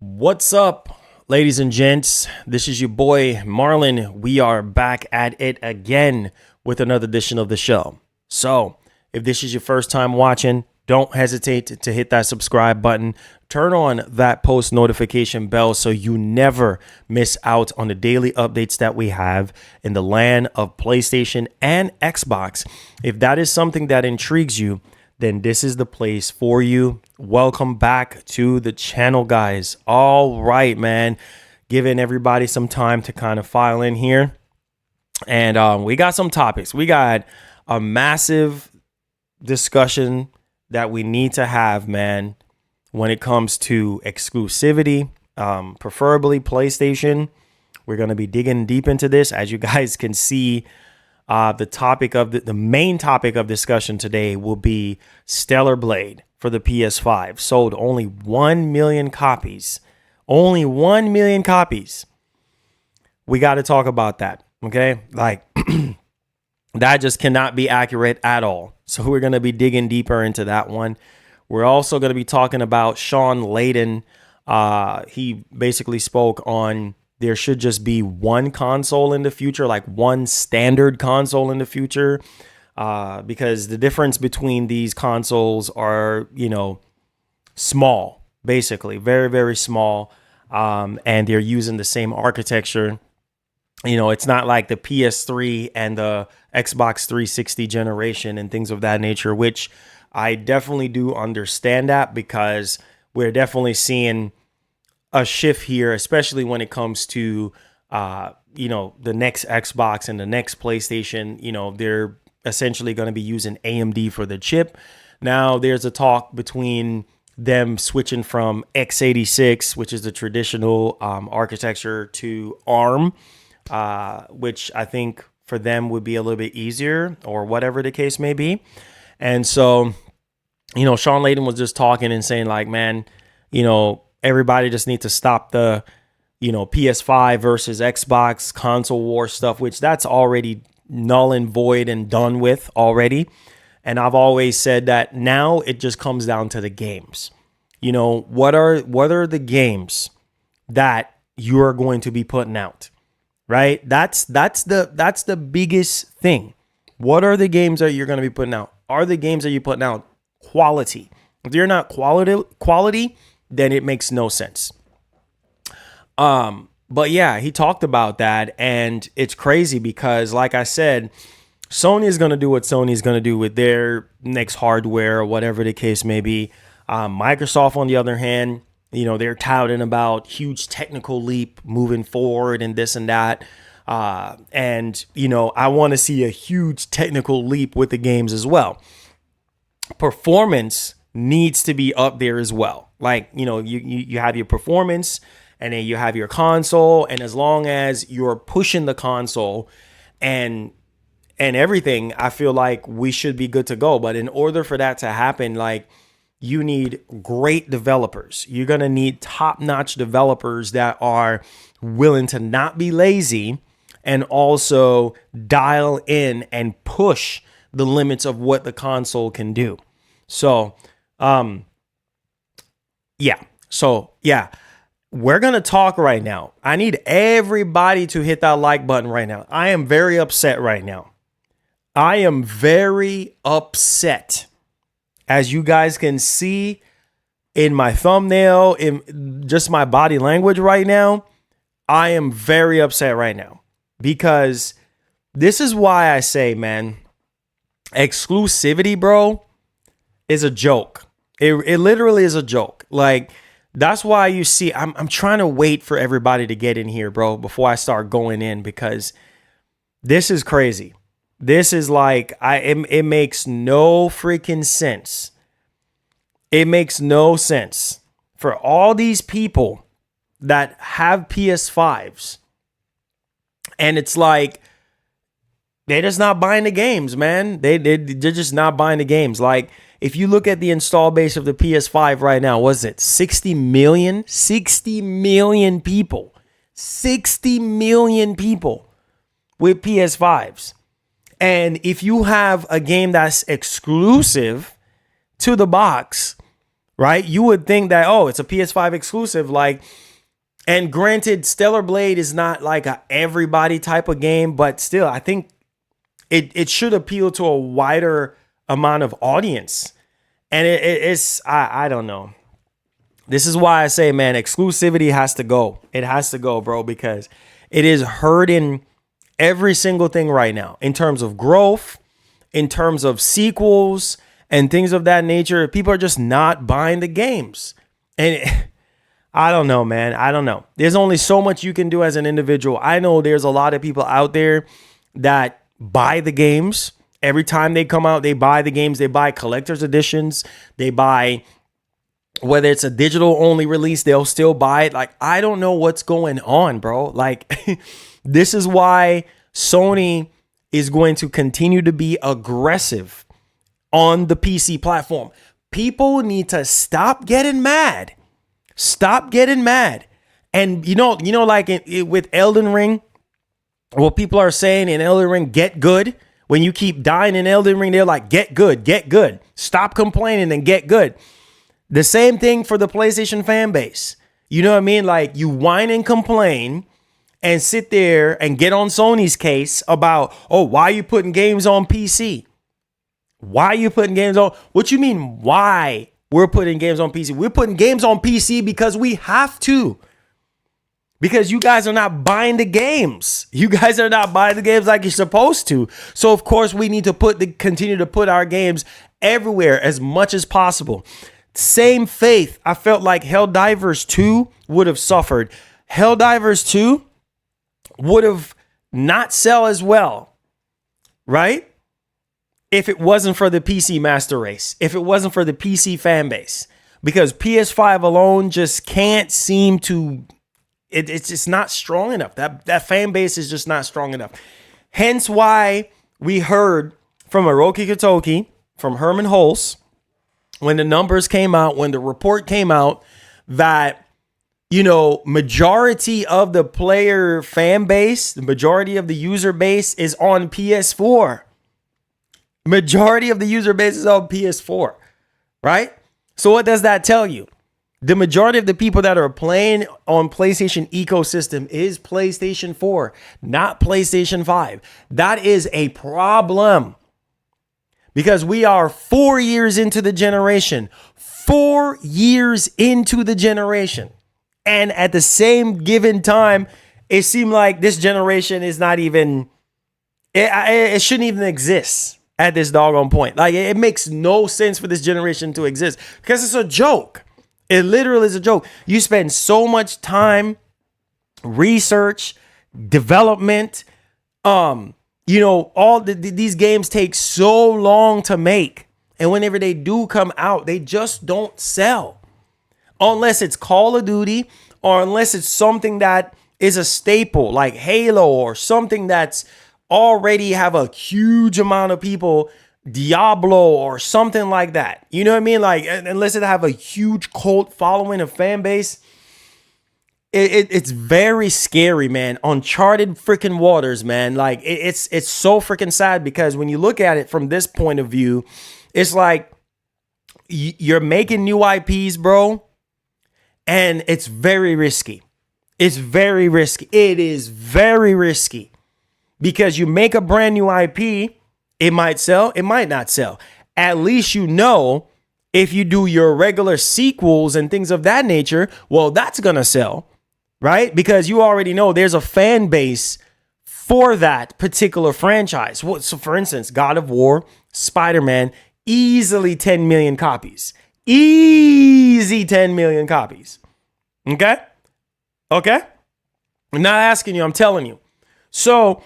What's up, ladies and gents? This is your boy Marlon. We are back at it again with another edition of the show. So, if this is your first time watching, don't hesitate to hit that subscribe button. Turn on that post notification bell so you never miss out on the daily updates that we have in the land of PlayStation and Xbox. If that is something that intrigues you, then this is the place for you. Welcome back to the channel, guys. All right, man. Giving everybody some time to kind of file in here. And we got some topics. We got a massive discussion that we need to have, man, when it comes to exclusivity, preferably PlayStation. We're going to be digging deep into this. As you guys can see, the main topic of discussion today will be Stellar Blade for the PS5. Sold only 1 million copies. Only 1 million copies. We got to talk about that. Okay. Like that just cannot be accurate at all. So we're going to be digging deeper into that one. We're also going to be talking about Shawn Layden. He basically spoke on there should just be one console in the future, like one standard console in the future, because the difference between these consoles are, small, basically, very, very small, and they're using the same architecture. It's not like the PS3 and the Xbox 360 generation and things of that nature, which I definitely do understand that because we're definitely seeing a shift here, especially when it comes to, the next Xbox and the next PlayStation. They're essentially going to be using AMD for the chip. Now there's a talk between them switching from x86, which is the traditional architecture, to ARM, which I think for them would be a little bit easier or whatever the case may be. And so, Shawn Layden was just talking and saying like, man, everybody just needs to stop the, PS5 versus Xbox console war stuff, which that's already null and void and done with already. And I've always said that now it just comes down to the games. What are the games that you are going to be putting out, right? That's the biggest thing. What are the games that you're going to be putting out? Are the games that you're putting out quality? If they're not quality, then it makes no sense. But yeah, he talked about that, and it's crazy because, like I said, Sony is going to do what Sony is going to do with their next hardware or whatever the case may be. Microsoft, on the other hand, they're touting about huge technical leap moving forward and this and that. And I want to see a huge technical leap with the games as well. Performance needs to be up there as well. Like, you have your performance and then you have your console. And as long as you're pushing the console and everything, I feel like we should be good to go. But in order for that to happen, like, you need great developers. You're going to need top-notch developers that are willing to not be lazy and also dial in and push the limits of what the console can do. So, we're going to talk right now. I need everybody to hit that like button right now. I am very upset right now. I am very upset. As you guys can see in my thumbnail, in just my body language right now, I am very upset right now because this is why I say, man, exclusivity, bro, is a joke. It literally is a joke. Like, that's why you see, I'm trying to wait for everybody to get in here, bro, before I start going in, because this is crazy. This is like, it makes no freaking sense. It makes no sense for all these people that have PS5s. And it's like, they're just not buying the games, man. They're just not buying the games. Like, if you look at the install base of the PS5 right now, what is it? 60 million? 60 million people. 60 million people with PS5s. And if you have a game that's exclusive to the box, right? You would think that, oh, it's a PS5 exclusive, like, and granted, Stellar Blade is not like a everybody type of game, but still, I think it should appeal to a wider amount of audience. And it's, I don't know. This is why I say, man, exclusivity has to go. It has to go, bro, because it is hurting every single thing right now in terms of growth, in terms of sequels and things of that nature. People are just not buying the games. And I don't know, man. I don't know. There's only so much you can do as an individual. I know there's a lot of people out there that buy the games. Every time they come out, they buy the games. They buy collector's editions. They buy, whether it's a digital only release, they'll still buy it. Like, I don't know what's going on, bro. Like, this is why Sony is going to continue to be aggressive on the PC platform. People need to stop getting mad. Stop getting mad. And you know, like with Elden Ring, what people are saying in Elden Ring, get good. When you keep dying in Elden Ring, they're like, get good, get good. Stop complaining and get good. The same thing for the PlayStation fan base. You know what I mean? Like, you whine and complain and sit there and get on Sony's case about, oh, why are you putting games on PC? Why are you putting games on? What you mean, why we're putting games on PC? We're putting games on PC because we have to. Because you guys are not buying the games. You guys are not buying the games like you're supposed to. So, of course, we need to continue to put our games everywhere as much as possible. Same faith. I felt like Helldivers 2 would have suffered. Helldivers 2 would have not sell as well, right? If it wasn't for the PC master race, if it wasn't for the PC fan base, because PS5 alone just can't seem to, it's just not strong enough. That fan base is just not strong enough. Hence why we heard from Hiroki Katoki, from Herman Hulse, when the numbers came out, when the report came out, that, you know, majority of the player fan base, the majority of the user base is on PS4. Majority of the user base is on PS4, right? So what does that tell you? The majority of the people that are playing on PlayStation ecosystem is PlayStation 4, not PlayStation 5. That is a problem. Because we are 4 years into the generation. 4 years into the generation. And at the same given time, it seemed like this generation is not even, it shouldn't even exist at this doggone point. Like, it makes no sense for this generation to exist because it's a joke. It literally is a joke. You spend so much time, research, development, you know, all these games take so long to make. And whenever they do come out, they just don't sell. Unless it's Call of Duty or unless it's something that is a staple like Halo or something that's already have a huge amount of people, Diablo or something like that. You know what I mean? Like, unless it have a huge cult following, a fan base. It's very scary, man. Uncharted freaking waters, man. Like, it's so freaking sad because when you look at it from this point of view, it's like you're making new IPs, bro, and it's very risky. It's very risky. It is very risky because you make a brand new IP, it might sell, it might not sell. At least you know if you do your regular sequels and things of that nature, well, that's gonna sell. Right? Because you already know there's a fan base for that particular franchise. So for instance, God of War, Spider-Man, easily 10 million copies. Easy 10 million copies. Okay? Okay? I'm not asking you, I'm telling you. So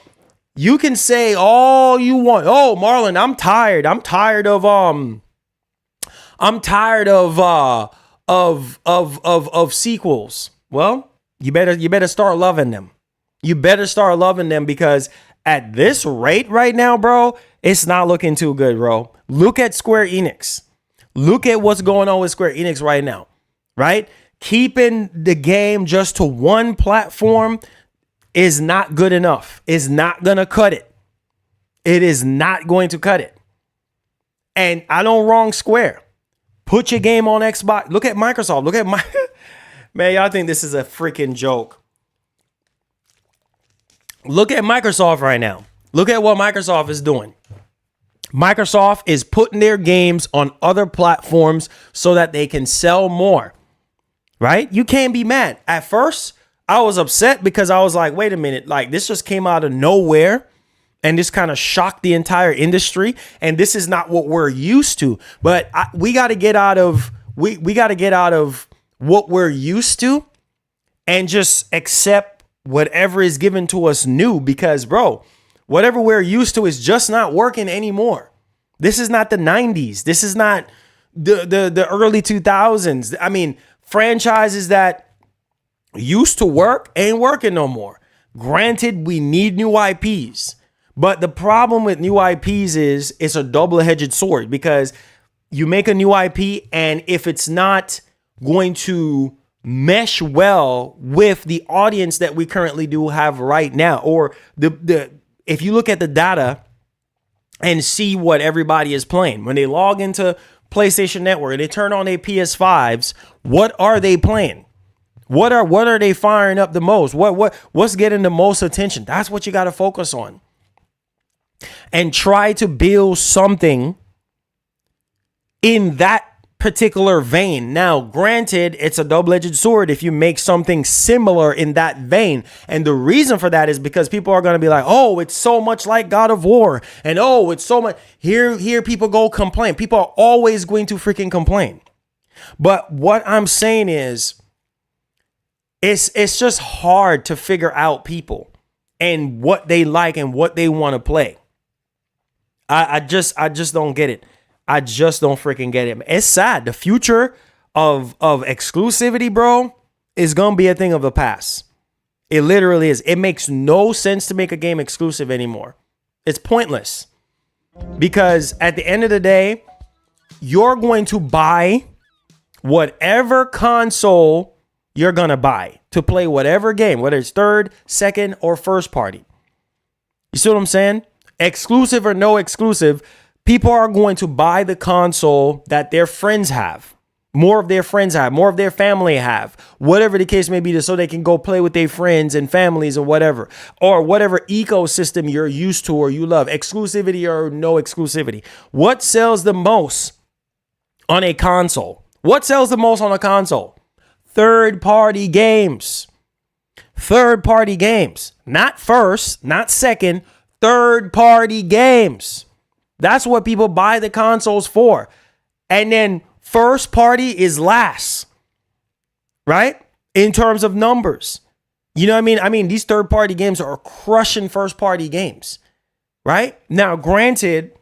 you can say all you want. Oh, Marlon, I'm tired. I'm tired of sequels. Well, you better start loving them. You better start loving them because at this rate right now, bro, it's not looking too good, bro. Look at Square Enix. Look at what's going on with Square Enix right now, right? Keeping the game just to one platform is not good enough. It's not going to cut it. It is not going to cut it. And I don't wrong Square. Put your game on Xbox. Look at Microsoft. Look at my man. Y'all think this is a freaking joke? Look at Microsoft right now. Look at what Microsoft is doing. Microsoft is putting their games on other platforms so that they can sell more. Right? You can't be mad. At first, I was upset because I was like, wait a minute, like this just came out of nowhere and this kind of shocked the entire industry. And this is not what we're used to. But we got to get out of we got to get out of what we're used to and just accept whatever is given to us new, because bro, whatever we're used to is just not working anymore. This is not the 90s. This is not the early 2000s. I mean, franchises that used to work ain't working no more. Granted, we need new IPs, but the problem with new IPs is it's a double-edged sword, because you make a new IP and if it's not going to mesh well with the audience that we currently do have right now, or if you look at the data and see what everybody is playing when they log into PlayStation Network and they turn on their PS5s, what are they playing? What are they firing up the most? What's getting the most attention? That's what you got to focus on. And try to build something in that particular vein. Now, granted, it's a double-edged sword if you make something similar in that vein. And the reason for that is because people are going to be like, oh, it's so much like God of War. And oh, it's so much. Here people go complain. People are always going to freaking complain. But what I'm saying is, it's just hard to figure out people and what they like and what they want to play. I just don't get it. I just don't freaking get it. It's sad. The future of exclusivity, bro, is going to be a thing of the past. It literally is. It makes no sense to make a game exclusive anymore. It's pointless. Because at the end of the day, you're going to buy whatever console you're going to buy to play whatever game, whether it's third, second, or first party. You see what I'm saying? Exclusive or no exclusive, people are going to buy the console that their friends have, more of their friends have, more of their family have, whatever the case may be, so they can go play with their friends and families or whatever ecosystem you're used to or you love, exclusivity or no exclusivity. What sells the most on a console? What sells the most on a console? Third-party games. Third-party games. Not first, not second, third-party games. That's what people buy the consoles for. And then first party is last, right? In terms of numbers. You know what I mean? I mean, these third party games are crushing first party games, right? Now, granted,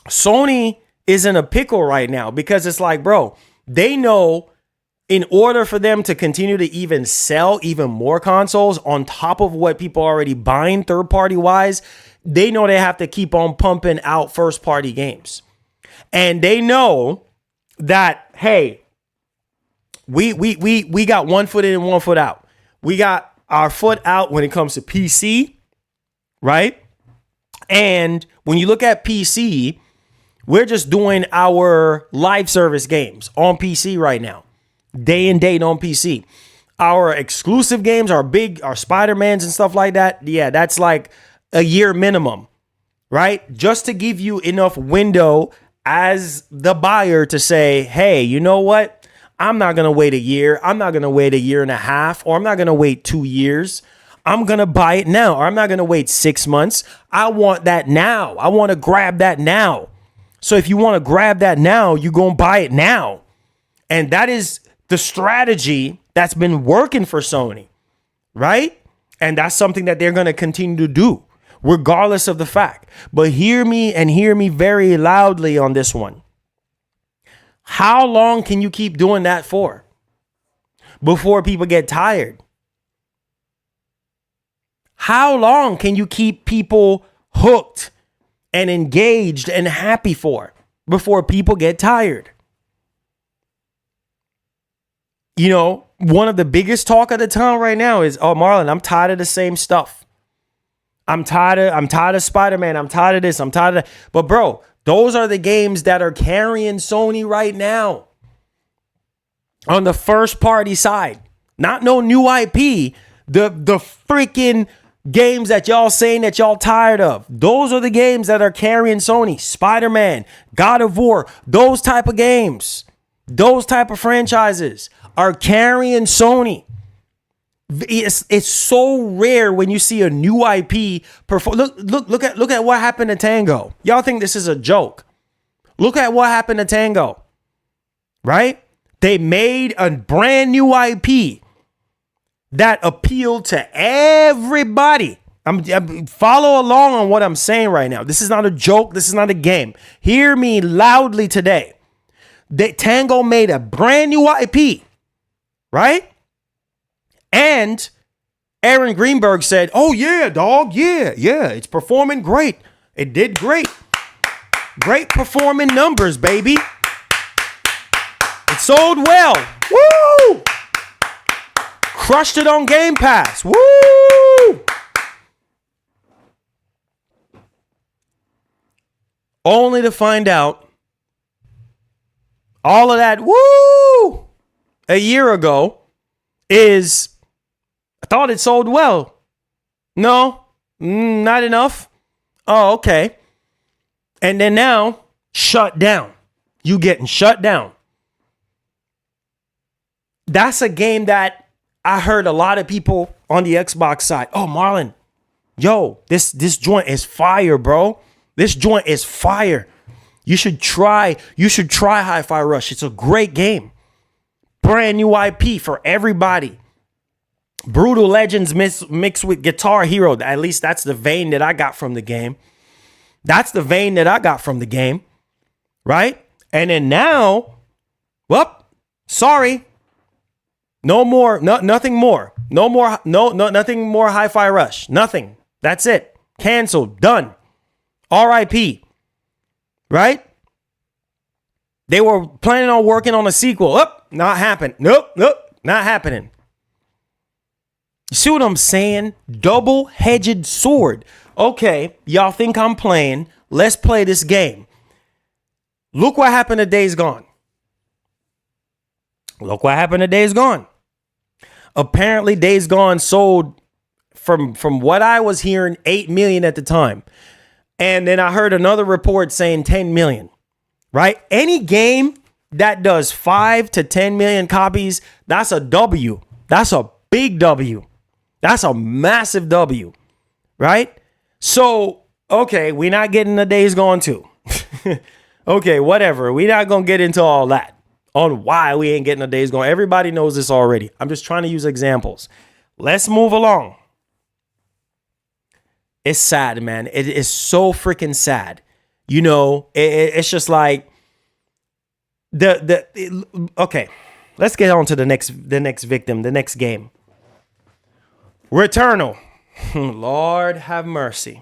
Sony is in a pickle right now because it's like, bro, they know in order for them to continue to even sell even more consoles on top of what people are already buying third party wise, they know they have to keep on pumping out first party games. And they know that, hey, we got 1 foot in and 1 foot out. We got our foot out when it comes to PC, right? And when you look at PC, we're just doing our live service games on PC right now, day and date on PC. Our exclusive games, our Spider-Mans and stuff like that, yeah, that's like a year minimum, right? Just to give you enough window as the buyer to say, hey, you know what? I'm not going to wait a year. I'm not going to wait a year and a half, or I'm not going to wait 2 years. I'm going to buy it now, or I'm not going to wait 6 months. I want that now. I want to grab that now. So if you want to grab that now, you're going to buy it now. And that is the strategy that's been working for Sony, right? And that's something that they're going to continue to do, regardless of the fact. But hear me and hear me very loudly on this one. How long can you keep doing that for before people get tired? How long can you keep people hooked and engaged and happy for before people get tired? You know, one of the biggest talk of the town right now is, oh, Marlon, I'm tired of the same stuff. I'm tired of Spider-Man. I'm tired of this. I'm tired of that. But bro, Those are the games that are carrying Sony right now on the first party side. Not no new IP. The freaking games that y'all saying that y'all tired of. Those are the games that are carrying Sony. Spider-Man, God of War, those type of games, those type of franchises are carrying Sony. It's so rare when you see a new IP perform. Look at what happened to Tango. Y'all think this is a joke? Look at what happened to Tango. Right? They made a brand new IP that appealed to everybody. I'm follow along on what I'm saying right now. This is not a joke. This is not a game. Hear me loudly today. Tango made a brand new IP, right? And Aaron Greenberg said, "Oh yeah, dog, yeah, it's performing great. It did great. Great performing numbers, baby. It sold well. Woo! Crushed it on Game Pass. Woo!" Only to find out all of that woo a year ago is, I thought it sold well. No, not enough. Oh, okay. And then now, shut down. You getting shut down. That's a game that I heard a lot of people on the Xbox side. "Oh, Marlon, yo, this joint is fire, bro. This joint is fire. You should try Hi-Fi Rush. It's a great game. Brand new IP for everybody. Brutal Legends mixed with Guitar Hero. At least that's the vein that I got from the game. Right? And then now, well, sorry. No more, nothing more. Nothing more Hi-Fi Rush. Nothing. That's it. Canceled. Done. RIP. Right? They were planning on working on a sequel. Not happening. Nope, not happening. You see what I'm saying? Double-edged sword. Okay, y'all think I'm playing. Let's play this game. Look what happened to Days Gone. Apparently, Days Gone sold, from what I was hearing, 8 million at the time. And then I heard another report saying 10 million. Right? Any game that does 5 to 10 million copies, that's a W. That's a big W. That's a massive W. Right? So, okay, we're not getting the Days Gone 2. Okay, whatever. We're not going to get into all that on why we ain't getting a Days Gone. Everybody knows this already. I'm just trying to use examples. Let's move along. It's sad, man. It is so freaking sad. You know, it's just like okay. Let's get on to the next victim, the next game. Returnal. Lord have mercy.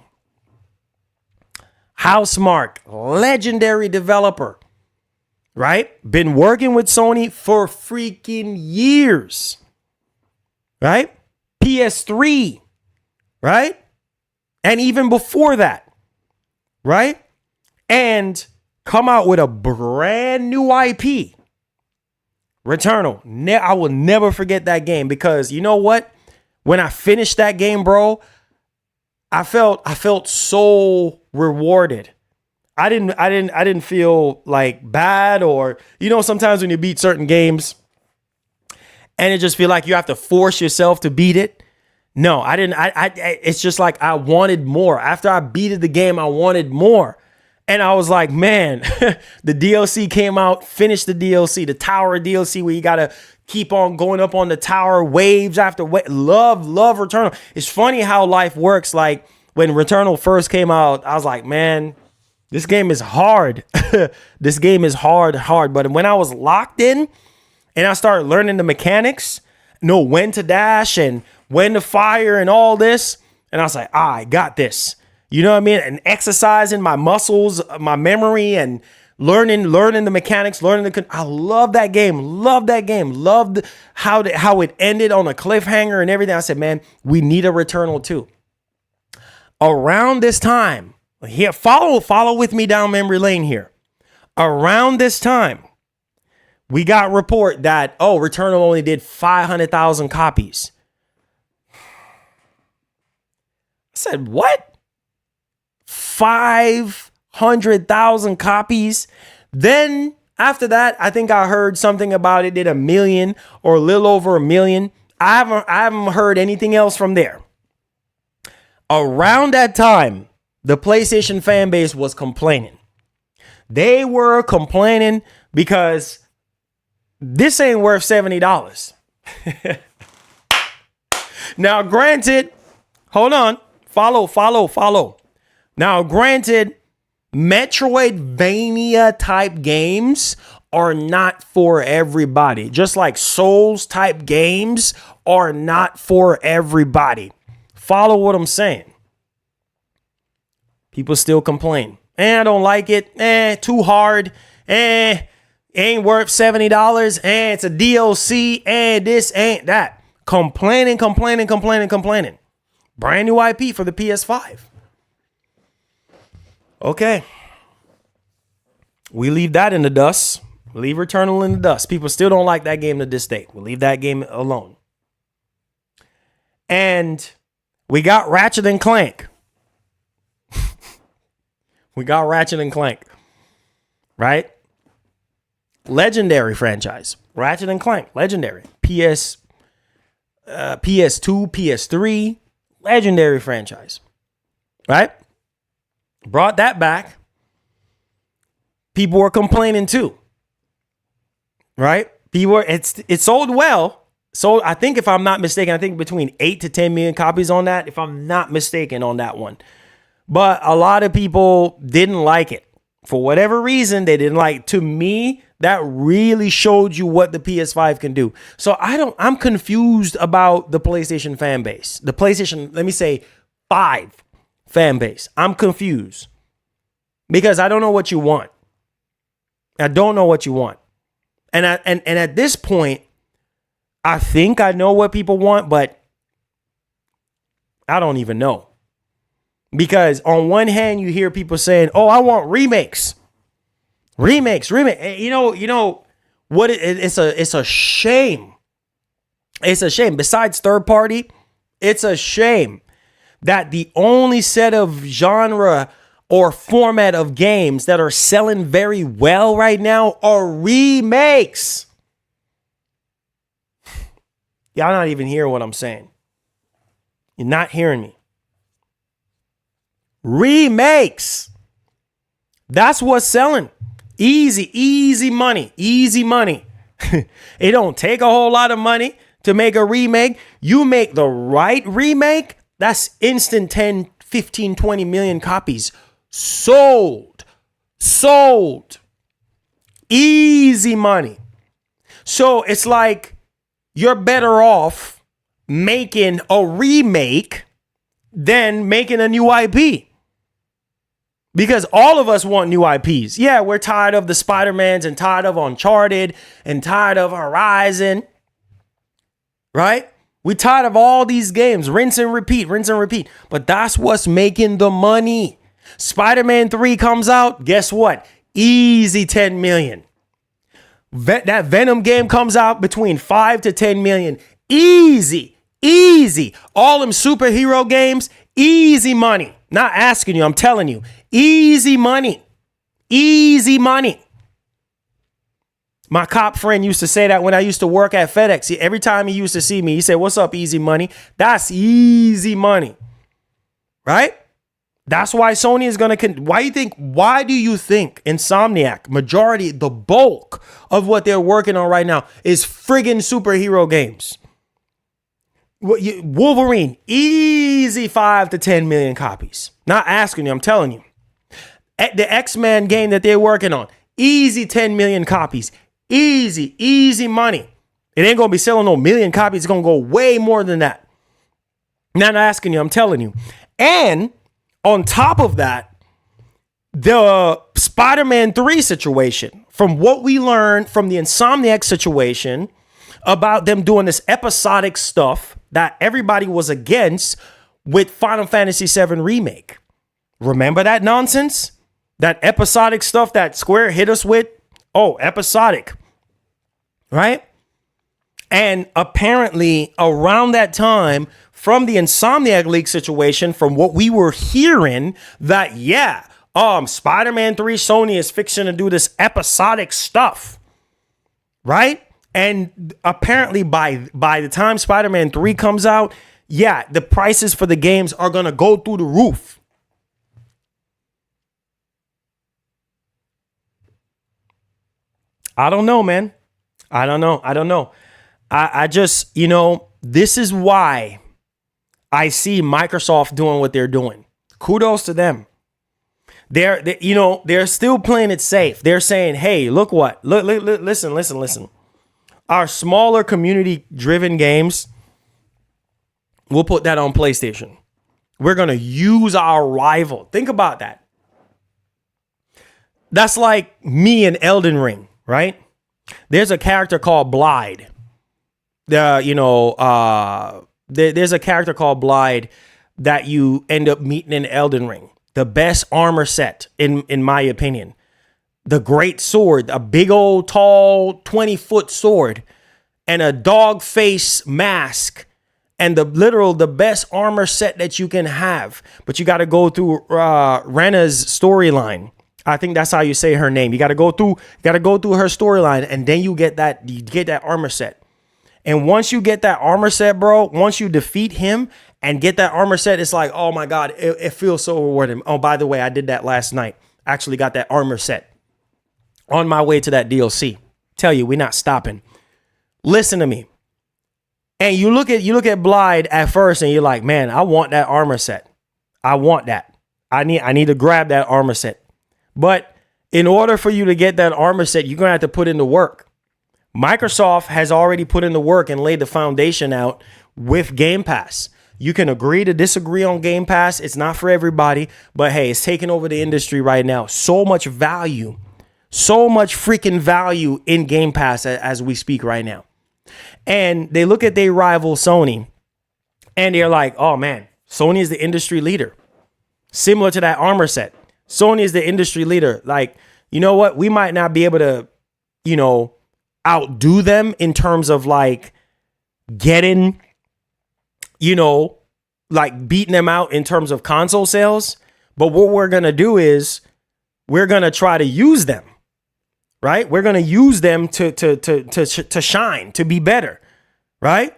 Housemark, legendary developer, right? Been working with Sony for freaking years, right? PS3, right? And even before that, right? And come out with a brand new IP. Returnal. I will never forget that game, because you know what? When I finished that game, bro, I felt so rewarded. I didn't feel like bad, or, you know, sometimes when you beat certain games and it just feel like you have to force yourself to beat it. No, I didn't. It's just like I wanted more. After I beat the game, I wanted more. And I was like, man, the DLC came out, finished the DLC, the tower DLC where you got to keep on going up on the tower, waves after wave. Love Returnal. It's funny how life works. Like when Returnal first came out, I was like, man, this game is hard. This game is hard. But when I was locked in and I started learning the mechanics, know when to dash and when to fire and all this, and I was like, I got this. You know what I mean? And exercising my muscles, my memory, and learning the mechanics, I love that game. Loved how it ended on a cliffhanger and everything. I said, man, we need a Returnal 2. Around this time, Here, follow with me down memory lane here. Around this time, we got report that, Returnal only did 500,000 copies. I said, what? 500,000 copies? Then after that, I think I heard something about it did 1 million or a little over 1 million. I haven't heard anything else from there. Around that time, the PlayStation fan base was complaining. They were complaining because this ain't worth $70. Now, granted, hold on. Follow. Now, granted, Metroidvania type games are not for everybody. Just like Souls type games are not for everybody. Follow what I'm saying. People still complain. I don't like it. Too hard. Ain't worth $70. It's a DLC. This ain't that. Complaining. Brand new IP for the PS5. Okay. We leave that in the dust. Leave Returnal in the dust. People still don't like that game to this day. We'll leave that game alone. And we got Ratchet and Clank. Right? Legendary franchise. Ratchet and Clank. Legendary. PS2, PS3. Legendary franchise. Right? Brought that back. People were complaining too. Right? It sold well. So I think, if I'm not mistaken, between 8 to 10 million copies on that, if I'm not mistaken on that one. But a lot of people didn't like it. For whatever reason, they didn't like it. To me, that really showed you what the PS5 can do. So I'm confused about the PlayStation fan base. The PlayStation, let me say 5 fan base. I'm confused because I don't know what you want. And at this point, I think I know what people want, but I don't even know. Because on one hand, you hear people saying, I want remakes. Remake. You know what? It's a shame. It's a shame. Besides third party, it's a shame that the only set of genre or format of games that are selling very well right now are remakes. Y'all not even hearing what I'm saying. You're not hearing me. Remakes. That's what's selling. Easy money. It don't take a whole lot of money to make a remake. You make the right remake, that's instant 10, 15, 20 million copies sold. Easy money. So it's like you're better off making a remake than making a new IP. Because all of us want new IPs. Yeah, we're tired of the Spider-Mans and tired of Uncharted and tired of Horizon. Right? We're tired of all these games. Rinse and repeat. But that's what's making the money. Spider-Man 3 comes out. Guess what? Easy 10 million. That Venom game comes out between 5 to 10 million. Easy. All them superhero games, easy money. Not asking you, I'm telling you. Easy money. My cop friend used to say that when I used to work at FedEx. Every time he used to see me, he said, "What's up, easy money?" That's easy money. Right? That's why Sony is going to... Why do you think Insomniac, majority, the bulk of what they're working on right now is friggin' superhero games? Wolverine, easy 5 to 10 million copies. Not asking you, I'm telling you. The X-Men game that they're working on, easy 10 million copies. Easy money. It ain't going to be selling no million copies. It's going to go way more than that. Not asking you, I'm telling you. And on top of that, the Spider-Man 3 situation, from what we learned from the Insomniac situation about them doing this episodic stuff that everybody was against with Final Fantasy VII Remake. Remember that nonsense? That episodic stuff that Square hit us with? Oh, episodic. Right? And apparently around that time, from the Insomniac leak situation, from what we were hearing, that Spider-Man 3 Sony is fixing to do this episodic stuff. Right? And apparently by the time Spider-Man 3 comes out, the prices for the games are going to go through the roof. I don't know, man. I don't know. I just, this is why I see Microsoft doing what they're doing. Kudos to them. They're still playing it safe. They're saying, hey, look, listen. Our smaller community-driven games, we'll put that on PlayStation. We're going to use our rival. Think about that. That's like me and Elden Ring, right? There's a character called Blide. There's a character called Blide that you end up meeting in Elden Ring. The best armor set, in my opinion. The great sword, a big old tall 20-foot sword, and a dog face mask, and the best armor set that you can have. But you got to go through Rena's storyline. I think that's how you say her name. You got to go through her storyline, and then you get that armor set. And once you get that armor set, bro, once you defeat him and get that armor set, it's like, oh my God, it feels so rewarding. Oh, by the way, I did that last night. Actually got that armor set on my way to that DLC. Tell you, we're not stopping. Listen to me. And you look at Blide at first and you're like, man, I want that armor set. I want that. I need to grab that armor set. But in order for you to get that armor set, you're going to have to put in the work. Microsoft has already put in the work and laid the foundation out with Game Pass. You can agree to disagree on Game Pass. It's not for everybody, but hey, it's taking over the industry right now. So much value, so much freaking value in Game Pass as we speak right now. And they look at their rival Sony and they're like, oh man, Sony is the industry leader. Similar to that armor set. Sony is the industry leader. Like, you know what? We might not be able to, outdo them in terms of like getting, like beating them out in terms of console sales. But what we're going to do is we're going to try to use them, right? We're going to use them to shine, to be better, right?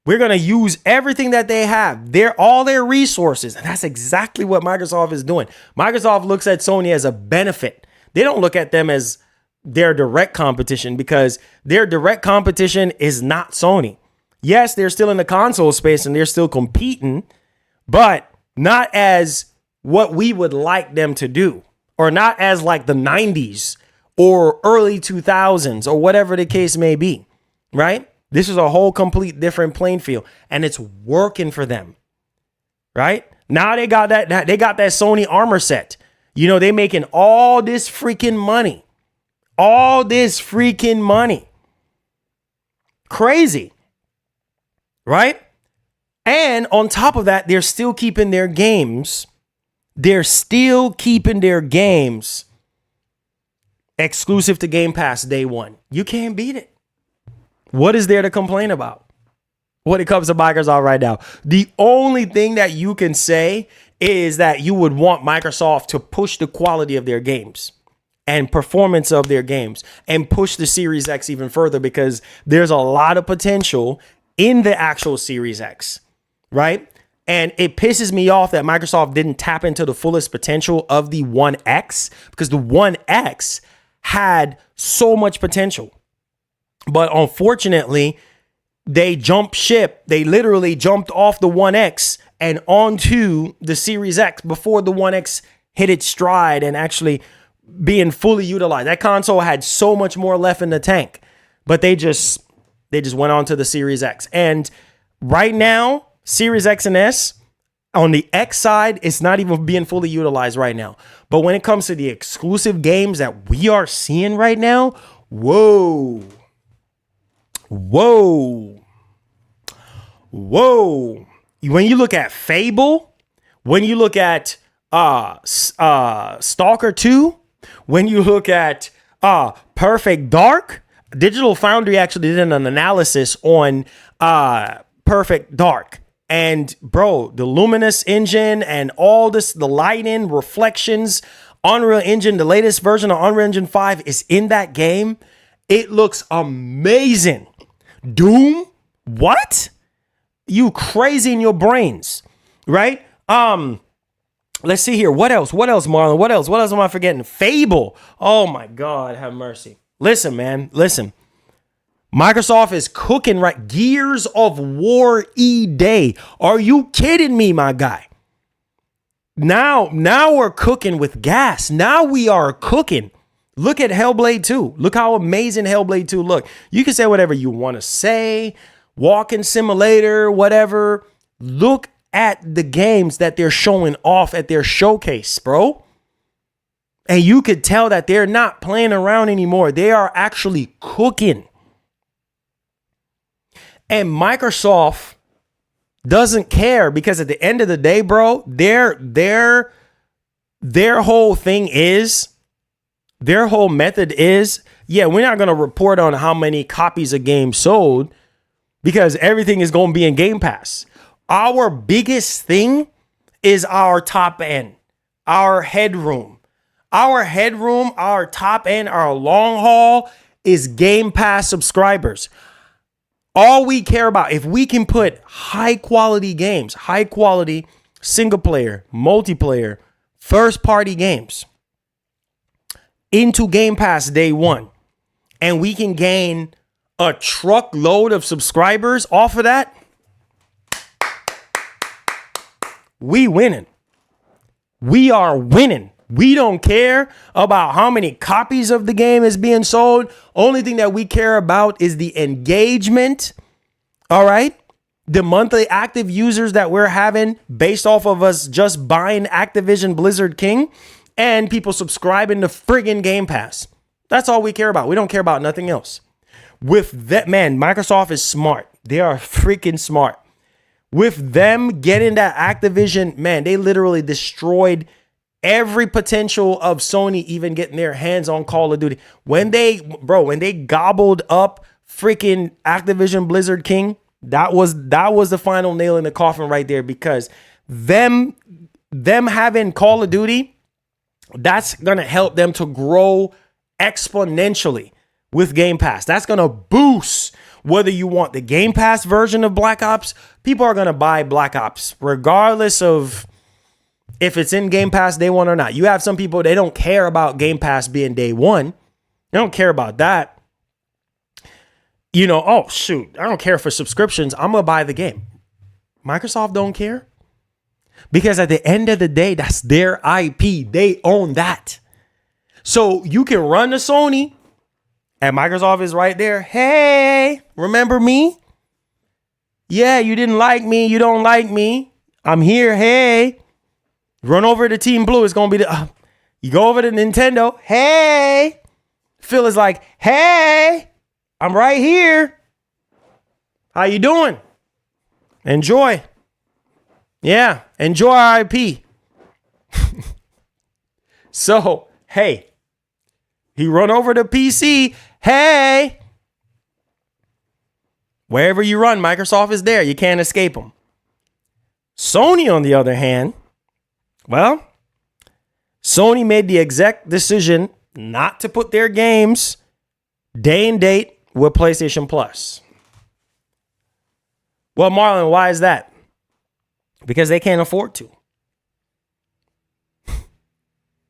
We're going to use everything that they have, all their resources. And that's exactly what Microsoft is doing. Microsoft looks at Sony as a benefit. They don't look at them as their direct competition, because their direct competition is not Sony. Yes, they're still in the console space and they're still competing, but not as what we would like them to do, or not as like the 90s or early 2000s or whatever the case may be, right? This is a whole complete different playing field, and it's working for them, right? Now they got that Sony armor set. They making all this freaking money. Crazy, right? And on top of that, they're still keeping their games. Exclusive to Game Pass day one. You can't beat it. What is there to complain about when it comes to Microsoft right now? The only thing that you can say is that you would want Microsoft to push the quality of their games and performance of their games and push the Series X even further, because there's a lot of potential in the actual Series X, right? And it pisses me off that Microsoft didn't tap into the fullest potential of the One X, because the One X had so much potential. But unfortunately, they jumped ship. They literally jumped off the One X and onto the Series X before the One X hit its stride and actually being fully utilized. That console had so much more left in the tank, but they just went on to the Series X. And right now, Series X and S, on the X side, it's not even being fully utilized right now. But when it comes to the exclusive games that we are seeing right now, whoa. When you look at Fable, when you look at Stalker 2, when you look at Perfect Dark, Digital Foundry actually did an analysis on Perfect Dark. And bro, the Luminous engine and all this, the lighting, reflections, Unreal Engine, the latest version of Unreal Engine 5 is in that game. It looks amazing. Doom? What? You crazy in your brains, right? Let's see here. What else? What else, Marlon? What else? What else am I forgetting? Fable. Oh my God, have mercy. Listen, man. Listen. Microsoft is cooking right. Gears of War E-Day. Are you kidding me, my guy? Now we're cooking with gas. Now we are cooking. Look at Hellblade 2. Look how amazing Hellblade 2 look. You can say whatever you want to say. Walking simulator, whatever. Look at the games that they're showing off at their showcase, bro. And you could tell that they're not playing around anymore. They are actually cooking. And Microsoft doesn't care because at the end of the day, bro, their whole thing is, their whole method is, yeah, we're not going to report on how many copies a game sold because everything is going to be in Game Pass. Our biggest thing is our top end, our headroom. Our headroom, our top end, our long haul is Game Pass subscribers. All we care about, if we can put high quality games, high quality single player, multiplayer, first party games into Game Pass day one, and we can gain a truckload of subscribers off of that, we winning. We are winning. We don't care about how many copies of the game is being sold. Only thing that we care about is the engagement. All right. The monthly active users that we're having based off of us just buying Activision Blizzard King and people subscribing to friggin' Game Pass. That's all we care about. We don't care about nothing else. With that, man, Microsoft is smart. They are freaking smart. With them getting that Activision, man, they literally destroyed every potential of Sony even getting their hands on Call of Duty. When they gobbled up freaking Activision Blizzard King, that was the final nail in the coffin right there, because them having Call of Duty, that's going to help them to grow exponentially with Game Pass. That's going to boost whether you want the Game Pass version of Black Ops. People are going to buy Black Ops regardless of if it's in Game Pass day one or not. You have some people, they don't care about Game Pass being day one. They don't care about that. You know, oh, shoot, I don't care for subscriptions. I'm going to buy the game. Microsoft don't care. Because at the end of the day, that's their IP. They own that. So you can run to Sony and Microsoft is right there. Hey, remember me? Yeah, you didn't like me. You don't like me. I'm here. Hey. Run over to Team Blue. It's going to be you go over to Nintendo. Hey. Phil is like, hey, I'm right here. How you doing? Enjoy. Yeah, enjoy our IP. So, hey, he run over to PC. Hey. Wherever you run, Microsoft is there. You can't escape them. Sony, on the other hand, well, Sony made the exec decision not to put their games day and date with PlayStation Plus. Well, Marlon, why is that? Because they can't afford to.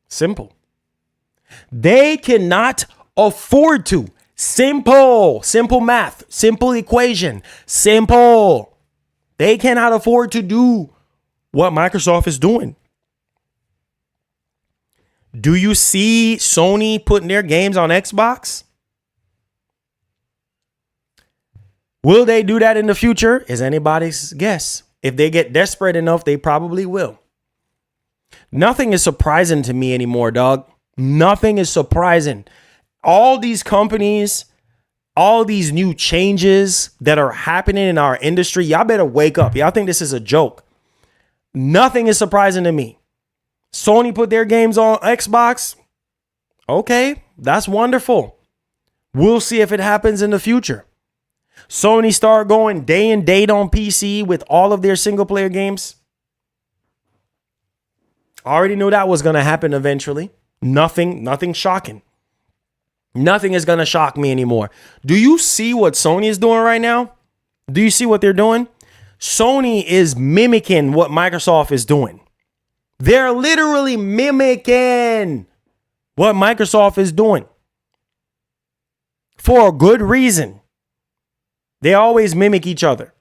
Simple. They cannot afford to. Simple math, simple equation, simple. They cannot afford to do what Microsoft is doing. Do you see Sony putting their games on Xbox? Will they do that in the future? Is anybody's guess. If they get desperate enough, they probably will. Nothing is surprising to me anymore, dog. Nothing is surprising. All these companies, all these new changes that are happening in our industry, y'all better wake up. Y'all think this is a joke. Nothing is surprising to me. Sony put their games on Xbox. Okay, that's wonderful. We'll see if it happens in the future. Sony start going day and date on PC with all of their single player games. I already knew that was going to happen eventually. Nothing shocking. Nothing is going to shock me anymore. Do you see what Sony is doing right now? Do you see what they're doing? Sony is mimicking what Microsoft is doing. They're literally mimicking what Microsoft is doing for a good reason. They always mimic each other.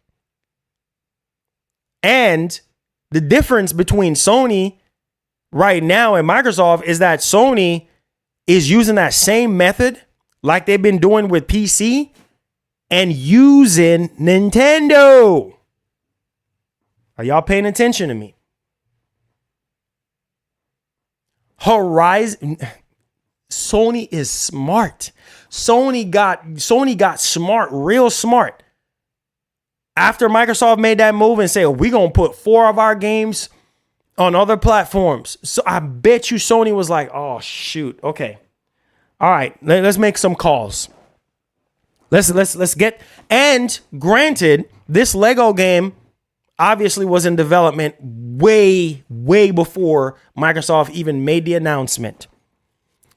And the difference between Sony right now and Microsoft is that Sony is using that same method like they've been doing with PC and using Nintendo. Are y'all paying attention to me? Horizon. Sony is smart. Sony got smart, real smart. After Microsoft made that move and said, we're going to put 4 of our games on other platforms. So I bet you Sony was like, oh, shoot. Okay. All right. Let's make some calls. Let's get. And granted, this Lego game obviously was in development way before Microsoft even made the announcement.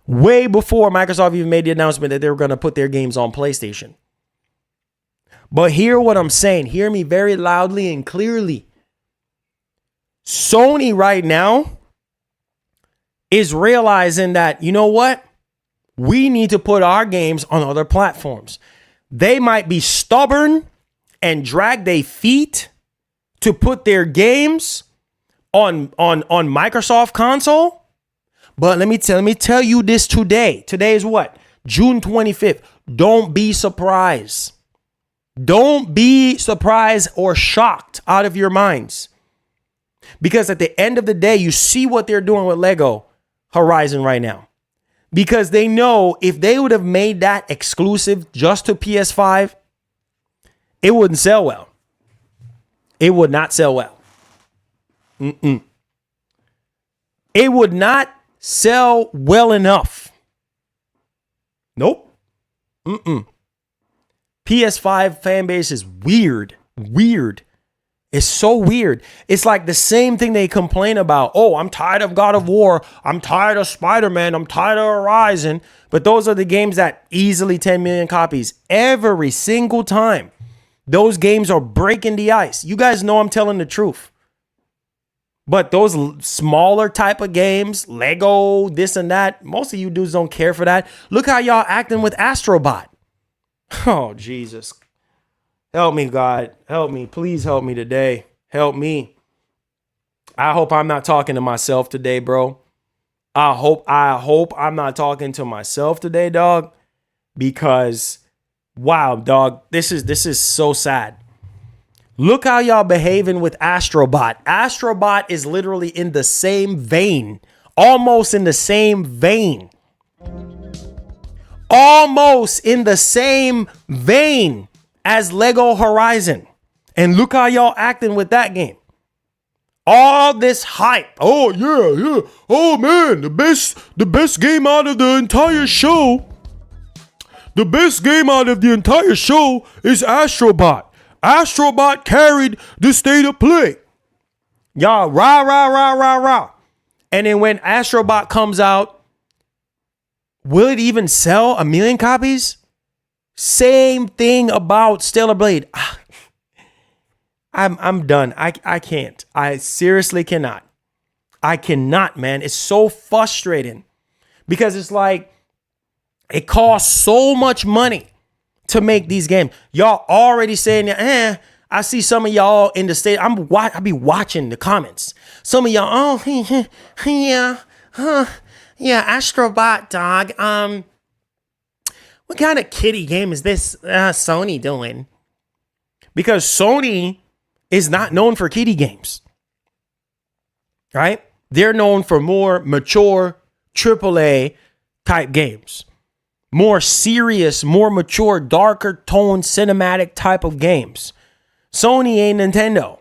Way before Microsoft even made the announcement that they were going to put their games on PlayStation. But hear what I'm saying. Hear me very loudly and clearly. Sony right now is realizing that, you know what? We need to put our games on other platforms. They might be stubborn and drag their feet to put their games on Microsoft console. But let me tell you this today. Today is what? June 25th. Don't be surprised. Don't be surprised or shocked out of your minds. Because at the end of the day, you see what they're doing with Lego Horizon right now. Because they know if they would have made that exclusive just to PS5, it wouldn't sell well. It would not sell well. It would not sell well enough. Nope. PS5 fan base is weird. It's so weird. It's like the same thing they complain about. Oh, I'm tired of God of War. I'm tired of Spider-Man. I'm tired of Horizon. But those are the games that easily 10 million copies every single time. Those games are breaking the ice. You guys know I'm telling the truth. But those smaller type of games, Lego, this and that, most of you dudes don't care for that. Look how y'all acting with Astrobot. Oh, Jesus. Help me, God. Help me. Please help me today. Help me. I hope I'm not talking to myself today, bro. I hope I'm not talking to myself today, dog. Because, wow, dog, this is so sad. Look how y'all behaving with Astrobot. Astrobot is literally in the same vein. Almost in the same vein. Almost in the same vein as Lego Horizon. And look how y'all acting with that game. All this hype. Oh, yeah. Oh, man, the best game out of the entire show. The best game out of the entire show is Astrobot. Astrobot carried the state of play. Y'all, rah. And then when Astrobot comes out, will it even sell 1 million copies? Same thing about Stellar Blade. I'm done. I can't. I seriously cannot. I cannot, man. It's so frustrating because it's like it costs so much money to make these games. Y'all already saying, I see some of y'all in the state. I be watching the comments. Some of y'all, yeah, Astrobot, dog. What kind of kiddie game is this Sony doing? Because Sony is not known for kiddie games, right? They're known for more mature AAA type games. More serious, more mature, darker tone, cinematic type of games. Sony ain't Nintendo.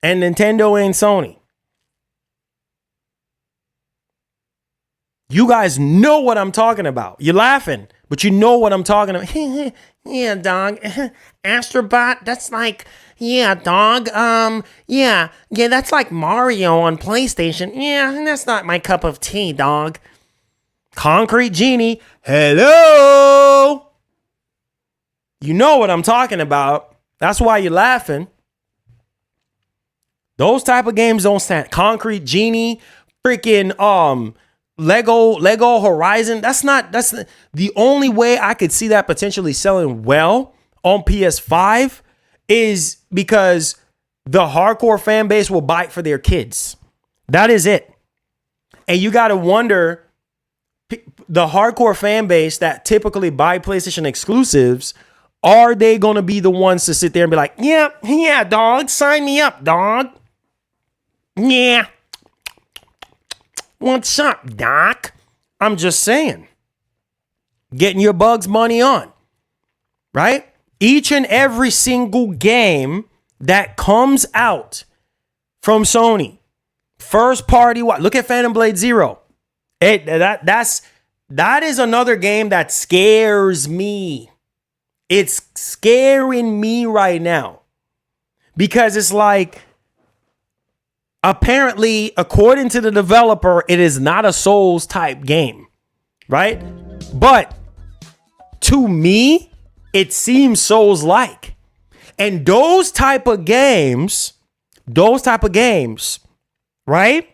And Nintendo ain't Sony. You guys know what I'm talking about. You're laughing, but you know what I'm talking about. Yeah, dog. Astrobot, that's like, yeah, dog. Yeah, that's like Mario on PlayStation. Yeah, that's not my cup of tea, dog. Concrete Genie, hello. You know what I'm talking about. That's why you're laughing. Those type of games don't stand. Concrete Genie, freaking Lego Horizon. That's the only way I could see that potentially selling well on PS5 is because the hardcore fan base will buy it for their kids. That is it. And you got to wonder, the hardcore fan base that typically buy PlayStation exclusives, are they going to be the ones to sit there and be like, yeah, dog, sign me up, dog. Yeah. What's up, Doc? I'm just saying. Getting your Bugs money on. Right? Each and every single game that comes out from Sony, first party, look at Phantom Blade Zero. That is another game that scares me. It's scaring me right now. Because it's like, apparently, according to the developer, it is not a Souls type game, right? But to me, it seems Souls like. And those type of games, right,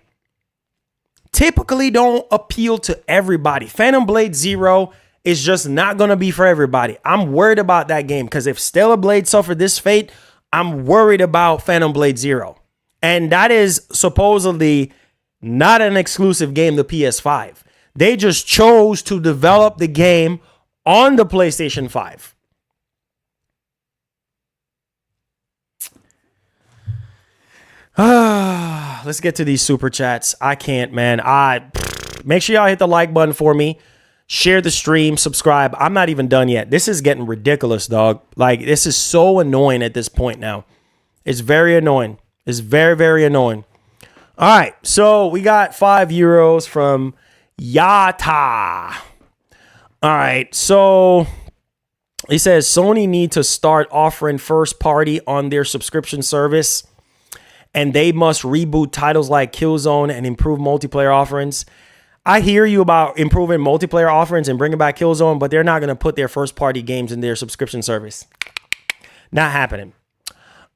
typically don't appeal to everybody. Phantom Blade Zero is just not going to be for everybody. I'm worried about that game because if Stella Blade suffered this fate, I'm worried about Phantom Blade Zero. And that is supposedly not an exclusive game to PS5. They just chose to develop the game on the PlayStation 5. Let's get to these super chats. I can't, man. Make sure y'all hit the like button for me. Share the stream, subscribe. I'm not even done yet. This is getting ridiculous, dog. Like, this is so annoying at this point now. It's very annoying. It's very, very annoying. All right, so we got €5 from Yata. All right, so he says Sony need to start offering first party on their subscription service, and they must reboot titles like Killzone and improve multiplayer offerings. I hear you about improving multiplayer offerings and bringing back Killzone, but they're not going to put their first party games in their subscription service. Not happening.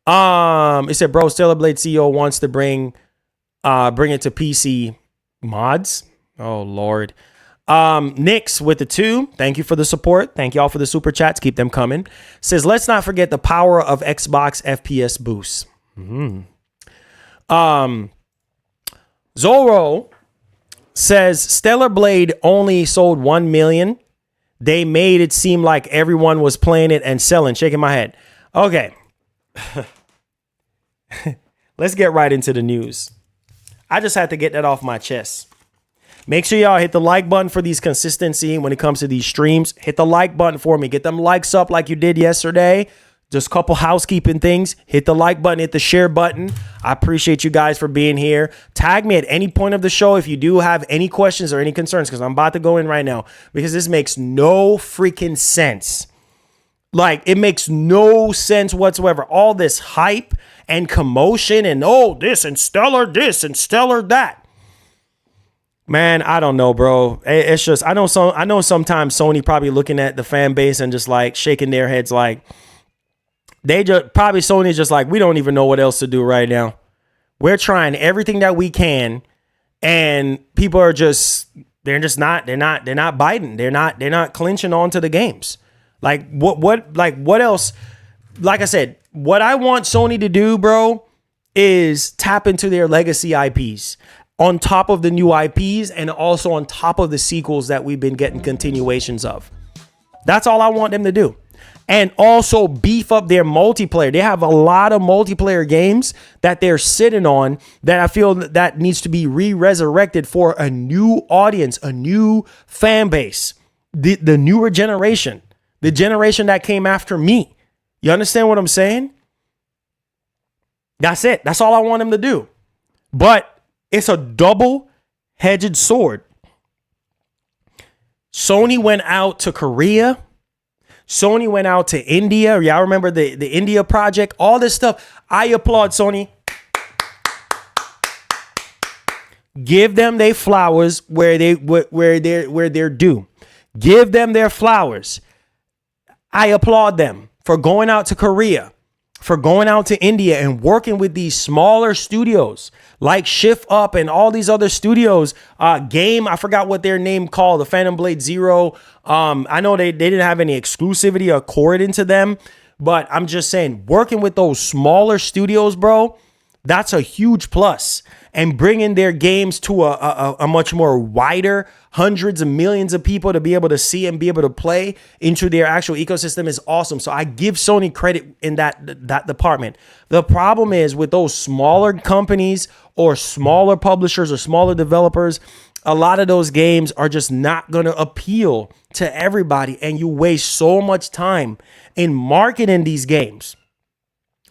It said, bro, Stella Blade CEO wants to bring it to PC mods. Oh, Lord. Nix with the 2. Thank you for the support. Thank y'all for the super chats. Keep them coming. Says, let's not forget the power of Xbox FPS boosts. Zorro says, Stellar Blade only sold 1 million. They made it seem like everyone was playing it and selling. Shaking my head. Okay. Let's get right into the news. I just had to get that off my chest. Make sure y'all hit the like button for these consistency when it comes to these streams. Hit the like button for me. Get them likes up like you did yesterday. Just a couple housekeeping things. Hit the like button, hit the share button. I appreciate you guys for being here. Tag me at any point of the show if you do have any questions or any concerns, because I'm about to go in right now, because this makes no freaking sense. Like, it makes no sense whatsoever. All this hype and commotion and this and stellar this and stellar that. Man, I don't know, bro. It's just, I know sometimes Sony probably looking at the fan base and just like shaking their heads like, Sony's just like, we don't even know what else to do right now. We're trying everything that we can, and people are they're not biting. They're not clinching onto the games. Like what else? Like I said, what I want Sony to do, bro, is tap into their legacy IPs on top of the new IPs and also on top of the sequels that we've been getting continuations of. That's all I want them to do. And also beef up their multiplayer. They have a lot of multiplayer games that they're sitting on that I feel that needs to be re-resurrected for a new audience, a new fan base, the newer generation, the generation that came after me. You understand what I'm saying? That's it. That's all I want them to do. But it's a double-edged sword. Sony went out to Korea. Sony went out to India. Y'all remember the India project? All this stuff. I applaud Sony. Give them their flowers where they're due. Give them their flowers. I applaud them for going out to Korea, for going out to India and working with these smaller studios like Shift Up and all these other studios. Game, I forgot what their name called, the Phantom Blade Zero. I know they didn't have any exclusivity according to them, but I'm just saying, working with those smaller studios, bro, that's a huge plus. And bringing their games to a much more wider, hundreds of millions of people to be able to see and be able to play into their actual ecosystem is awesome. So I give Sony credit in that department. The problem is with those smaller companies or smaller publishers or smaller developers, a lot of those games are just not going to appeal to everybody. And you waste so much time in marketing these games,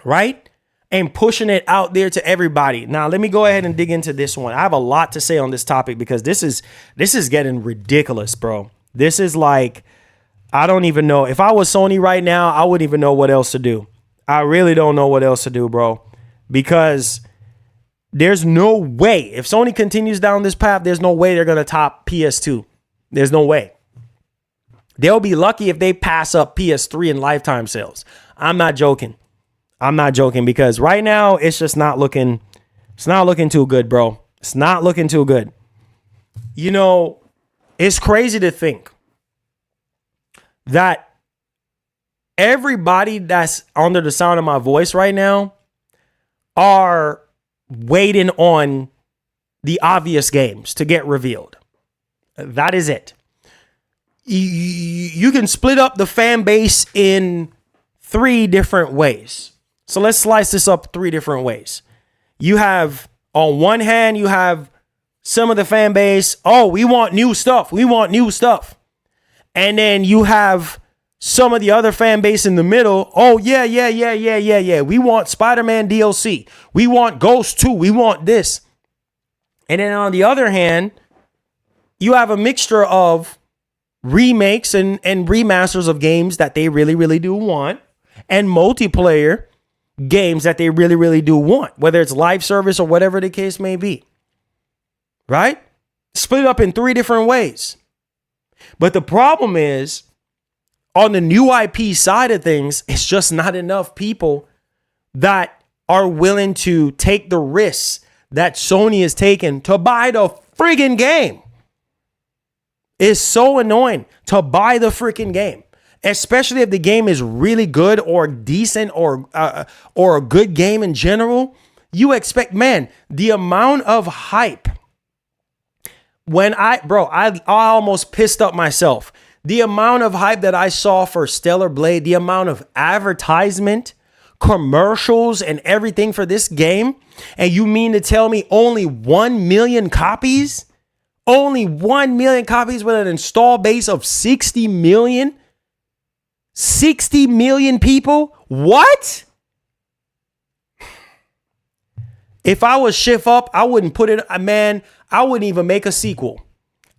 right? And pushing it out there to everybody. Now, let me go ahead and dig into this one. I have a lot to say on this topic because this is getting ridiculous, bro. This is like, I don't even know. If I was Sony right now, I wouldn't even know what else to do. I really don't know what else to do, bro. Because there's no way. If Sony continues down this path, there's no way they're going to top PS2. There's no way. They'll be lucky if they pass up PS3 in lifetime sales. I'm not joking. Because right now it's just not looking too good, bro. It's not looking too good. You know, it's crazy to think that everybody that's under the sound of my voice right now are waiting on the obvious games to get revealed. That is it. You can split up the fan base in 3 different ways. So let's slice this up 3 different ways. You have, on one hand, you have some of the fan base. Oh, we want new stuff. And then you have some of the other fan base in the middle. Oh, yeah. We want Spider-Man DLC. We want Ghost 2. We want this. And then on the other hand, you have a mixture of remakes and remasters of games that they really, really do want, and multiplayer games that they really, really do want, whether it's live service or whatever the case may be. Right? Split it up in 3 different ways. But the problem is, on the new IP side of things, it's just not enough people that are willing to take the risks that Sony is taking to buy the friggin' game. It's so annoying to buy the freaking game. Especially if the game is really good or decent or a good game in general. You expect, man, the amount of hype. When I almost pissed up myself. The amount of hype that I saw for Stellar Blade, the amount of advertisement, commercials, and everything for this game. And you mean to tell me only 1 million copies? Only 1 million copies with an install base of 60 million? 60 million people? What? If I was Shift Up, I wouldn't put it, man, I wouldn't even make a sequel.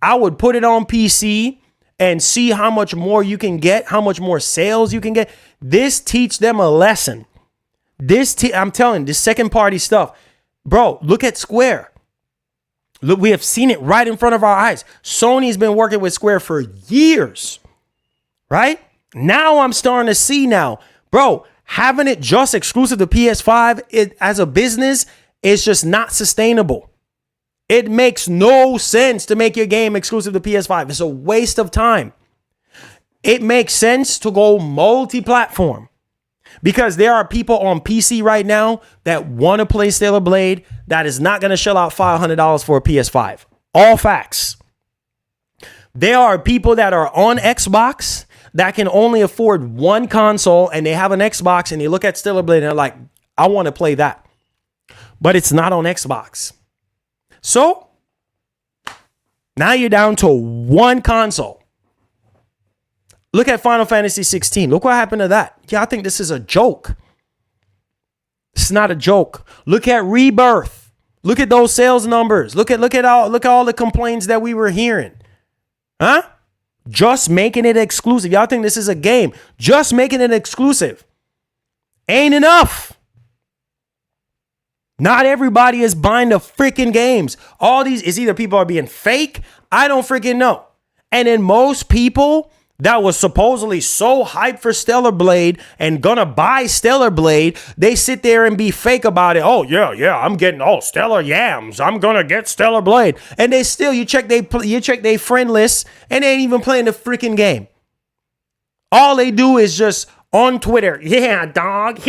I would put it on PC and see how much more you can get, how much more sales you can get. This teach them a lesson. I'm telling you, this second party stuff. Bro, look at Square. Look, we have seen it right in front of our eyes. Sony's been working with Square for years, right? Now I'm starting to see now, bro, having it just exclusive to PS5 as a business is just not sustainable. It makes no sense to make your game exclusive to PS5. It's a waste of time. It makes sense to go multi-platform because there are people on PC right now that want to play Stellar Blade that is not going to shell out $500 for a PS5. All facts. There are people that are on Xbox that can only afford one console and they have an Xbox and they look at Stellar Blade and they're like, I want to play that. But it's not on Xbox. So now you're down to one console. Look at Final Fantasy 16. Look what happened to that. Yeah, I think this is a joke. It's not a joke. Look at Rebirth. Look at those sales numbers. Look at all the complaints that we were hearing. Huh? Just making it exclusive. Y'all think this is a game. Just making it exclusive ain't enough. Not everybody is buying the freaking games. All these is either people are being fake. I don't freaking know. And then most people that was supposedly so hyped for Stellar Blade and gonna buy Stellar Blade, they sit there and be fake about it. Oh yeah, I'm getting Stellar Yams. I'm gonna get Stellar Blade, and they still you check they friend list and they ain't even playing the freaking game. All they do is just on Twitter, yeah, dog,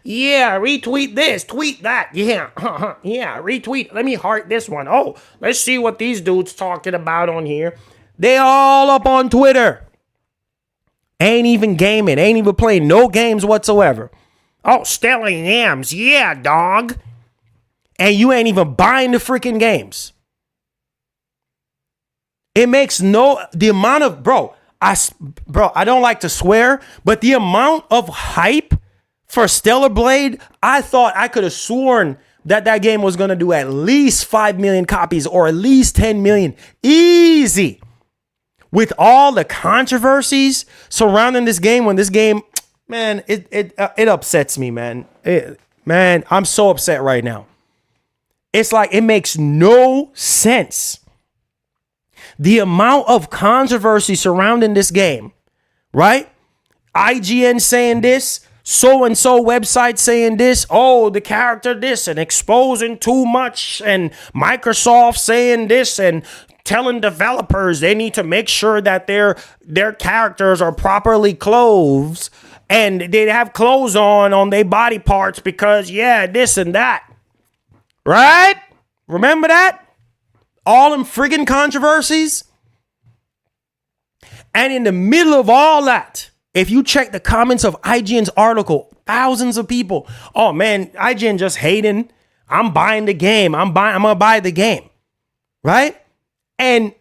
yeah, retweet this, tweet that, yeah, retweet. Let me heart this one. Oh, let's see what these dudes talking about on here. They all up on Twitter. Ain't even gaming. Ain't even playing no games whatsoever. Oh, Stella Yams. Yeah, dog. And you ain't even buying the freaking games. It makes the amount of, bro, I don't like to swear, but the amount of hype for Stellar Blade, I thought I could have sworn that game was going to do at least 5 million copies or at least 10 million. Easy. With all the controversies surrounding this game, when this game, man, it upsets me, man. Man, I'm so upset right now. It's like it makes no sense. The amount of controversy surrounding this game, right? IGN saying this, so-and-so website saying this, oh, the character this, and exposing too much, and Microsoft saying this, and telling developers they need to make sure that their characters are properly clothed and they have clothes on their body parts because, yeah, this and that. Right? Remember that? All them friggin' controversies. And in the middle of all that, if you check the comments of IGN's article, thousands of people, oh man, IGN just hating. I'm buying the game. I'm gonna buy the game. Right? And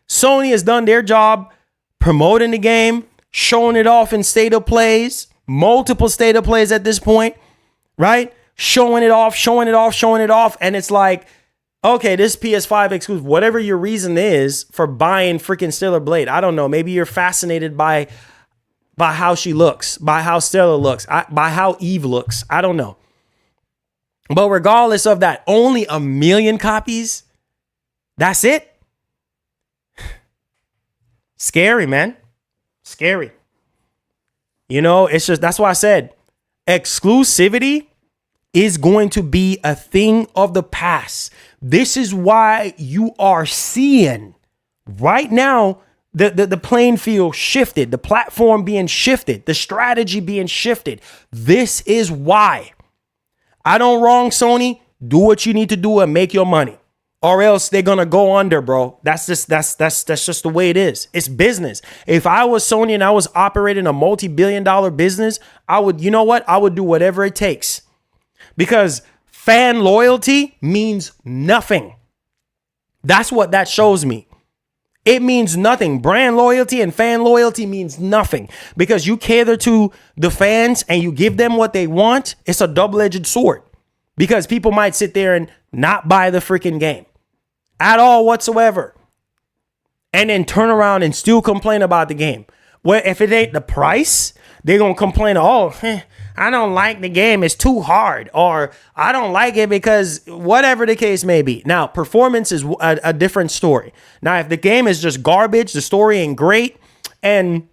Sony has done their job promoting the game, showing it off in state of plays, multiple state of plays at this point, right? Showing it off. And it's like, okay, this PS5 exclusive, whatever your reason is for buying freaking Stellar Blade. I don't know. Maybe you're fascinated by how she looks, by how Stella looks, by how Eve looks. I don't know. But regardless of that, only 1 million copies. That's it. Scary, man. Scary. You know, it's just, that's why I said exclusivity is going to be a thing of the past. This is why you are seeing right now the playing field shifted, the platform being shifted, the strategy being shifted. This is why. I don't wrong Sony. Do what you need to do and make your money, or else they're gonna go under, bro. That's just the way it is. It's business. If I was Sony and I was operating a multi-billion-dollar business, I would, you know what? I would do whatever it takes, because fan loyalty means nothing. That's what that shows me. It means nothing. Brand loyalty and fan loyalty means nothing, because you cater to the fans and you give them what they want. It's a double-edged sword, because people might sit there and not buy the freaking game at all whatsoever, and then turn around and still complain about the game. Well, if it ain't the price, they're going to complain, I don't like the game, it's too hard, or I don't like it because whatever the case may be. Now, performance is a different story. Now, if the game is just garbage, the story ain't great, and,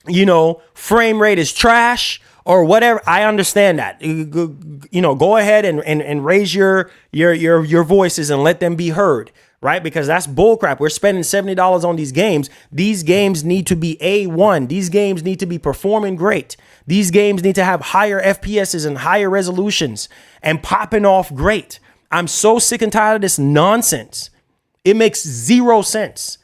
you know, frame rate is trash or whatever, I understand that. You know, go ahead and raise your voices and let them be heard. Right? Because that's bullcrap. We're spending $70 on these games. These games need to be A1. These games need to be performing great. These games need to have higher FPSs and higher resolutions and popping off great. I'm so sick and tired of this nonsense. It makes zero sense.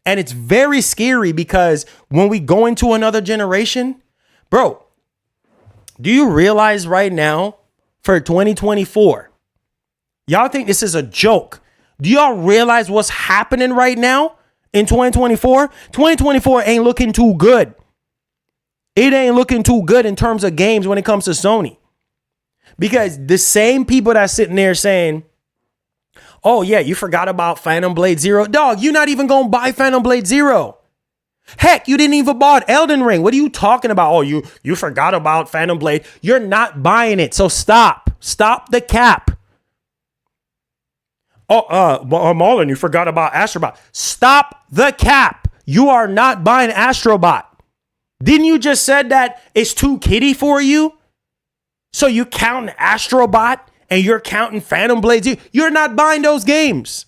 And it's very scary, because when we go into another generation, bro, do you realize right now for 2024, y'all think this is a joke? Do y'all realize what's happening right now in 2024? 2024 ain't looking too good. It ain't looking too good in terms of games when it comes to Sony. Because the same people that's sitting there saying, Oh, yeah, you forgot about Phantom Blade Zero. Dog, you're not even going to buy Phantom Blade Zero. Heck, you didn't even buy Elden Ring. What are you talking about? Oh, you forgot about Phantom Blade. You're not buying it. So stop. Stop the cap. Oh, Marlon, you forgot about Astrobot. Stop the cap. You are not buying Astrobot. Didn't you just said that it's too kiddie for you? So you counting Astrobot and you're counting Phantom Blades. You're not buying those games.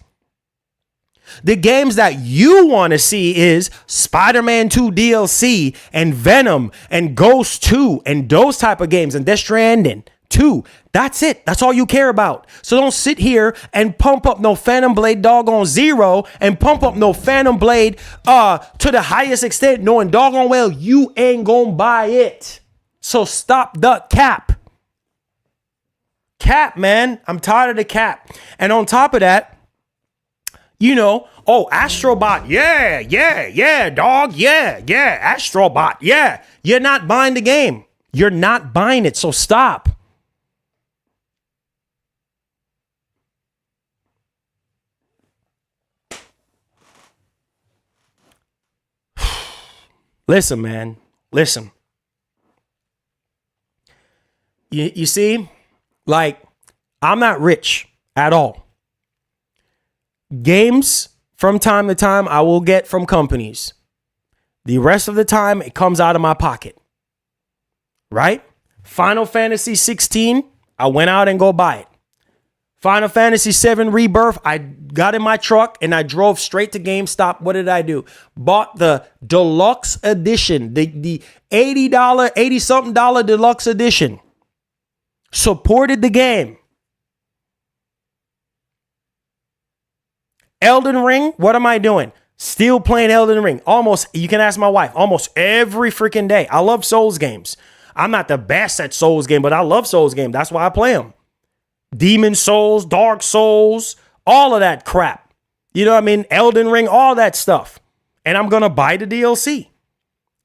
The games that you want to see is Spider-Man 2 DLC and Venom and Ghost 2 and those type of games and Death Stranding 2. That's it. That's all you care about. So don't sit here and pump up no Phantom Blade doggone Zero and pump up no Phantom Blade to the highest extent knowing doggone well you ain't gonna buy it. So stop the cap. Cap, man. I'm tired of the cap. And on top of that, you know, oh, Astrobot, yeah, dog, yeah, Astrobot, yeah. You're not buying the game. You're not buying it, so stop. Listen, man, listen. You see, like, I'm not rich at all. Games from time to time I will get from companies. The rest of the time it comes out of my pocket. Right? Final Fantasy 16, I went out and go buy it. Final Fantasy 7 Rebirth, I got in my truck and I drove straight to GameStop. What did I do? Bought the deluxe edition, the $80 deluxe edition. Supported the game. Elden Ring, what am I doing? Still playing Elden Ring. Almost, you can ask my wife, almost every freaking day. I love Souls games. I'm not the best at Souls game, but I love Souls game. That's why I play them. Demon Souls, Dark Souls, all of that crap. You know what I mean? Elden Ring, all that stuff. And I'm going to buy the DLC.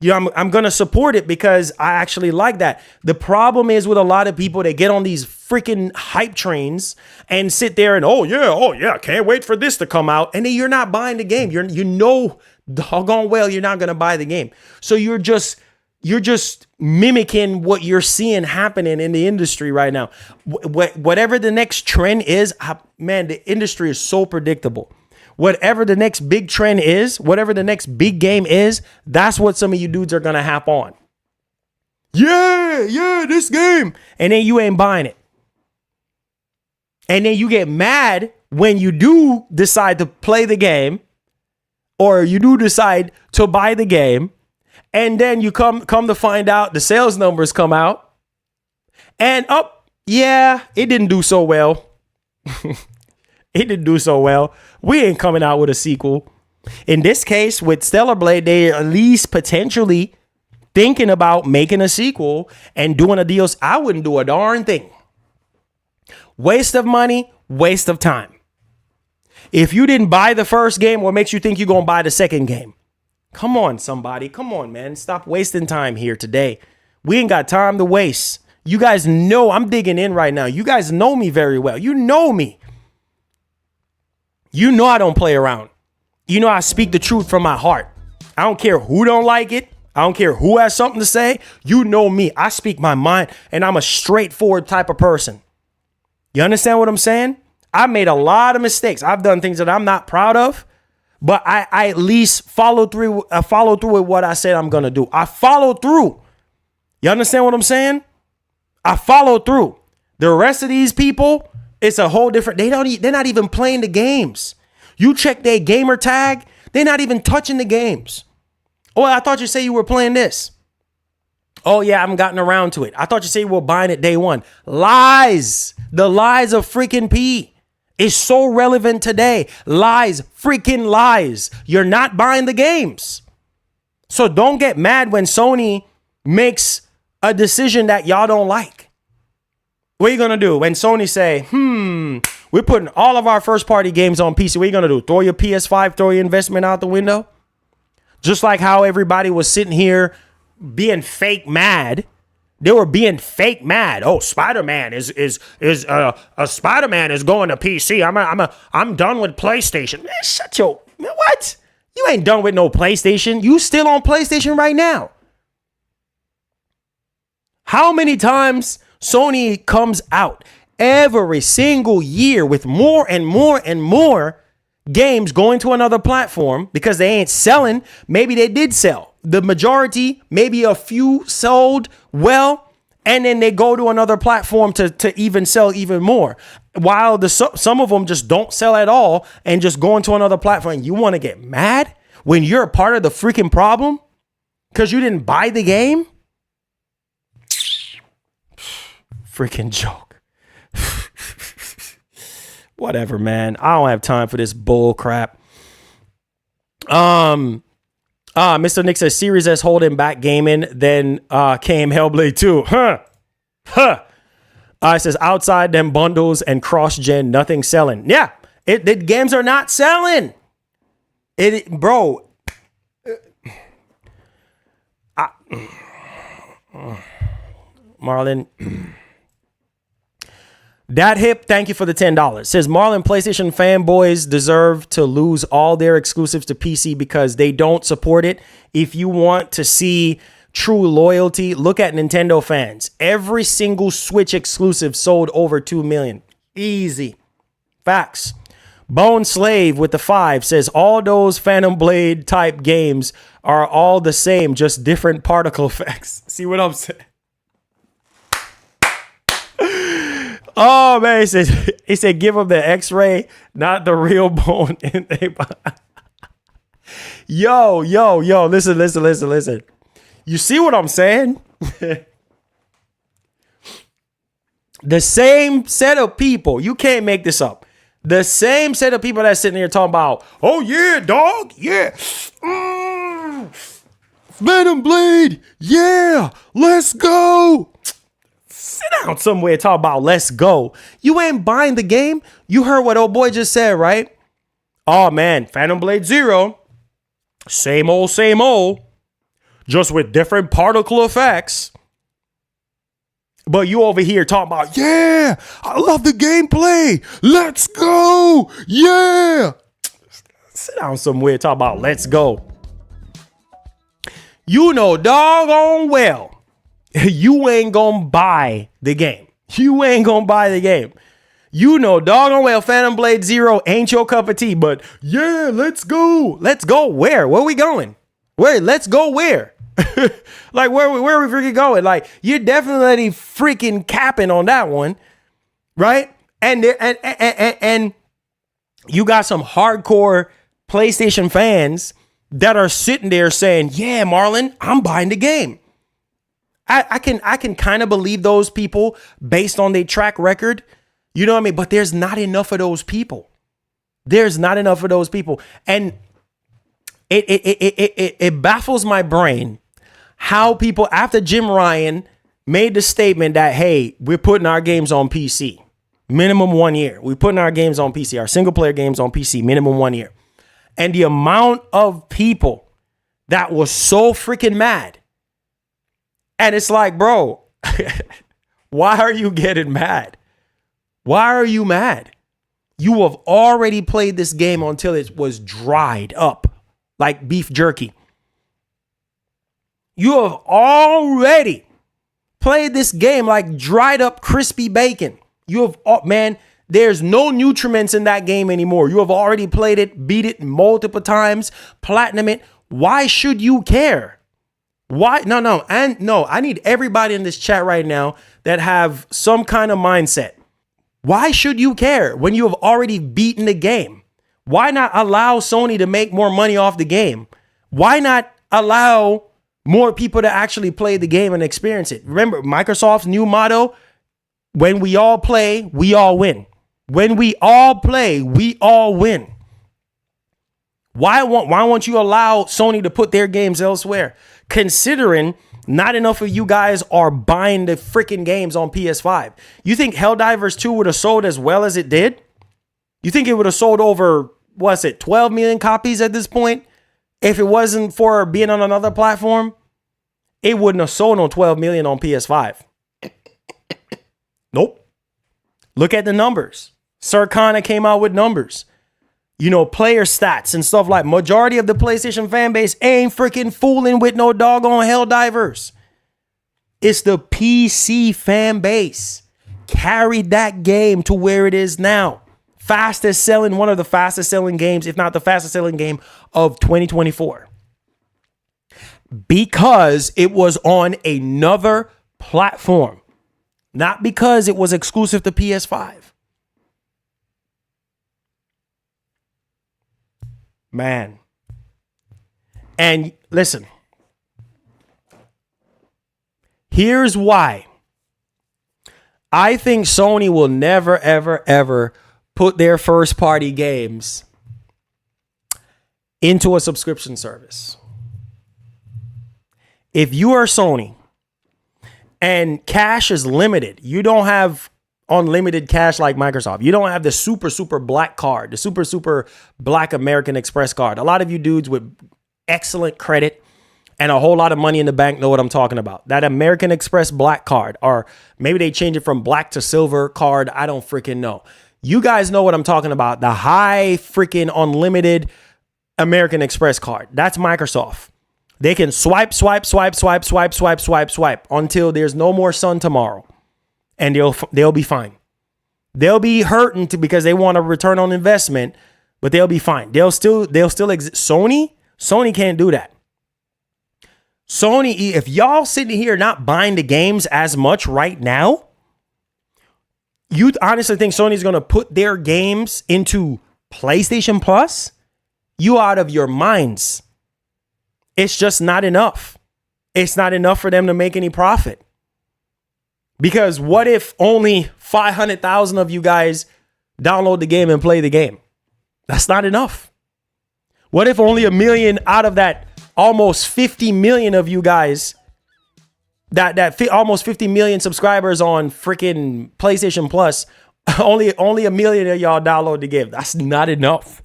You know, I'm going to support it because I actually like that. The problem is with a lot of people, they get on these freaking hype trains and sit there and, oh yeah, can't wait for this to come out. And then you're not buying the game. You know doggone well you're not going to buy the game. So you're just mimicking what you're seeing happening in the industry right now. Whatever the next trend is, man, the industry is so predictable. Whatever the next big trend is, whatever the next big game is, that's what some of you dudes are going to hop on. Yeah, this game. And then you ain't buying it. And then you get mad when you do decide to play the game or you do decide to buy the game. And then you come to find out the sales numbers come out and it didn't do so well. It didn't do so well. We ain't coming out with a sequel. In this case, with Stellar Blade, they at least potentially thinking about making a sequel and doing a deal. I wouldn't do a darn thing. Waste of money, waste of time. If you didn't buy the first game, what makes you think you're going to buy the second game? Come on, somebody. Come on, man. Stop wasting time here today. We ain't got time to waste. You guys know I'm digging in right now. You guys know me very well. You know me. You know I don't play around. You know I speak the truth from my heart. I don't care who don't like it. I don't care who has something to say. You know me. I speak my mind and I'm a straightforward type of person. You understand what I'm saying? I made a lot of mistakes. I've done things that I'm not proud of, but I at least follow through with what I said I'm going to do. I follow through. You understand what I'm saying? I follow through. The rest of these people, it's a whole different, they're not even playing the games. You check their gamer tag, they're not even touching the games. Oh, I thought you said you were playing this. Oh yeah, I haven't gotten around to it. I thought you said you were buying it day one. Lies. The lies of freaking P is so relevant today. Lies, freaking lies. You're not buying the games. So don't get mad when Sony makes a decision that y'all don't like. What are you going to do when Sony say, we're putting all of our first party games on PC? What are you going to do? Throw your PS5, throw your investment out the window? Just like how everybody was sitting here being fake mad They were being fake mad. Oh, Spider-Man is Spider-Man is going to PC. I'm done with PlayStation. Man, shut your what? You ain't done with no PlayStation. You still on PlayStation right now. How many times Sony comes out every single year with more and more and more games going to another platform because they ain't selling. Maybe they did sell. The majority, maybe a few sold well, and then they go to another platform to even sell even more. While some of them just don't sell at all and just go into another platform. You want to get mad when you're a part of the freaking problem because you didn't buy the game? Freaking joke. Whatever, man. I don't have time for this bull crap. Mr. Nick says Series S holding back gaming, then came Hellblade 2. It says outside them bundles and cross-gen, nothing selling. Yeah, the games are not selling. Bro. Marlon. That hip, thank you for the $10. Says Marlon, PlayStation fanboys deserve to lose all their exclusives to PC because they don't support it. If you want to see true loyalty, look at Nintendo fans. Every single Switch exclusive sold over 2 million. Easy. Facts. Bone Slave with the 5 says all those Phantom Blade type games are all the same, just different particle effects. See what I'm saying? Oh man, he said give them the X-ray, not the real bone. Yo, listen. You see what I'm saying? The same set of people, you can't make this up. The same set of people that's sitting here talking about, oh yeah, dog, yeah. Phantom Blade, yeah, let's go. Sit down somewhere, talk about let's go. You ain't buying the game. You heard what old boy just said, right? Oh man, Phantom Blade 0. Same old. Just with different particle effects. But you over here talking about, yeah, I love the gameplay. Let's go. Yeah. Sit down somewhere, talk about let's go. You know doggone well. You ain't gonna buy the game. You know doggone well Phantom Blade 0 ain't your cup of tea, but yeah, let's go. Let's go where? Where we going? Where? Let's go where? Like where are we freaking going? Like you're definitely freaking capping on that one, right? And you got some hardcore PlayStation fans that are sitting there saying, yeah, Marlon, I'm buying the game. I can kind of believe those people based on their track record. You know what I mean? But there's not enough of those people. And it baffles my brain how people, after Jim Ryan made the statement that, hey, we're putting our games on PC, minimum 1 year. We're putting our games on PC, our single player games on PC, minimum 1 year. And the amount of people that was so freaking mad. And it's like, bro, why are you getting mad? Why are you mad? You have already played this game until it was dried up like beef jerky. You have already played this game like dried up crispy bacon. You have, man, there's no nutriments in that game anymore. You have already played it, beat it multiple times, platinum it. Why should you care? Why? No. I need everybody in this chat right now that have some kind of mindset. Why should you care when you have already beaten the game? Why not allow Sony to make more money off the game? Why not allow more people to actually play the game and experience it? Remember, Microsoft's new motto, when we all play, we all win. When we all play, we all win. Why won't you allow Sony to put their games elsewhere? Considering not enough of you guys are buying the freaking games on PS5. You think Helldivers 2 would have sold as well as it did? You think it would have sold over, 12 million copies at this point? If it wasn't for being on another platform? it wouldn't have sold on 12 million on PS5. Nope. Look at the numbers. Sir Connor came out with numbers. You know, player stats and stuff like majority of the PlayStation fan base ain't freaking fooling with no doggone Helldivers. It's the PC fan base carried that game to where it is now. Fastest selling, one of the fastest selling games, if not the fastest selling game of 2024. Because it was on another platform. Not because it was exclusive to PS5. Man. And listen. Here's why. I think Sony will never, ever, ever put their first party games into a subscription service. If you are Sony and cash is limited, you don't have unlimited cash like Microsoft. You don't have the super black card, the super black American Express card. A lot of you dudes with excellent credit and a whole lot of money in the bank know what I'm talking about. That American Express black card, or maybe they change it from black to silver card. I don't freaking know. You guys know what I'm talking about. The high freaking unlimited American Express card. That's Microsoft. They can swipe until there's no more sun tomorrow. And they'll be fine. They'll be hurting because they want a return on investment, but they'll be fine. They'll still exist. Sony can't do that. Sony, if y'all sitting here not buying the games as much right now, you honestly think Sony's going to put their games into PlayStation Plus? You out of your minds. It's just not enough. It's not enough for them to make any profit. Because what if only 500,000 of you guys download the game and play the game? That's not enough. What if only 1 million out of that almost 50 million of you guys, almost 50 million subscribers on freaking PlayStation Plus, only 1 million of y'all download the game? That's not enough.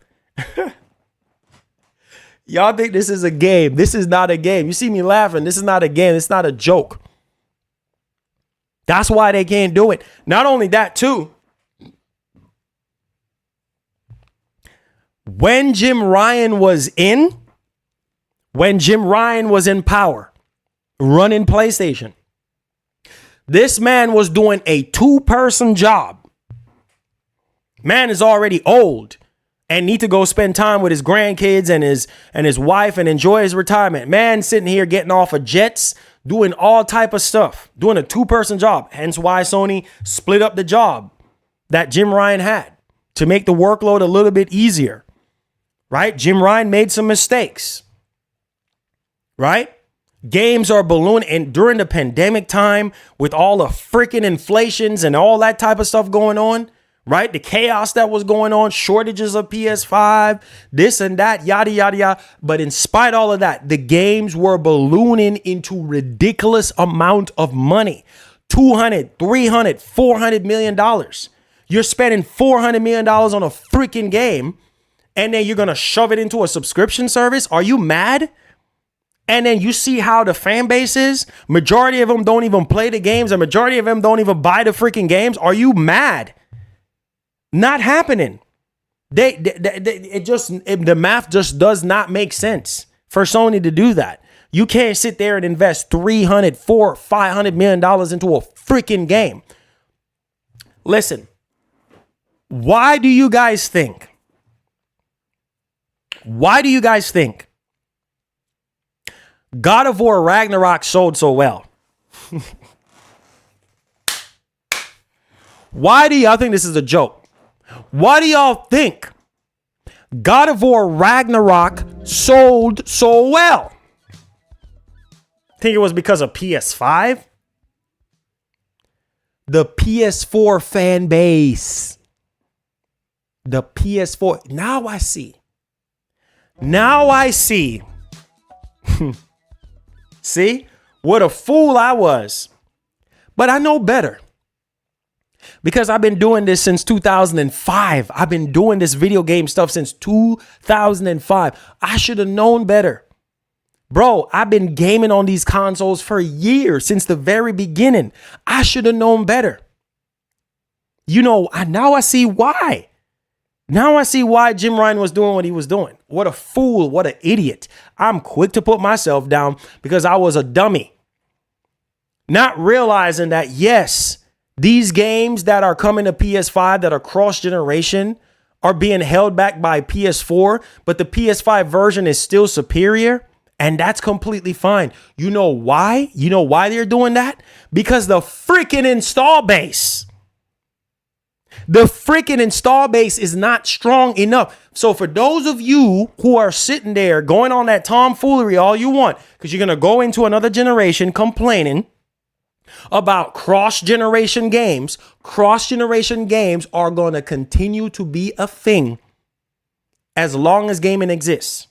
Y'all think this is a game. This is not a game. You see me laughing. This is not a game. It's not a joke. That's why they can't do it. Not only that, too. When Jim Ryan was in power, running PlayStation, this man was doing a 2-person job. Man is already old and need to go spend time with his grandkids and his wife and enjoy his retirement. Man sitting here getting off of jets, doing all type of stuff, doing a 2-person job. Hence why Sony split up the job that Jim Ryan had to make the workload a little bit easier, right? Jim Ryan made some mistakes, right? Games are ballooning, and during the pandemic time with all the freaking inflations and all that type of stuff going on, right? The chaos that was going on, shortages of PS5, this and that, yada, yada, yada. But in spite of all of that, the games were ballooning into ridiculous amount of money. $200, $300, $400 million. You're spending $400 million on a freaking game, and then you're going to shove it into a subscription service? Are you mad? And then you see how the fan base is. Majority of them don't even play the games. The majority of them don't even buy the freaking games. Are you mad? Not happening. The math just does not make sense for Sony to do that. You can't sit there and invest $300, $400, $500 million into a freaking game. Listen, why do you guys think? God of War Ragnarok sold so well? Why do y'all think this is a joke? Why do y'all think God of War Ragnarok sold so well? Think it was because of PS5? The PS4 fan base. The PS4. Now I see. See? What a fool I was. But I know better. Because I've been doing this since 2005. I've been doing this video game stuff since 2005. I should have known better. Bro, I've been gaming on these consoles for years, since the very beginning. I should have known better. You know, now I see why. Now I see why Jim Ryan was doing what he was doing. What a fool. What an idiot. I'm quick to put myself down because I was a dummy. Not realizing that, yes, these games that are coming to PS5 that are cross-generation are being held back by PS4, but the PS5 version is still superior, and that's completely fine. You know why? You know why they're doing that? Because the freaking install base. The freaking install base is not strong enough. So for those of you who are sitting there going on that tomfoolery all you want, because you're going to go into another generation complaining about cross-generation games are going to continue to be a thing as long as gaming exists.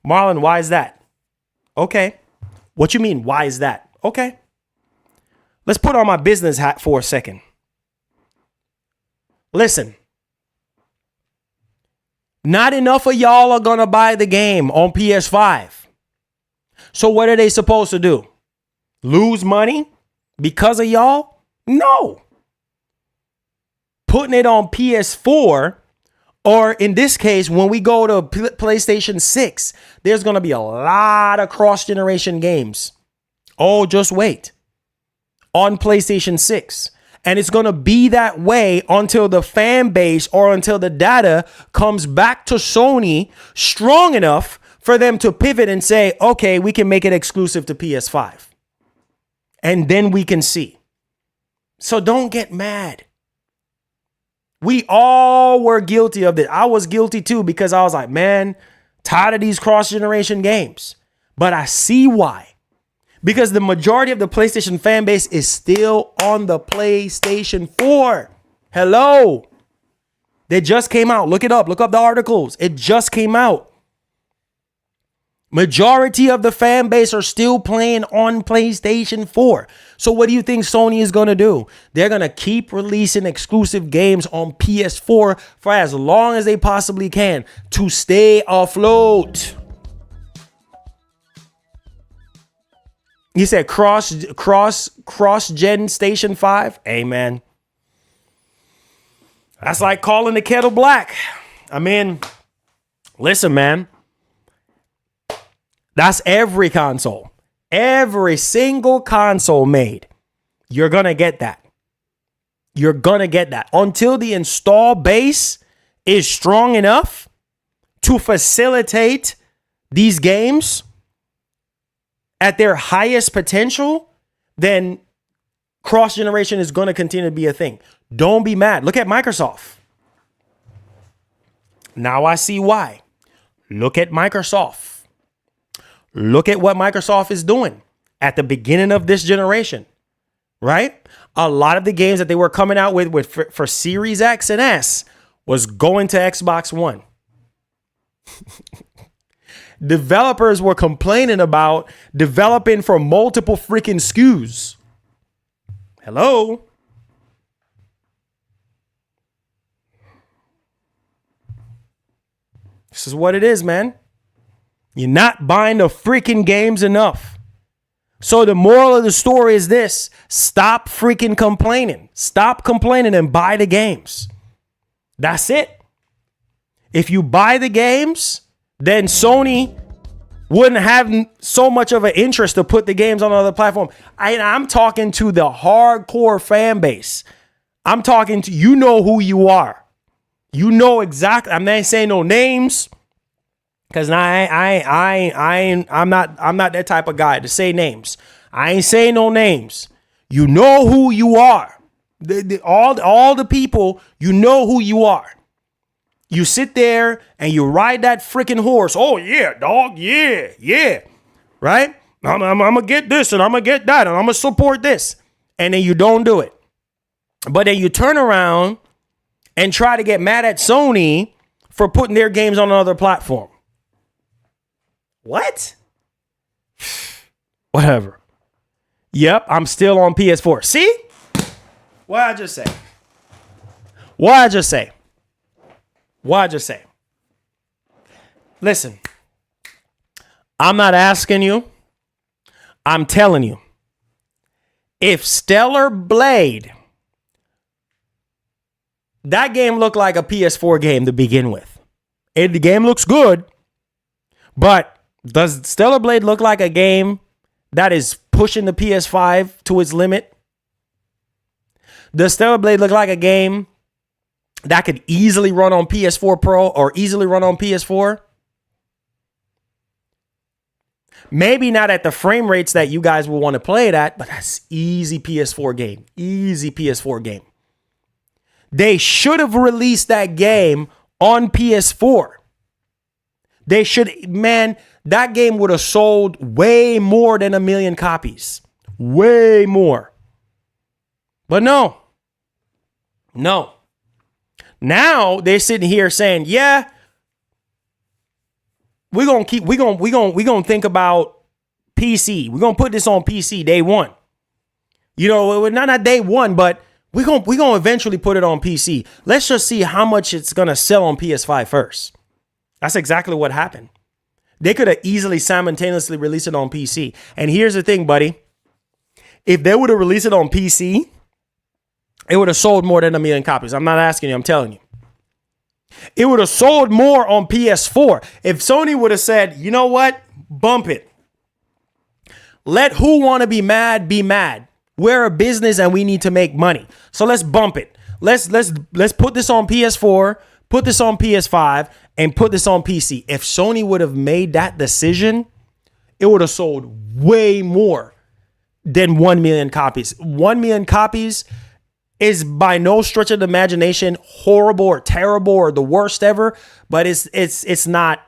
Marlon, why is that? Okay. What you mean, why is that? Okay. Let's put on my business hat for a second. Listen. Not enough of y'all are going to buy the game on PS5. So what are they supposed to do? Lose money because of y'all? No. Putting it on PS4, or in this case, when we go to PlayStation 6, there's going to be a lot of cross-generation games. Oh, just wait. On PlayStation 6. And it's going to be that way until the fan base or until the data comes back to Sony strong enough for them to pivot and say, okay, we can make it exclusive to PS5. And then we can see. So don't get mad. We all were guilty of this. I was guilty too, because I was like, man, tired of these cross-generation games. But I see why. Because the majority of the PlayStation fan base is still on the PlayStation 4. Hello. They just came out. Look it up. Look up the articles. It just came out. Majority of the fan base are still playing on PlayStation 4. So what do you think Sony is going to do? They're going to keep releasing exclusive games on PS4 for as long as they possibly can to stay afloat. You said cross-gen Station 5? Amen. That's like calling the kettle black. I mean, listen, man. That's every console. Every single console made. You're going to get that. You're going to get that. Until the install base is strong enough to facilitate these games at their highest potential, then cross-generation is going to continue to be a thing. Don't be mad. Look at Microsoft. Now I see why. Look at Microsoft. Look at what Microsoft is doing at the beginning of this generation, right? A lot of the games that they were coming out with for Series X and S was going to Xbox One. Developers were complaining about developing for multiple freaking SKUs. Hello? This is what it is, man. You're not buying the freaking games enough. So the moral of the story is this. Stop freaking complaining. Stop complaining and buy the games. That's it. If you buy the games, then Sony wouldn't have so much of an interest to put the games on another platform. I'm talking to the hardcore fan base. I'm talking to, you know who you are. You know exactly. I'm not saying no names, because I'm not that type of guy to say names. I ain't saying no names. You know who you are. All the people, you know who you are. You sit there and you ride that freaking horse. Oh, yeah, dog. Yeah, yeah. Right? I'm going to get this and I'm going to get that and I'm going to support this. And then you don't do it. But then you turn around and try to get mad at Sony for putting their games on another platform. What? Whatever. Yep, I'm still on PS4. See? What I just say? What I just say? What I just say? Listen, I'm not asking you. I'm telling you. If Stellar Blade, that game looked like a PS4 game to begin with. The game looks good, but does Stellar Blade look like a game that is pushing the PS5 to its limit? Does Stellar Blade look like a game that could easily run on PS4 Pro or easily run on PS4? Maybe not at the frame rates that you guys will want to play it at, but that's easy PS4 game. Easy PS4 game. They should have released that game on PS4. They should, man, that game would have sold way more than 1 million copies. Way more. But no. Now they're sitting here saying, yeah, we're gonna think about PC. We're gonna put this on PC day one. You know, not day one, but we're gonna eventually put it on PC. Let's just see how much it's gonna sell on PS5 first. That's exactly what happened. They could have easily simultaneously released it on PC. And here's the thing, buddy. If they would have released it on PC, it would have sold more than 1 million copies. I'm not asking you, I'm telling you. It would have sold more on PS4. If Sony would have said, you know what? Bump it. Let who want to be mad be mad. We're a business and we need to make money. So let's bump it. Let's put this on PS4, put this on PS5, and put this on PC. If Sony would have made that decision, it would have sold way more than 1 million copies. 1 million copies is by no stretch of the imagination horrible or terrible or the worst ever, but it's not.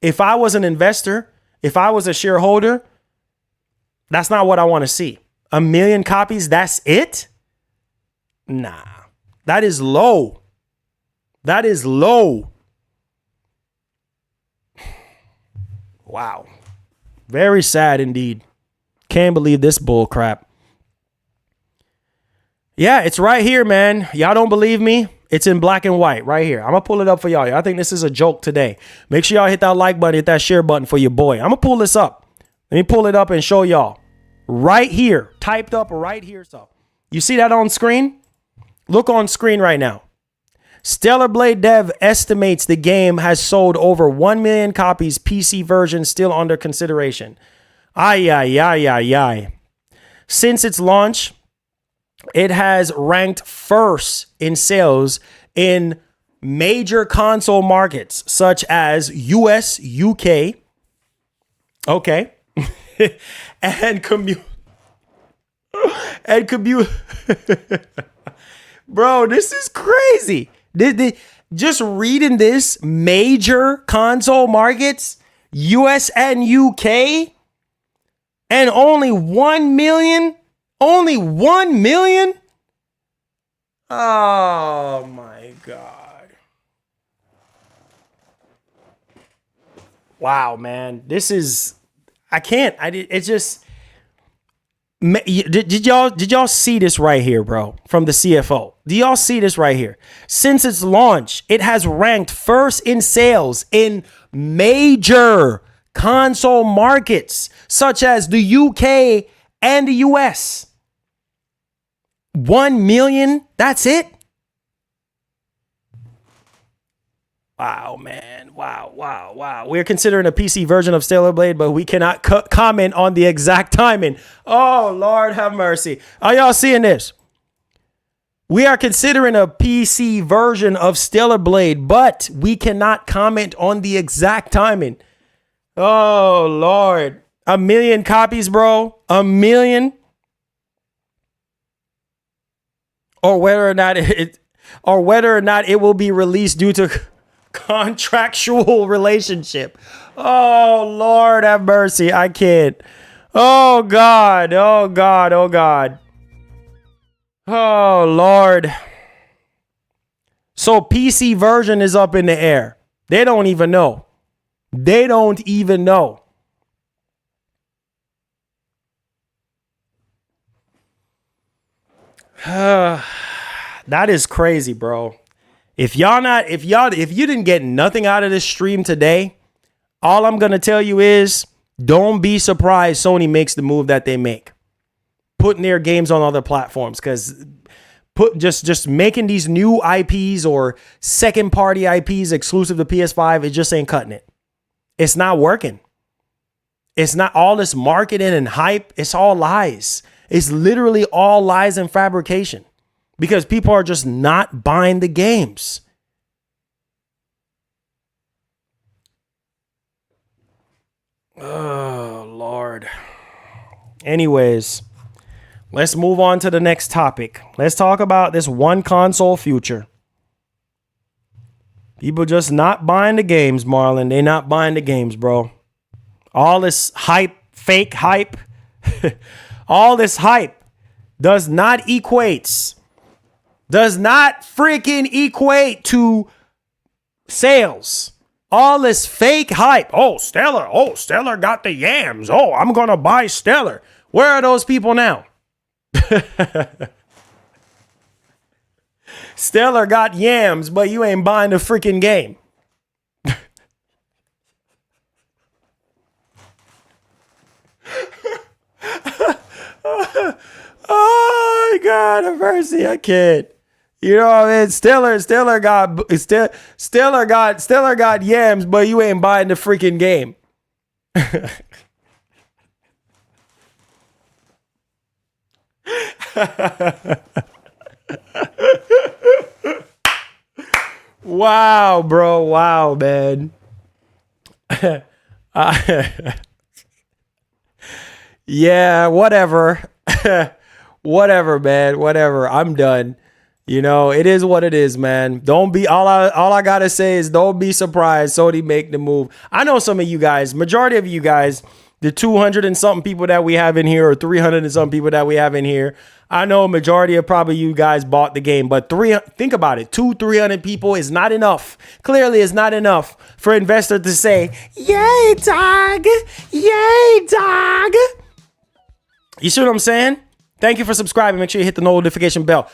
If I was an investor, if I was a shareholder, that's not what I want to see. 1 million copies, that's it? Nah, that is low. That is low. Wow. Very sad indeed. Can't believe this bull crap. Yeah, it's right here, man. Y'all don't believe me? It's in black and white right here. I'm going to pull it up for y'all. I think this is a joke today. Make sure y'all hit that like button, hit that share button for your boy. I'm going to pull this up. Let me pull it up and show y'all. Right here. Typed up right here. So you see that on screen? Look on screen right now. Stellar Blade Dev estimates the game has sold over 1 million copies. PC version still under consideration. Ay. Since its launch, it has ranked first in sales in major console markets such as US, UK, okay, and Bro, this is crazy. Just reading this, major console markets, US and UK, and only 1 million. Only 1 million? Oh my God. Wow, man. This is, it's just, did y'all see this right here, bro? From the CFO. Do y'all see this right here? Since its launch, it has ranked first in sales in major console markets such as the UK and the US. 1 million? That's it? Wow, man. Wow. We're considering a PC version of Stellar Blade, but we cannot comment on the exact timing. Oh, Lord have mercy. Are y'all seeing this? We are considering a PC version of Stellar Blade, but we cannot comment on the exact timing. Oh, Lord. 1 million copies, bro. 1 million. Or whether or not it will be released due to contractual relationship. Oh, Lord have mercy. I can't. Oh, God. Oh, Lord. So PC version is up in the air. They don't even know. That is crazy, bro. If you didn't get nothing out of this stream today, All I'm going to tell you is don't be surprised Sony makes the move that they make, putting their games on other platforms, because just making these new IPs or second party IPs exclusive to PS5, it just ain't cutting it. It's not working. It's not all this marketing and hype. It's all lies. It's literally all lies and fabrication because people are just not buying the games. Oh, Lord. Anyways, let's move on to the next topic. Let's talk about this one console future. People just not buying the games, Marlon. They not buying the games, bro. All this hype, fake hype, all this hype does not freaking equate to sales. All this fake hype. Oh, Stella got the yams. Oh, I'm going to buy Stella. Where are those people now? Stella got yams, but you ain't buying the freaking game. Oh, God have mercy, I can't. You know what I mean? Stella got yams, but you ain't buying the freaking game. Wow, bro. Wow, man. Yeah, whatever. Whatever, man. Whatever. I'm done. You know, it is what it is, man. Don't be all I gotta say is don't be surprised Sony make the move. I know some of you guys, majority of you guys, the 200 and something people that we have in here, or 300 and something people that we have in here, I know a majority of probably you guys bought the game, but think about it, 300 people is not enough. Clearly it's not enough for investors to say, yay, dog, yay, dog. You see what I'm saying? Thank you for subscribing. Make sure you hit the notification bell.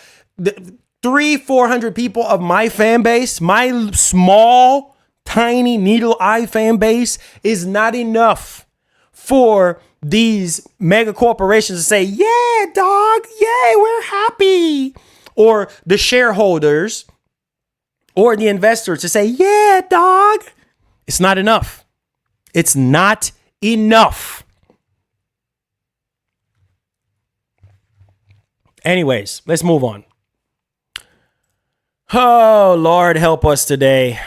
400 people of my fan base, my small, tiny needle eye fan base, is not enough for these mega corporations to say, yeah, dog, yay, we're happy. Or the shareholders or the investors to say, yeah, dog. It's not enough. It's not enough. Anyways, let's move on. Oh, Lord, help us today.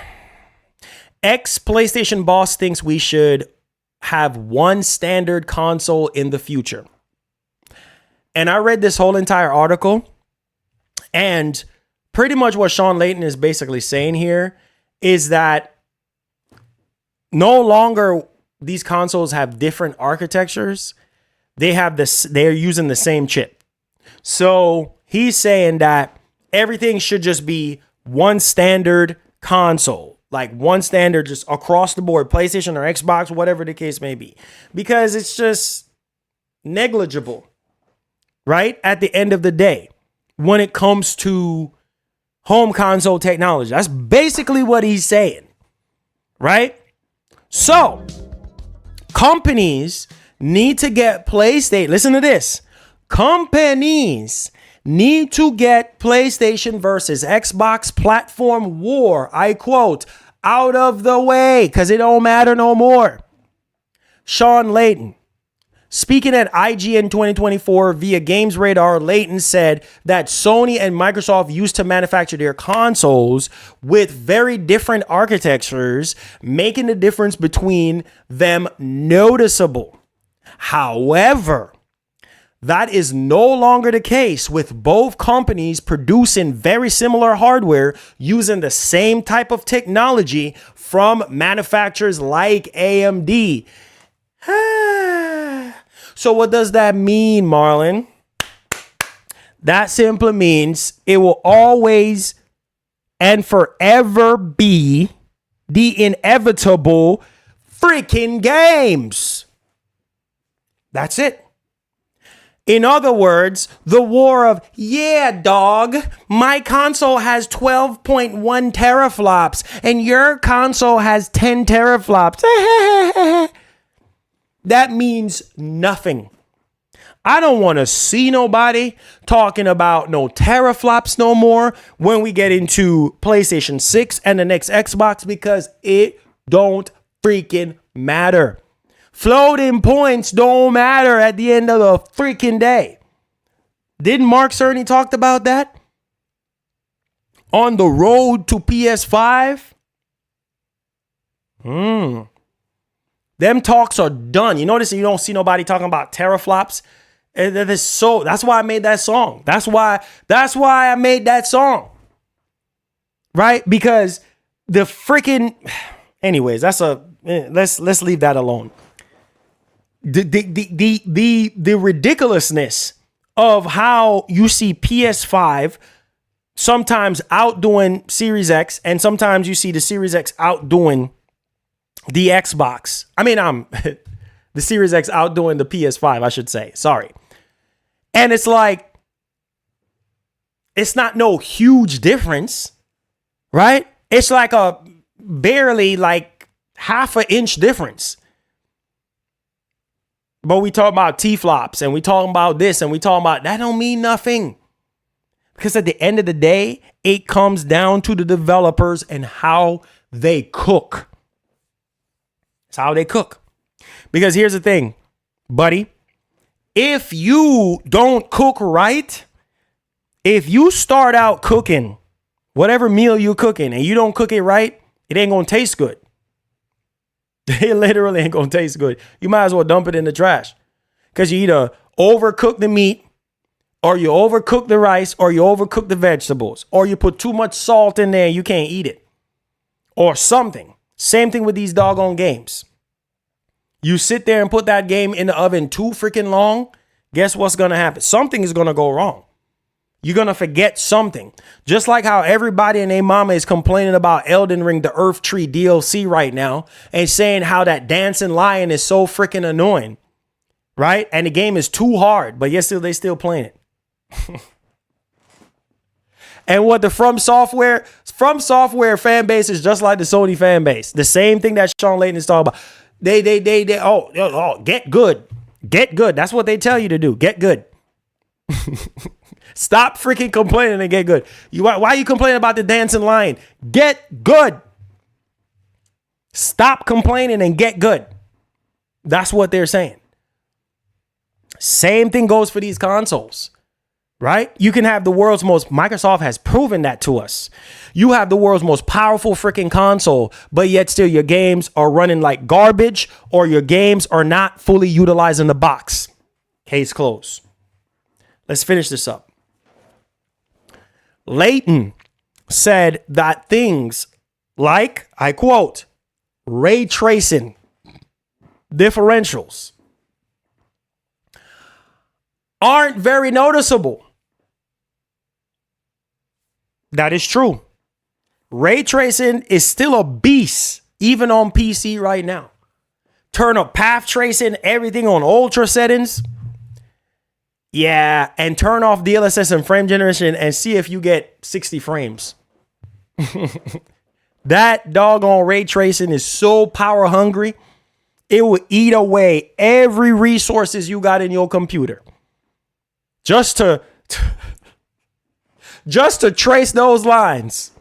Ex-PlayStation boss thinks we should have one standard console in the future. And I read this whole entire article, and pretty much what Shawn Layden is basically saying here is that no longer these consoles have different architectures. They're using the same chip. So he's saying that everything should just be one standard console, like one standard just across the board, PlayStation or Xbox, whatever the case may be, because it's just negligible, right? At the end of the day, when it comes to home console technology, that's basically what he's saying, right? So companies need to get PlayStation. Listen to this. Companies need to get PlayStation versus Xbox platform war, I quote, out of the way, because it don't matter no more. Shawn Layden, speaking at IGN 2024 via Games Radar, Layden said that Sony and Microsoft used to manufacture their consoles with very different architectures, making the difference between them noticeable. However, that is no longer the case, with both companies producing very similar hardware using the same type of technology from manufacturers like AMD. So what does that mean, Marlon? That simply means it will always and forever be the inevitable freaking games. That's it. In other words, the war of, yeah, dog, my console has 12.1 teraflops and your console has 10 teraflops. That means nothing. I don't want to see nobody talking about no teraflops no more when we get into PlayStation 6 and the next Xbox, because it don't freaking matter. Floating points don't matter at the end of the freaking day. Didn't Mark Cerny talk about that? On the road to PS5? Them talks are done. You notice you don't see nobody talking about teraflops. That's why I made that song. That's why I made that song. Right? Because the freaking, anyways, let's leave that alone. The ridiculousness of how you see PS5 sometimes outdoing Series X, and sometimes you see the Series X outdoing the Xbox. I mean, the Series X outdoing the PS5, I should say. Sorry. And it's like, it's not no huge difference, right? It's like a barely like half an inch difference. But we talk about T-flops and we talking about this and we talking about that don't mean nothing. Because at the end of the day, it comes down to the developers and how they cook. It's how they cook. Because here's the thing, buddy. If you don't cook right, if you start out cooking whatever meal you're cooking and you don't cook it right, it ain't going to taste good. It literally ain't going to taste good. You might as well dump it in the trash. Because you either overcook the meat, or you overcook the rice, or you overcook the vegetables, or you put too much salt in there and you can't eat it, or something. Same thing with these doggone games. You sit there and put that game in the oven too freaking long, guess what's going to happen? Something is going to go wrong. You're going to forget something. Just like how everybody and their mama is complaining about Elden Ring, the Earth Tree DLC right now, and saying how that dancing lion is so freaking annoying, right? And the game is too hard, but yet they still playing it. And what the From Software fan base is just like the Sony fan base. The same thing that Shawn Layden is talking about. They get good. Get good. That's what they tell you to do. Get good. Stop freaking complaining and get good. Why are you complaining about the dancing lion? Get good. Stop complaining and get good. That's what they're saying. Same thing goes for these consoles, right? You can have the world's most, Microsoft has proven that to us. You have the world's most powerful freaking console, but yet still your games are running like garbage, or your games are not fully utilizing the box. Case closed. Let's finish this up. Layden said that things like, I quote, ray tracing, differentials aren't very noticeable. That is true. Ray tracing is still a beast, even on PC right now. Turn up path tracing, everything on ultra settings. Yeah, and turn off DLSS and frame generation and see if you get 60 frames. That doggone ray tracing is so power hungry, it will eat away every resources you got in your computer. Just to trace those lines.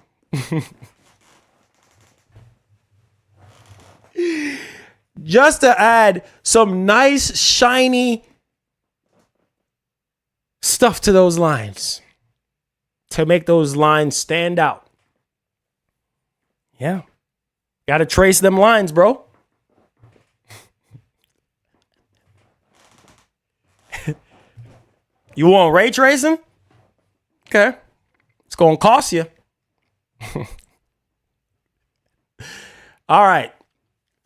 Just to add some nice, shiny stuff to those lines. To make those lines stand out. Yeah. Got to trace them lines, bro. You want ray tracing? Okay. It's going to cost you. All right.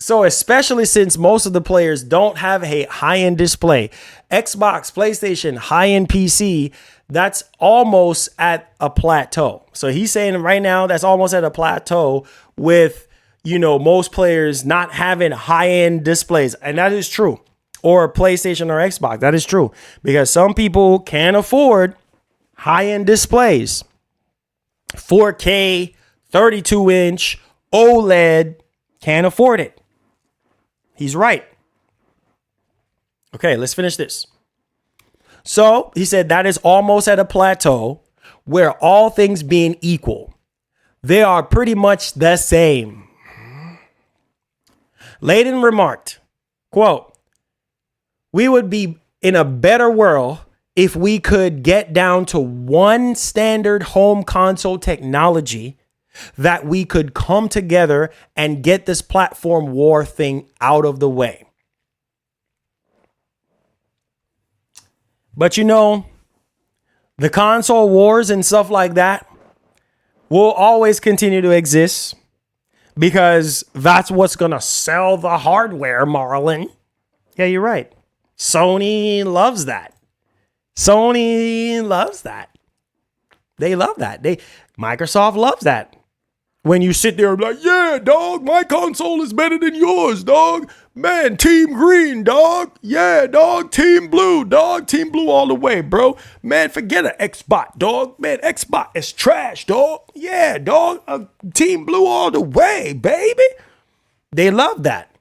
So especially since most of the players don't have a high-end display, Xbox, PlayStation, high-end PC, that's almost at a plateau. So he's saying right now that's almost at a plateau with, most players not having high-end displays. And that is true. or PlayStation or Xbox. That is true, because some people can't afford high-end displays. 4K, 32-inch, OLED, can't afford it. He's right. Okay, let's finish this. So he said that is almost at a plateau where all things being equal, they are pretty much the same. Layden remarked, quote, "We would be in a better world if we could get down to one standard home console technology that we could come together and get this platform war thing out of the way." But you know, the console wars and stuff like that will always continue to exist because that's what's going to sell the hardware, Marlon. Yeah, you're right. Sony loves that. Sony loves that. They love that. Microsoft loves that. When you sit there and be like, yeah, dog, my console is better than yours, dog. Man, Team Green, dog. Yeah, dog. Team Blue, dog. Team Blue all the way, bro. Man, forget an Xbox, dog. Man, Xbox is trash, dog. Yeah, dog. Team Blue all the way, baby. They love that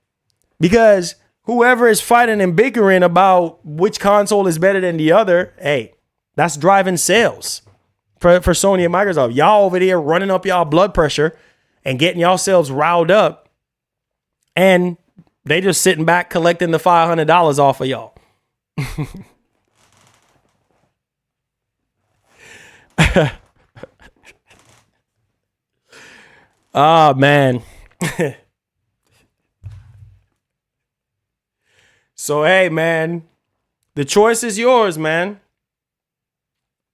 because whoever is fighting and bickering about which console is better than the other, hey, that's driving sales. For Sony and Microsoft, y'all over there running up y'all blood pressure and getting yourselves riled up, and they just sitting back collecting the $500 off of y'all. Oh, man. So, hey, man, the choice is yours, man.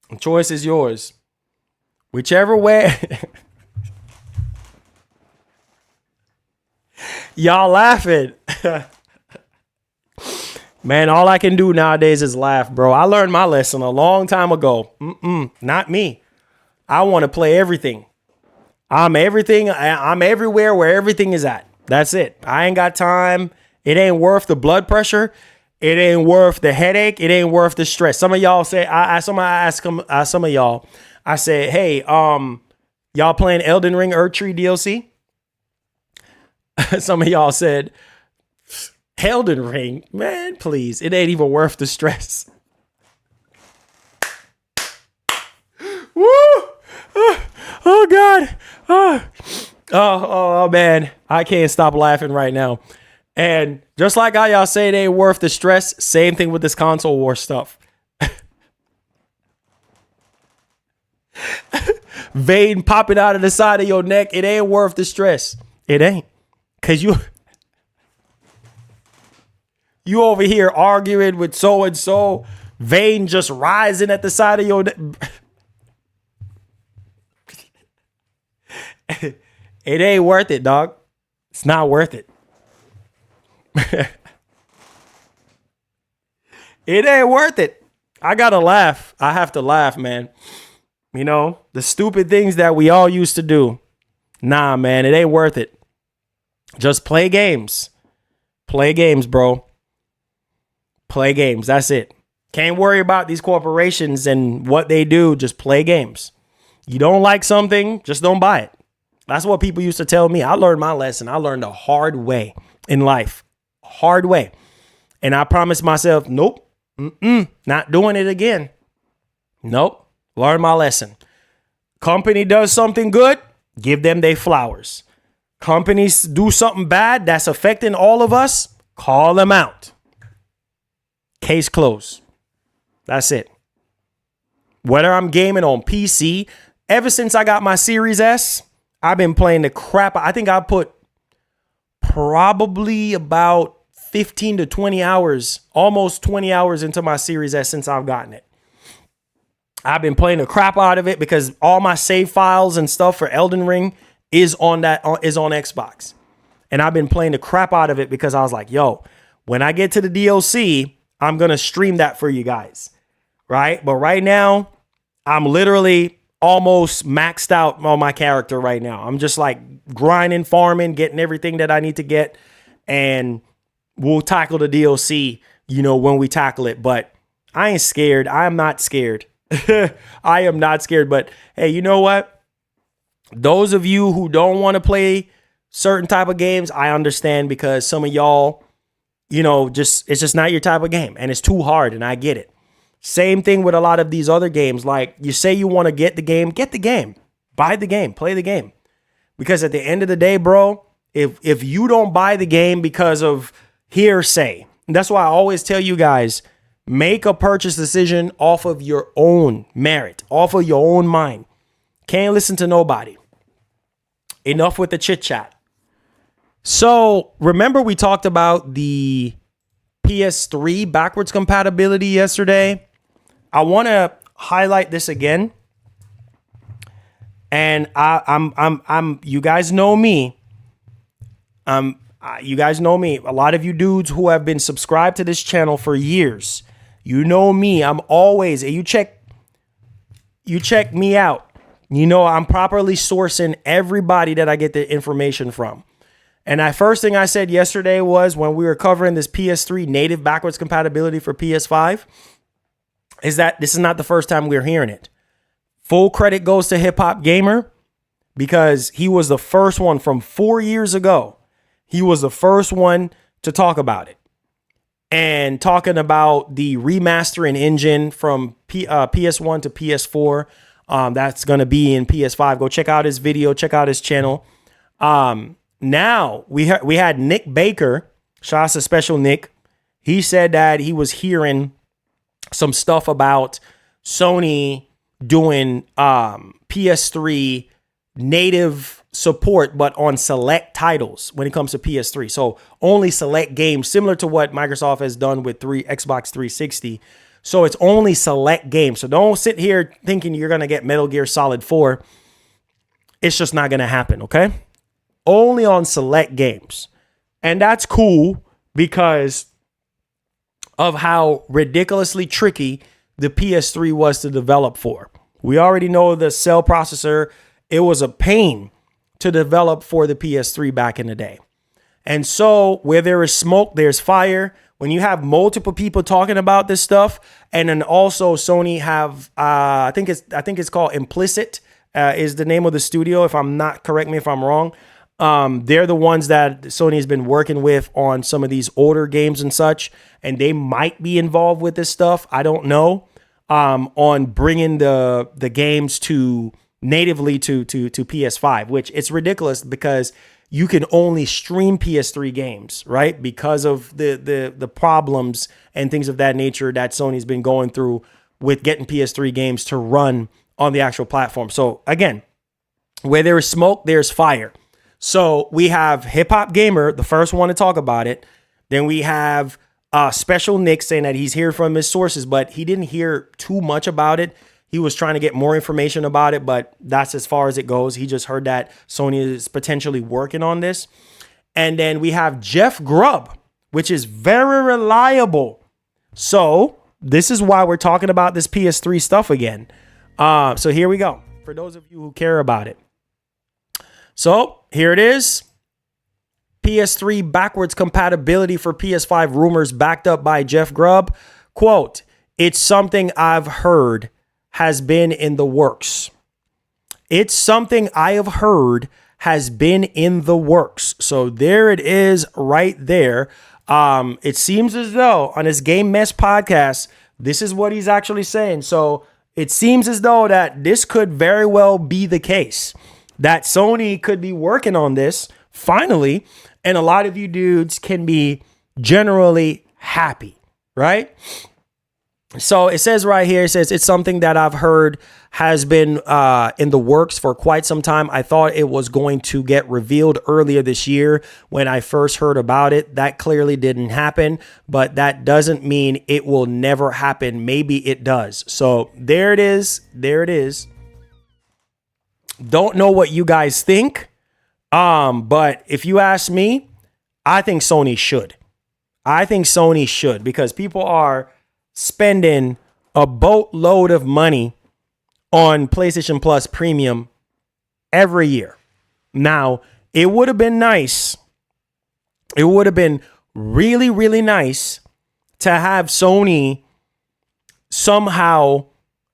The choice is yours. Whichever way. Y'all laughing. Man, all I can do nowadays is laugh, bro. I learned my lesson a long time ago. Not me. I want to play everything. I'm everything. I'm everywhere where everything is at. That's it. I ain't got time. It ain't worth the blood pressure. It ain't worth the headache. It ain't worth the stress. Some of y'all say, some of y'all, I said, hey, y'all playing Elden Ring Erdtree DLC? Some of y'all said, Elden Ring, man, please. It ain't even worth the stress. Woo! Oh God. Oh, man. I can't stop laughing right now. And just like how y'all say it ain't worth the stress, same thing with this console war stuff. Vein popping out of the side of your neck, it ain't worth the stress. It ain't. Because you over here arguing with so-and-so, vein just rising at the side of your neck. It ain't worth it, dog. It's not worth it. It ain't worth it. I gotta laugh. I have to laugh, man. You know, the stupid things that we all used to do. Nah, man, it ain't worth it. Just play games. Play games, bro. Play games. That's it. Can't worry about these corporations and what they do. Just play games. You don't like something, just don't buy it. That's what people used to tell me. I learned my lesson. I learned the hard way in life. Hard way. And I promised myself, nope, not doing it again. Nope. Learn my lesson. Company does something good, give them their flowers. Companies do something bad that's affecting all of us, call them out. Case closed. That's it. Whether I'm gaming on PC, ever since I got my Series S, I've been playing the crap. I think I put probably about 15 to 20 hours, almost 20 hours into my Series S since I've gotten it. I've been playing the crap out of it because all my save files and stuff for Elden Ring is on Xbox. And I've been playing the crap out of it because I was like, yo, when I get to the DLC, I'm going to stream that for you guys. Right? But right now, I'm literally almost maxed out on my character right now. I'm just like grinding, farming, getting everything that I need to get. And we'll tackle the DLC, when we tackle it. But I ain't scared. I am not scared. I am not scared. But hey, you know what? Those of you who don't want to play certain type of games, I understand, because some of y'all, it's just not your type of game and it's too hard, and I get it. Same thing with a lot of these other games. Like, you say you want to get the game, buy the game, play the game. Because at the end of the day, bro, if you don't buy the game because of hearsay, and that's why I always tell you guys, make a purchase decision off of your own merit, off of your own mind. Can't listen to nobody. Enough with the chit chat. So remember, we talked about the PS3 backwards compatibility yesterday. I want to highlight this again. And I'm you guys know me. You guys know me. A lot of you dudes who have been subscribed to this channel for years, you know me. I'm always, you check me out. I'm properly sourcing everybody that I get the information from. And first thing I said yesterday was, when we were covering this PS3 native backwards compatibility for PS5, is that this is not the first time we're hearing it. Full credit goes to Hip Hop Gamer, because he was the first one from 4 years ago. He was the first one to talk about it, and talking about the remastering engine from PS1 to PS4. That's going to be in PS5. Go check out his video. Check out his channel. Now we had Nick Baker. Shout out to Special Nick. He said that he was hearing some stuff about Sony doing PS3 native support, but on select titles when it comes to PS3. So only select games, similar to what Microsoft has done with Xbox 360. So it's only select games. So don't sit here thinking you're going to get Metal Gear Solid 4. It's just not going to happen, okay? Only on select games. And that's cool because of how ridiculously tricky the PS3 was to develop for. We already know the cell processor, it was a pain to develop for the PS3 back in the day. And so where there is smoke, there's fire. When you have multiple people talking about this stuff, and then also Sony have, I think it's called Implicit, is the name of the studio. If I'm not, correct me if I'm wrong. They're the ones that Sony has been working with on some of these older games and such, and they might be involved with this stuff. I don't know. On bringing the games to natively to PS5, which it's ridiculous because you can only stream PS3 games, right? Because of the problems and things of that nature that Sony's been going through with getting PS3 games to run on the actual platform. So again, where there is smoke, there's fire. So we have Hip Hop Gamer, the first one to talk about it. Then we have Special Nick saying that he's heard from his sources, but he didn't hear too much about it. He was trying to get more information about it, but that's as far as it goes. He just heard that Sony is potentially working on this. And then we have Jeff Grubb, which is very reliable. So this is why we're talking about this PS3 stuff again. So here we go. For those of you who care about it. So here it is. PS3 backwards compatibility for PS5 rumors backed up by Jeff Grubb. Quote, "It's something I've heard has been in the works." It's something I have heard has been in the works. So there it is right there. It seems as though on his Game Mess podcast, this is what he's actually saying. So it seems as though that this could very well be the case, that Sony could be working on this finally. And a lot of you dudes can be generally happy, right? So it says right here, it says, "It's something that I've heard has been in the works for quite some time. I thought it was going to get revealed earlier this year when I first heard about it. That clearly didn't happen, but that doesn't mean it will never happen. Maybe it does." So there it is. There it is. Don't know what you guys think. But if you ask me, I think Sony should. I think Sony should, because people are spending a boatload of money on PlayStation Plus Premium every year. Now, it would have been nice. It would have been really, really nice to have Sony somehow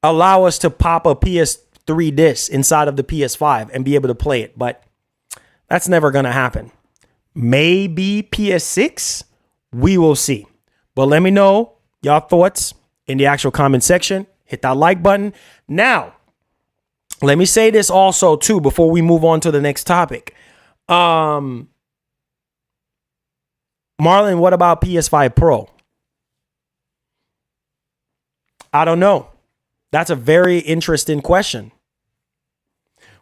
allow us to pop a PS3 disc inside of the PS5 and be able to play it. But that's never going to happen. Maybe PS6. We will see. But let me know y'all thoughts in the actual comment section. Hit that like button. Now, let me say this also too before we move on to the next topic. Marlon, what about PS5 Pro? I don't know. That's a very interesting question.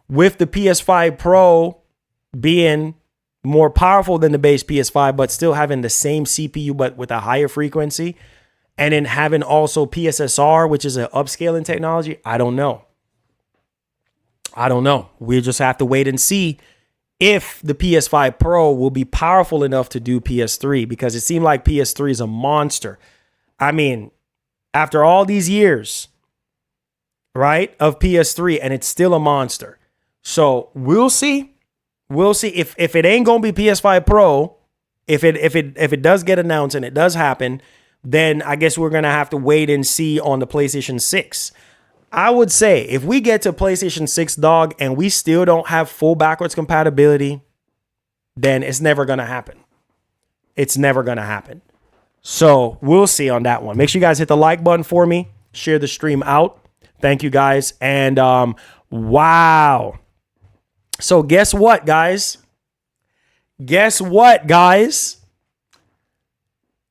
With the PS5 Pro being more powerful than the base PS5, but still having the same CPU, but with a higher frequency, and then having also PSSR, which is an upscaling technology, I don't know. We just have to wait and see if the PS5 Pro will be powerful enough to do PS3, because it seemed like PS3 is a monster. I mean, after all these years, right, of PS3, and it's still a monster. So we'll see. We'll see if it ain't gonna be PS5 Pro. If it does get announced and it does happen, then I guess we're gonna have to wait and see on the PlayStation 6. I would say if we get to PlayStation 6, dog, and we still don't have full backwards compatibility, then it's never gonna happen. It's never gonna happen. So we'll see on that one. Make sure you guys hit the like button for me. Share the stream out. Thank you guys. And wow. So guess what, guys?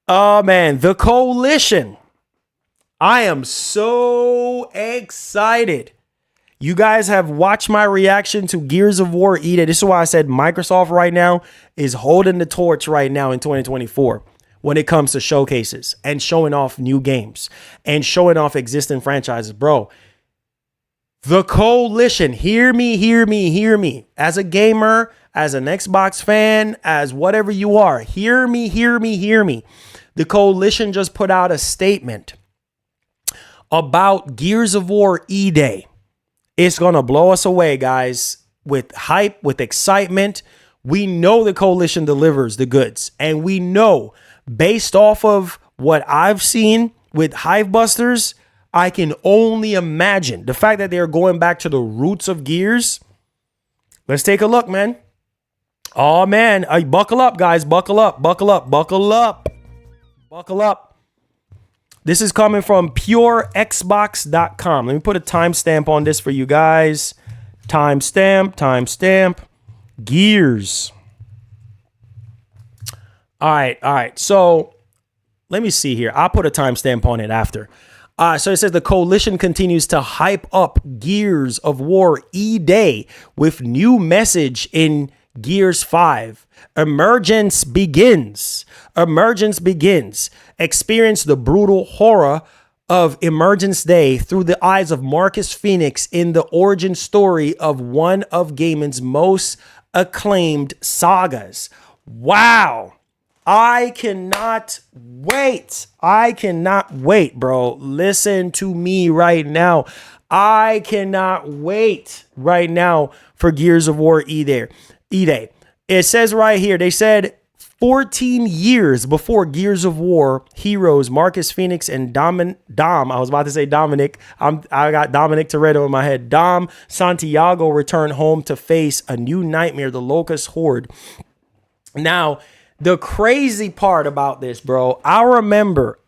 Oh, man, the Coalition. I am so excited. You guys have watched my reaction to Gears of War E-Day. This is why I said Microsoft right now is holding the torch right now in 2024 when it comes to showcases and showing off new games and showing off existing franchises, bro. The Coalition, hear me. As a gamer, as an Xbox fan, as whatever you are, hear me. The Coalition just put out a statement about Gears of War E-Day. It's going to blow us away, guys, with hype, with excitement. We know the Coalition delivers the goods. And we know, based off of what I've seen with Hivebusters, I can only imagine the fact that they're going back to the roots of Gears. Let's take a look, man. Oh, man. Buckle up, guys. Buckle up. This is coming from purexbox.com. Let me put a timestamp on this for you guys. Timestamp. Gears. All right. So let me see here. I'll put a timestamp on it after. So it says the Coalition continues to hype up Gears of War E-Day with new message in Gears 5. Emergence begins. Experience the brutal horror of Emergence Day through the eyes of Marcus Phoenix in the origin story of one of gaming's most acclaimed sagas. Wow. I cannot wait, bro. Listen to me right now. I cannot wait right now for Gears of War E-Day. It says right here, they said 14 years before Gears of War heroes Marcus Phoenix and Dom. I was about to say Dominic. I got Dominic Toretto in my head. Dom Santiago returned home to face a new nightmare, the Locust Horde. Now, the crazy part about this, bro, I remember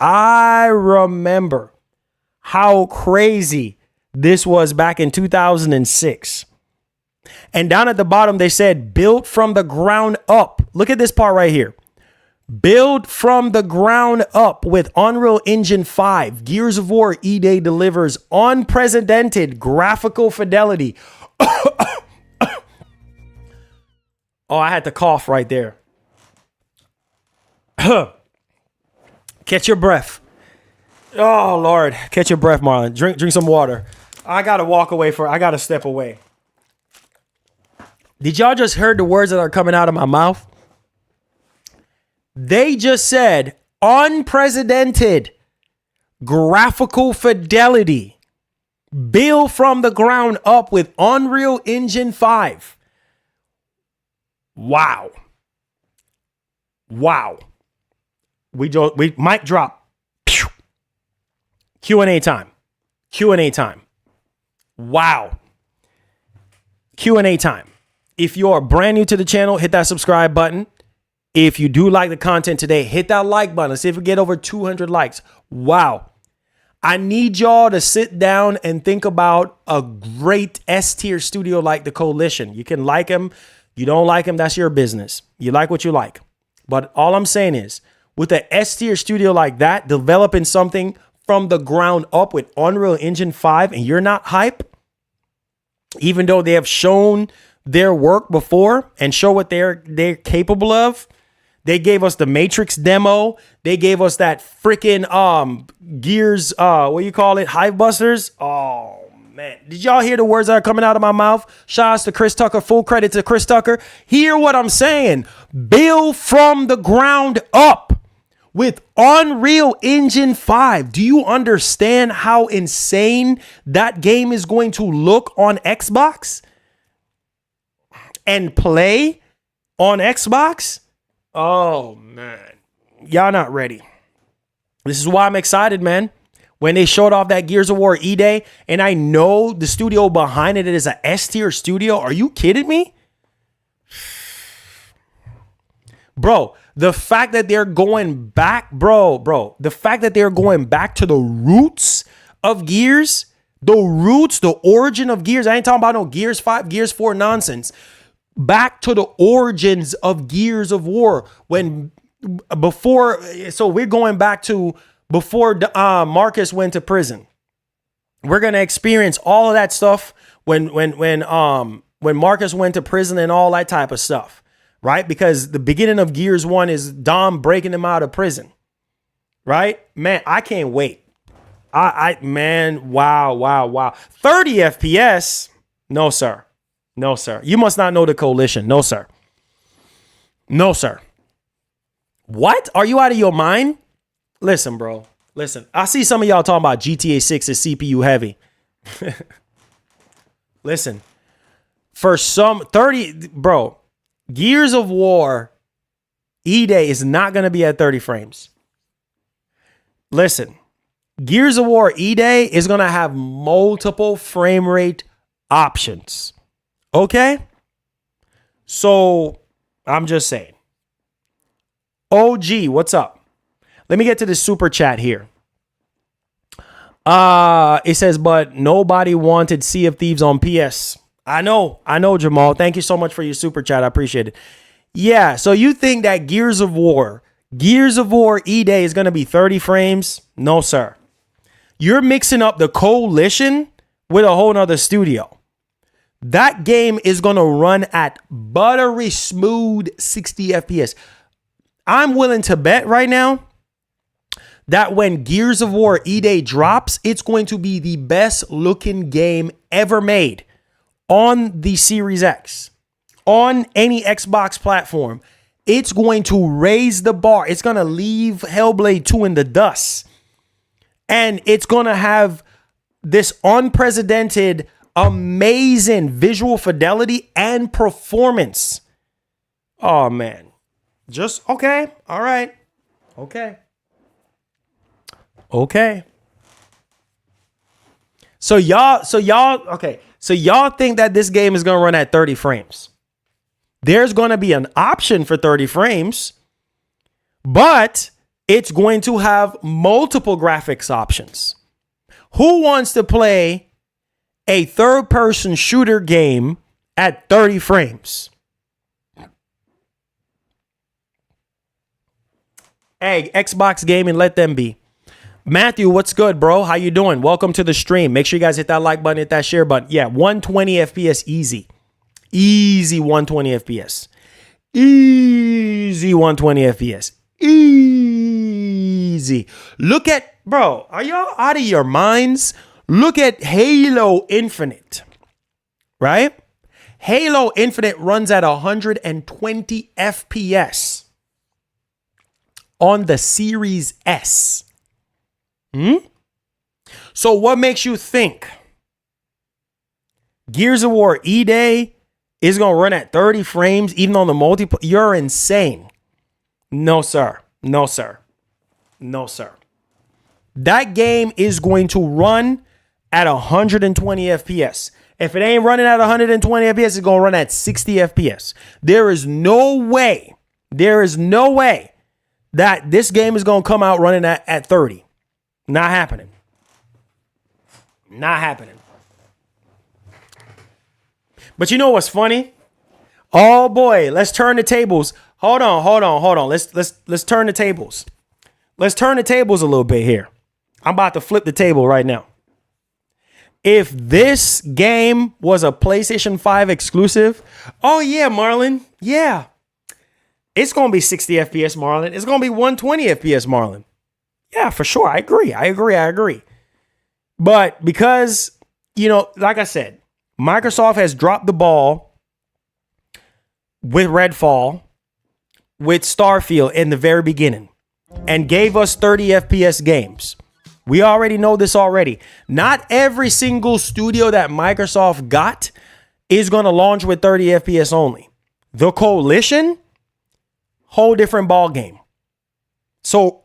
how crazy this was back in 2006. And down at the bottom, they said, built from the ground up. Look at this part right here. Build from the ground up with Unreal Engine 5. Gears of War E-Day delivers unprecedented graphical fidelity. Oh, I had to cough right there. Catch your breath. Oh, Lord. Catch your breath, Marlon. Drink some water. I got to step away. Did y'all just heard the words that are coming out of my mouth? They just said unprecedented graphical fidelity. Build from the ground up with Unreal Engine 5. Wow. We mic drop. Q&A time. Q&A time. Wow. Q&A time. If you're brand new to the channel, hit that subscribe button. If you do like the content today, hit that like button. Let's see if we get over 200 likes. Wow. I need y'all to sit down and think about a great S-tier studio like the Coalition. You can like them. You don't like them. That's your business. You like what you like. But all I'm saying is, with an S-tier studio like that, developing something from the ground up with Unreal Engine 5, and you're not hype, even though they have shown their work before and show what they're capable of. They gave us the Matrix demo. They gave us that freaking Gears, what do you call it? Hive Busters. Oh man. Did y'all hear the words that are coming out of my mouth? Shout out to Chris Tucker. Full credit to Chris Tucker. Hear what I'm saying. Build from the ground up with Unreal Engine 5. Do you understand how insane that game is going to look on Xbox and play on Xbox? Oh, man. Y'all not ready. This is why I'm excited, man. When they showed off that Gears of War E-Day, and I know the studio behind it is a S-tier studio. Are you kidding me? Bro, the fact that they're going back, the fact that they're going back to the roots of Gears, the origin of Gears. I ain't talking about no Gears 5, Gears 4 nonsense. Back to the origins of Gears of War. So we're going back to before Marcus went to prison. We're gonna experience all of that stuff when Marcus went to prison and all that type of stuff, right? Because the beginning of Gears 1 is Dom breaking him out of prison, right? Man, I can't wait. Man, wow. 30 FPS? No, sir. No, sir. You must not know the Coalition. No, sir. No, sir. What? Are you out of your mind? Listen, bro. Listen. I see some of y'all talking about GTA 6 is CPU heavy. Listen. For some 30, bro, Gears of War E-Day is not going to be at 30 frames. Listen. Gears of War E-Day is going to have multiple frame rate options. Okay? So, I'm just saying. OG, what's up? Let me get to the super chat here. It says, but nobody wanted Sea of Thieves on PS. I know, Jamal. Thank you so much for your super chat. I appreciate it. Yeah, so you think that Gears of War E-Day is going to be 30 frames? No, sir. You're mixing up the Coalition with a whole nother studio. That game is going to run at buttery smooth 60 FPS. I'm willing to bet right now that when Gears of War E-Day drops, it's going to be the best looking game ever made on the Series X, on any Xbox platform. It's going to raise the bar. It's going to leave Hellblade 2 in the dust. And it's going to have this unprecedented, amazing visual fidelity and performance. Oh, man. Just, okay. All right. Okay. So y'all think that this game is going to run at 30 frames. There's going to be an option for 30 frames, but it's going to have multiple graphics options. Who wants to play a third-person shooter game at 30 frames? Hey, Xbox Gaming, let them be. Matthew, what's good, bro? How you doing? Welcome to the stream. Make sure you guys hit that like button, hit that share button. Yeah, 120 FPS easy. Easy 120 FPS. Easy 120 FPS. Easy. Look at, bro, are y'all out of your minds? Look at Halo Infinite, right? Halo Infinite runs at 120 FPS on the Series S. So what makes you think Gears of War E-Day is going to run at 30 frames even on the multiplayer? You're insane. No, sir. No, sir. No, sir. That game is going to run at 120 FPS. If it ain't running at 120 FPS, it's going to run at 60 FPS. There is no way that this game is going to come out running at 30. Not happening. Not happening. But you know what's funny? Oh boy, let's turn the tables. Hold on. Let's turn the tables. Let's turn the tables a little bit here. I'm about to flip the table right now. If this game was a PlayStation 5 exclusive, oh yeah, Marlon, yeah. It's going to be 60 FPS, Marlon. It's going to be 120 FPS, Marlon. Yeah, for sure. I agree. But because, like I said, Microsoft has dropped the ball with Redfall, with Starfield in the very beginning, and gave us 30 FPS games. We already know this already. Not every single studio that Microsoft got is going to launch with 30 FPS only. The Coalition, whole different ball game. So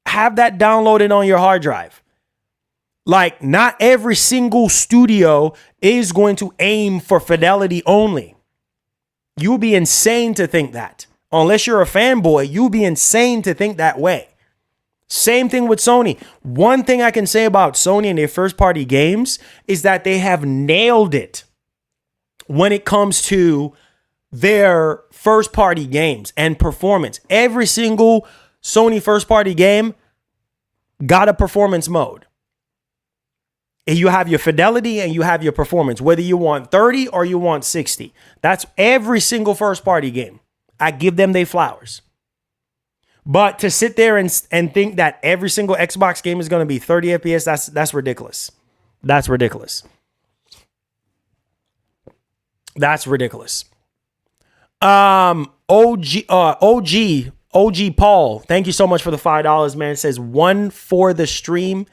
have that downloaded on your hard drive. Like, not every single studio is going to aim for fidelity only. You'll be insane to think that. Unless you're a fanboy, you'll be insane to think that way. Same thing with Sony. One thing I can say about Sony and their first party games is that they have nailed it when it comes to their first party games and performance. Every single Sony first party game got a performance mode. And you have your fidelity and you have your performance, whether you want 30 or you want 60. That's every single first party game. I give them their flowers. But to sit there and think that every single Xbox game is going to be 30 FPS, that's ridiculous. That's ridiculous. That's ridiculous. OG Paul, thank you so much for the $5, man. It says one for the stream.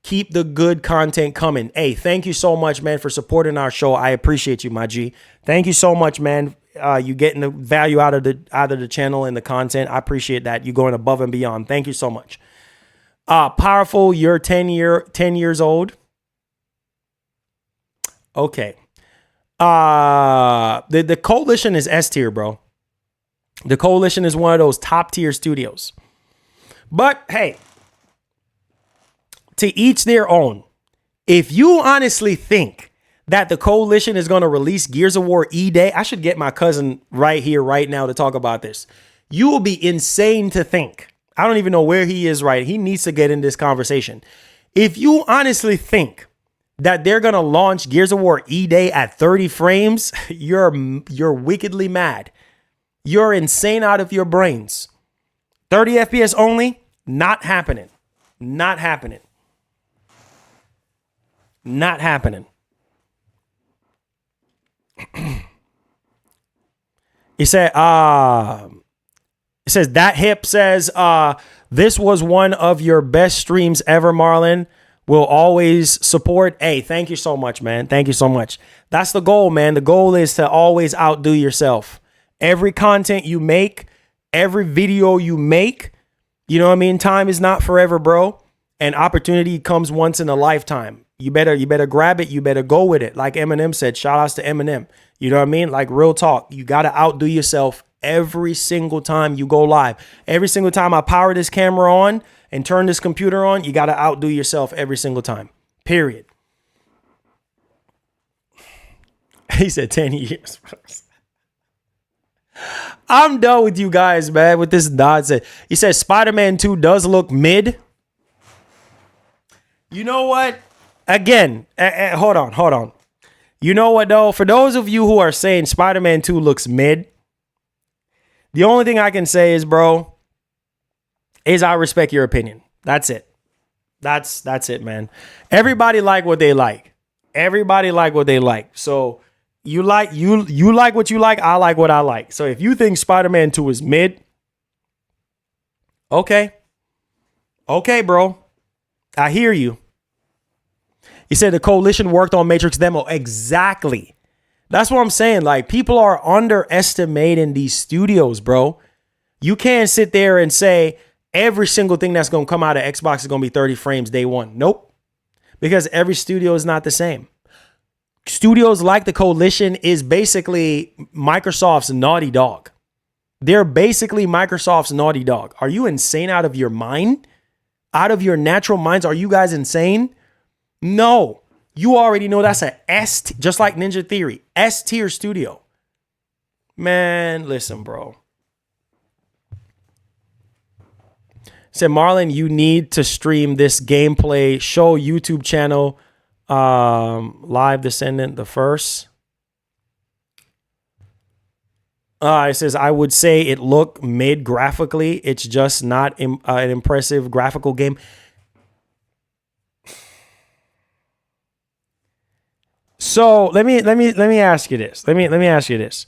Keep the good content coming. Hey, thank you so much, man, for supporting our show. I appreciate you, my G. Thank you so much, man. You getting the value out of the channel and the content. I appreciate that. You going above and beyond. Thank you so much. Powerful, you're 10 years old. Okay. The Coalition is S tier, bro. The Coalition is one of those top tier studios. But hey, to each their own. If you honestly think that the Coalition is going to release Gears of War E-Day, I should get my cousin right here, right now to talk about this. You will be insane to think. I don't even know where he is right. He needs to get in this conversation. If you honestly think that they're going to launch Gears of War E-Day at 30 frames, you're wickedly mad. You're insane out of your brains. 30 FPS only, not happening. Not happening. Not happening. He said, it says that hip says, this was one of your best streams ever, Marlon. Will always support. Hey, thank you so much, man. Thank you so much. That's the goal, man. The goal is to always outdo yourself. Every content you make, every video you make, you know what I mean? Time is not forever, bro. And opportunity comes once in a lifetime. You better grab it. You better go with it. Like Eminem said, shout outs to Eminem. You know what I mean? Like real talk. You got to outdo yourself every single time you go live. Every single time I power this camera on and turn this computer on, you got to outdo yourself every single time. Period. He said 10 years. I'm done with you guys, man, with this nonsense. He said Spider-Man 2 does look mid. You know what? Again, hold on. You know what, though? For those of you who are saying Spider-Man 2 looks mid, the only thing I can say is, bro, is I respect your opinion. That's it. That's it, man. Everybody like what they like. Everybody like what they like. So you like what you like. I like what I like. So if you think Spider-Man 2 is mid, okay, bro, I hear you. He said the Coalition worked on Matrix demo. Exactly. That's what I'm saying. Like, people are underestimating these studios, bro. You can't sit there and say, every single thing that's going to come out of Xbox is going to be 30 frames day one. Nope. Because every studio is not the same. Studios like the Coalition is basically Microsoft's Naughty Dog. They're basically Microsoft's Naughty Dog. Are you insane out of your mind? Out of your natural minds? Are you guys insane? No. You already know that's a just like Ninja Theory, S tier studio. Man, listen, bro. Said Marlon, you need to stream this gameplay show YouTube channel. Live Descendant the first. It says, I would say it looked mid graphically. It's just not an impressive graphical game. So let me ask you this. Let me ask you this.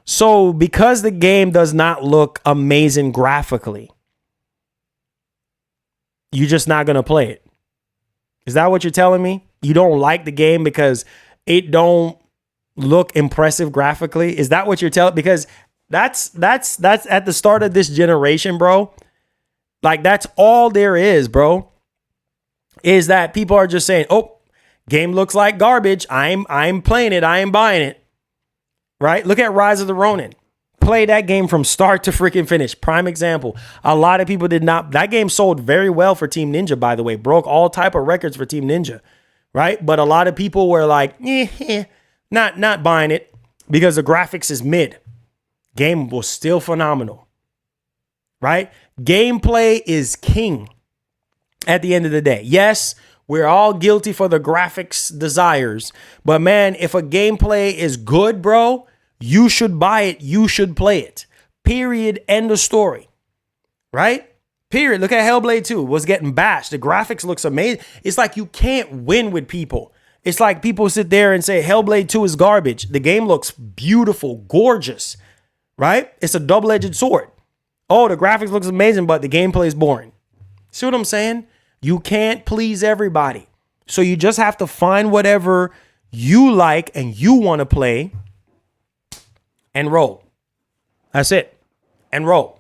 So because the game does not look amazing graphically, you're just not gonna play it. Is that what you're telling me? You don't like the game because it don't look impressive graphically? Is that what you're telling? Because that's at the start of this generation, bro. Like that's all there is, bro. Is that people are just saying, "Oh, game looks like garbage. I'm playing it. I am buying it." Right? Look at Rise of the Ronin. Play that game from start to freaking finish. Prime example. A lot of people did not. That game sold very well for Team Ninja, by the way. Broke all type of records for Team Ninja. Right? But a lot of people were like, not buying it because the graphics is mid. Game was still phenomenal. Right? Gameplay is king at the end of the day. Yes, we're all guilty for the graphics desires. But man, if a gameplay is good, bro, you should buy it. You should play it. Period. End of story. Right? Period. Look at Hellblade 2. Was getting bashed. The graphics looks amazing. It's like you can't win with people. It's like people sit there and say Hellblade 2 is garbage. The game looks beautiful, gorgeous. Right? It's a double-edged sword. Oh, the graphics looks amazing, but the gameplay is boring. See what I'm saying? You can't please everybody. So you just have to find whatever you like and you want to play and roll. That's it. And roll.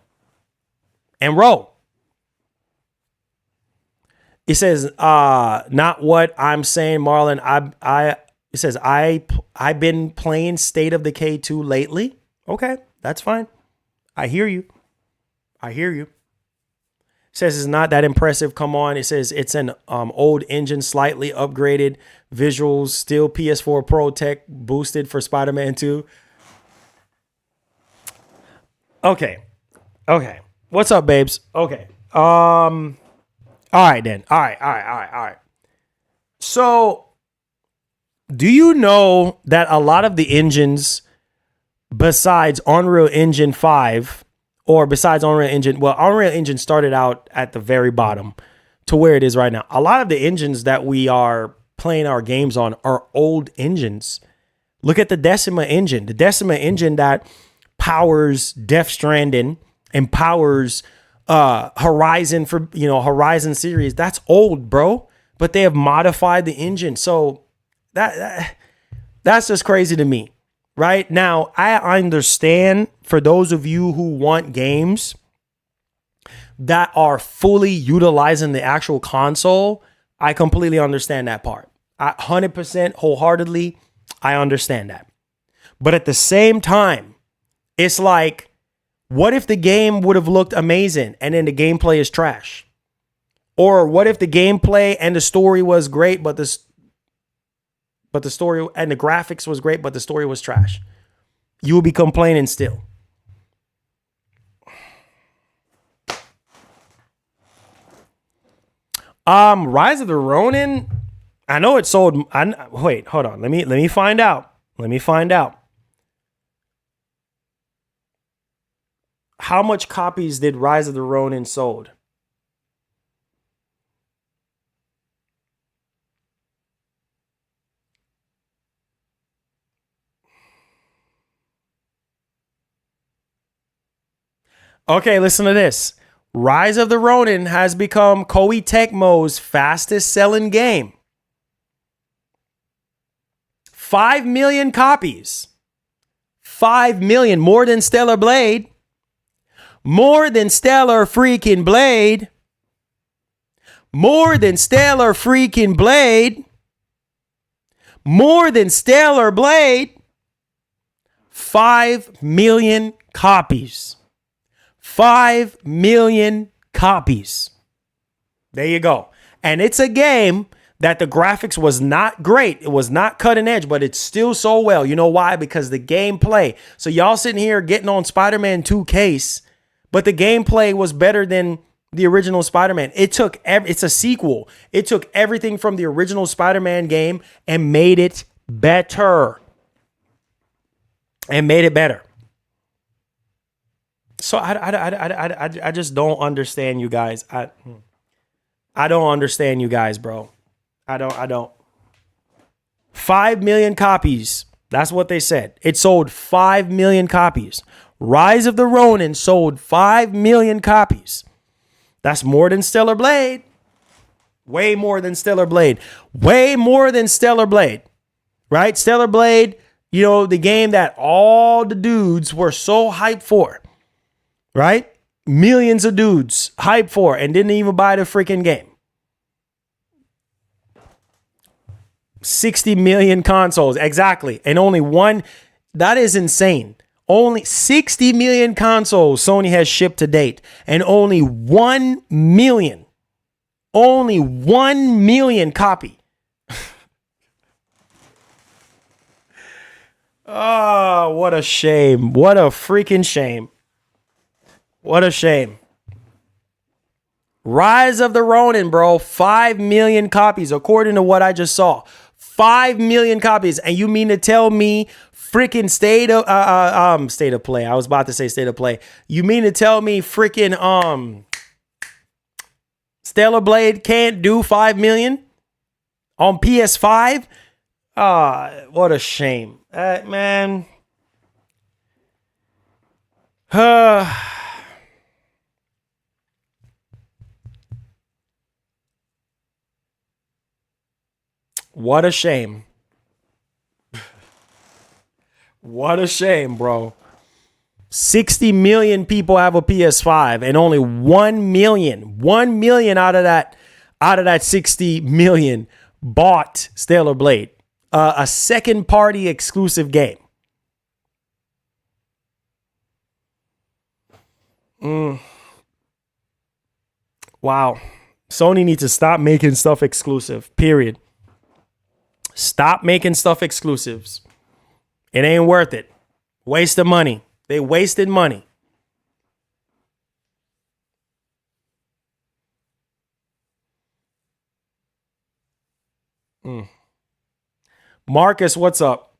And roll. It says, not what I'm saying, Marlon. It says, I've been playing State of Decay 2 lately. Okay, that's fine. I hear you. I hear you. It says it's not that impressive. Come on. It says it's an old engine, slightly upgraded visuals, still PS4 Pro tech boosted for Spider-Man 2. Okay. What's up, babes? Okay. All right then. All right. So, do you know that a lot of the engines besides Unreal Engine 5 or besides Unreal Engine, well, Unreal Engine started out at the very bottom to where it is right now. A lot of the engines that we are playing our games on are old engines. Look at the Decima engine. The Decima engine that powers Death Stranding and powers Horizon for, Horizon series. That's old, bro. But they have modified the engine. So that's just crazy to me. Right? Now, I understand for those of you who want games that are fully utilizing the actual console, I completely understand that part. 100% wholeheartedly, I understand that. But at the same time, it's like, what if the game would have looked amazing and then the gameplay is trash? Or what if the gameplay and the story was great, but the story and the graphics was great, but the story was trash? You will be complaining still. Rise of the Ronin. I know it sold. Wait, hold on. Let me find out. How much copies did Rise of the Ronin sold? Okay, listen to this. Rise of the Ronin has become Koei Tecmo's fastest selling game. 5 million copies. 5 million, more than Stellar Blade. More than Stellar freaking Blade. More than Stellar freaking Blade. More than Stellar Blade. 5 million copies. 5 million copies. There you go. And it's a game that the graphics was not great. It was not cutting edge, but it's still so well. You know why? Because the gameplay. So y'all sitting here getting on Spider-Man 2 case, but the gameplay was better than the original Spider-Man. It's a sequel. It took everything from the original Spider-Man game and made it better. So I just don't understand you guys. I don't understand you guys, bro. I don't. 5 million copies. That's what they said. It sold 5 million copies. Rise of the Ronin sold 5 million copies. That's more than Stellar Blade. Way more than Stellar Blade. Way more than Stellar Blade. Right? Stellar Blade, you know, the game that all the dudes were so hyped for. Right? Millions of dudes hyped for and didn't even buy the freaking game. 60 million consoles. Exactly. And only one. That is insane. Only 60 million consoles Sony has shipped to date. And only 1 million. Only 1 million copy. Oh, what a shame. What a freaking shame. What a shame. Rise of the Ronin, bro. 5 million copies, according to what I just saw. 5 million copies. And you mean to tell me freaking state of play? I was about to say state of play. You mean to tell me freaking Stellar Blade can't do 5 million on PS5? What a shame. Man. What a shame. What a shame, bro. 60 million people have a PS5 and only 1 million out of that 60 million bought Stellar Blade, a second party exclusive game. Wow. Sony needs to stop making stuff exclusive, period. Stop making stuff exclusives. It ain't worth it. Waste of money. They wasted money. Marcus, what's up?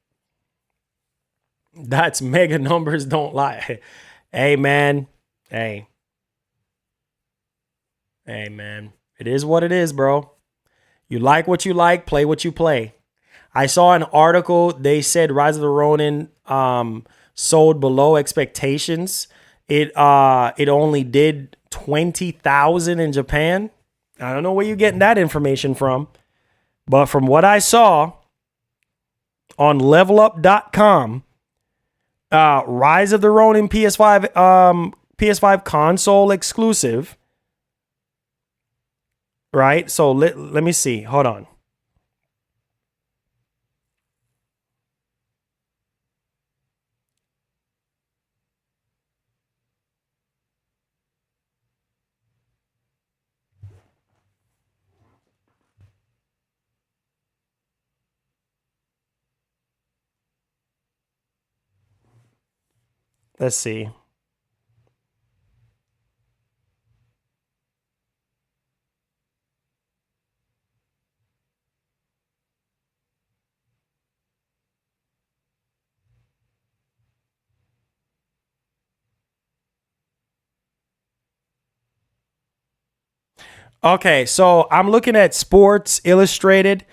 That's mega numbers don't lie. Hey, man. Hey, man. It is what it is, bro. You like what you like, play what you play. I saw an article. They said Rise of the Ronin sold below expectations. It only did 20,000 in Japan. I don't know where you're getting that information from, but from what I saw on levelup.com, Rise of the Ronin PS5 console exclusive. Right? So let me see. Hold on. Let's see. Okay, so I'm looking at Sports Illustrated.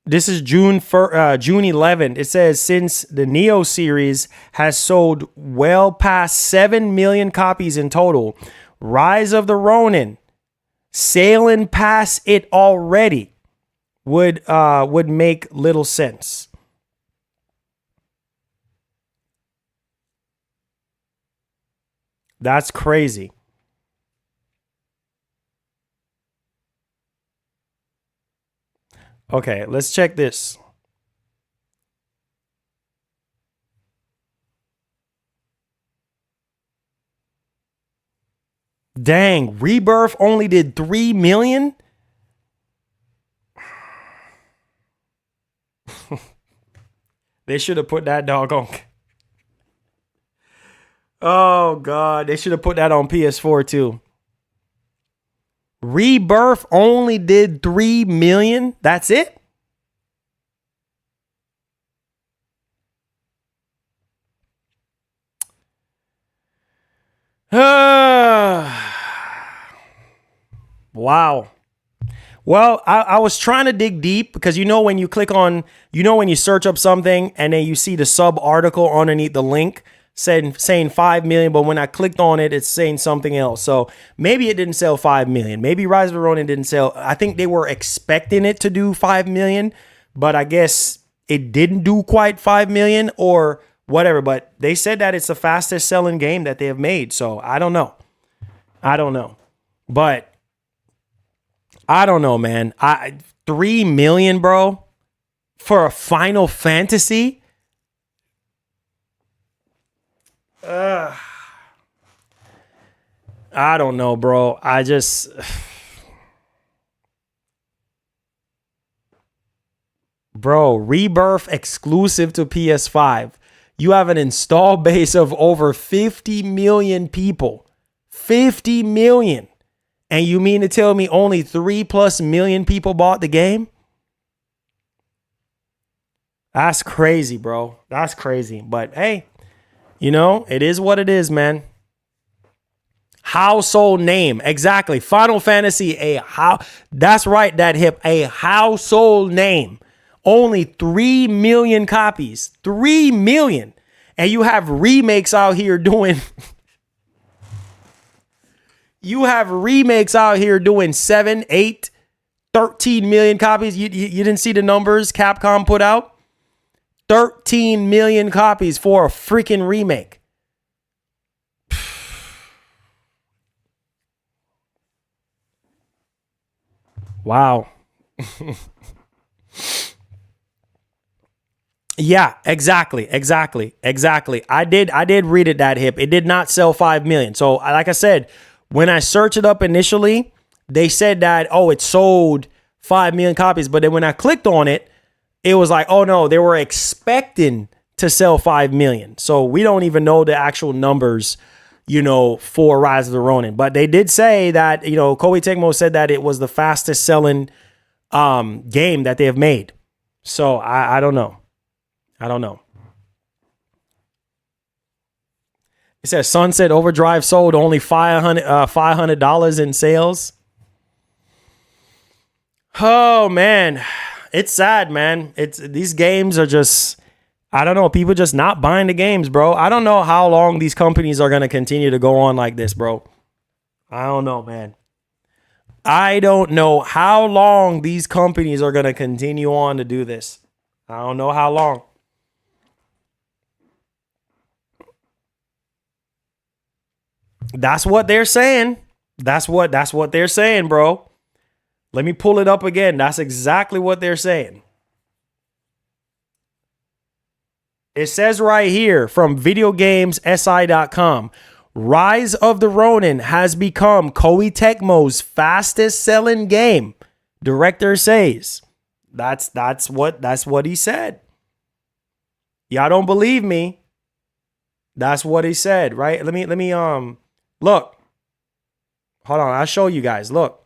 This is June 11th. It says since the Neo series has sold well past 7 million copies in total, Rise of the Ronin sailing past it already would make little sense. That's crazy. Okay, let's check this. Dang, Rebirth only did 3 million? They should have put that dog on. Oh God, they should have put that on PS4 too. Rebirth only did 3 million? That's it? Wow. Well, I was trying to dig deep because when you click on, when you search up something and then you see the sub article underneath the link saying 5 million, but when I clicked on it, it's saying something else. So maybe it didn't sell 5 million. Maybe Rise of the Ronin didn't sell. I think they were expecting it to do 5 million, but I guess it didn't do quite 5 million or whatever. But they said that it's the fastest selling game that they have made. So I don't know. But I don't know, man. 3 million, bro, for a Final Fantasy. I don't know, bro. Bro, Rebirth exclusive to PS5. You have an install base of over 50 million people. 50 million. And you mean to tell me only 3+ million people bought the game? That's crazy, bro. That's crazy. But hey, it is what it is, man. Household name. Exactly. Final Fantasy, that's right, that hip. A household name. Only 3 million copies. 3 million. And you have remakes out here doing... You have remakes out here doing 7, 8, 13 million copies. You didn't see the numbers Capcom put out? 13 million copies for a freaking remake. Wow. Yeah, exactly. I did read it, that hip. It did not sell 5 million. So like I said, when I searched it up initially, they said that, it sold 5 million copies. But then when I clicked on it, it was like, oh no, they were expecting to sell 5 million. So we don't even know the actual numbers, for Rise of the Ronin. But they did say that, Koei Tecmo said that it was the fastest selling game that they have made. So I don't know. It says Sunset Overdrive sold only $500 in sales. Oh man, it's sad, man. These games are just, I don't know, people just not buying the games, bro. I don't know how long these companies are gonna continue to go on like this, bro. I don't know, man. I don't know how long these companies are gonna continue on to do this. I don't know how long. That's what they're saying. That's what they're saying, bro. Let me pull it up again. That's exactly what they're saying. It says right here from videogamessi.com, Rise of the Ronin has become Koei Tecmo's fastest selling game. Director says. That's what he said. Y'all don't believe me. That's what he said, right? Let me look. Hold on, I'll show you guys. Look.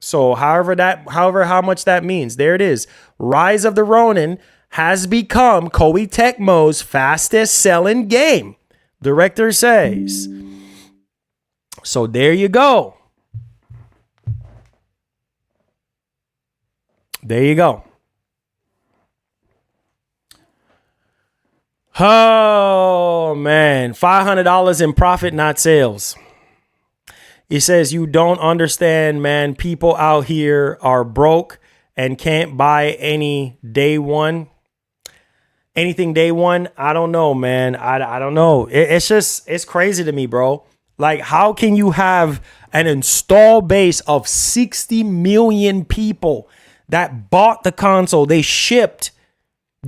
So however how much that means. There it is. Rise of the Ronin has become Koei Tecmo's fastest selling game. Director says. So there you go. There you go. Oh, man. $500 in profit, not sales. He says, you don't understand, man. People out here are broke and can't buy any day one. anything day one, I don't know, man. I don't know. It's crazy to me, bro. Like, how can you have an install base of 60 million people that bought the console? They shipped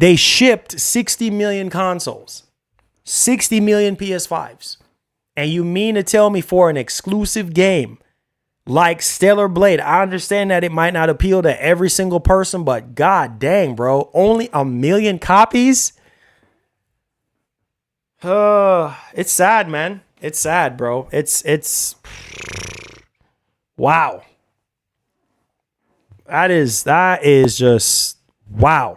60 million consoles, 60 million PS5s. And you mean to tell me for an exclusive game like Stellar Blade, I understand that it might not appeal to every single person, but god dang, bro, only 1 million copies? It's sad, man. It's sad, bro. It's wow. That is just wow.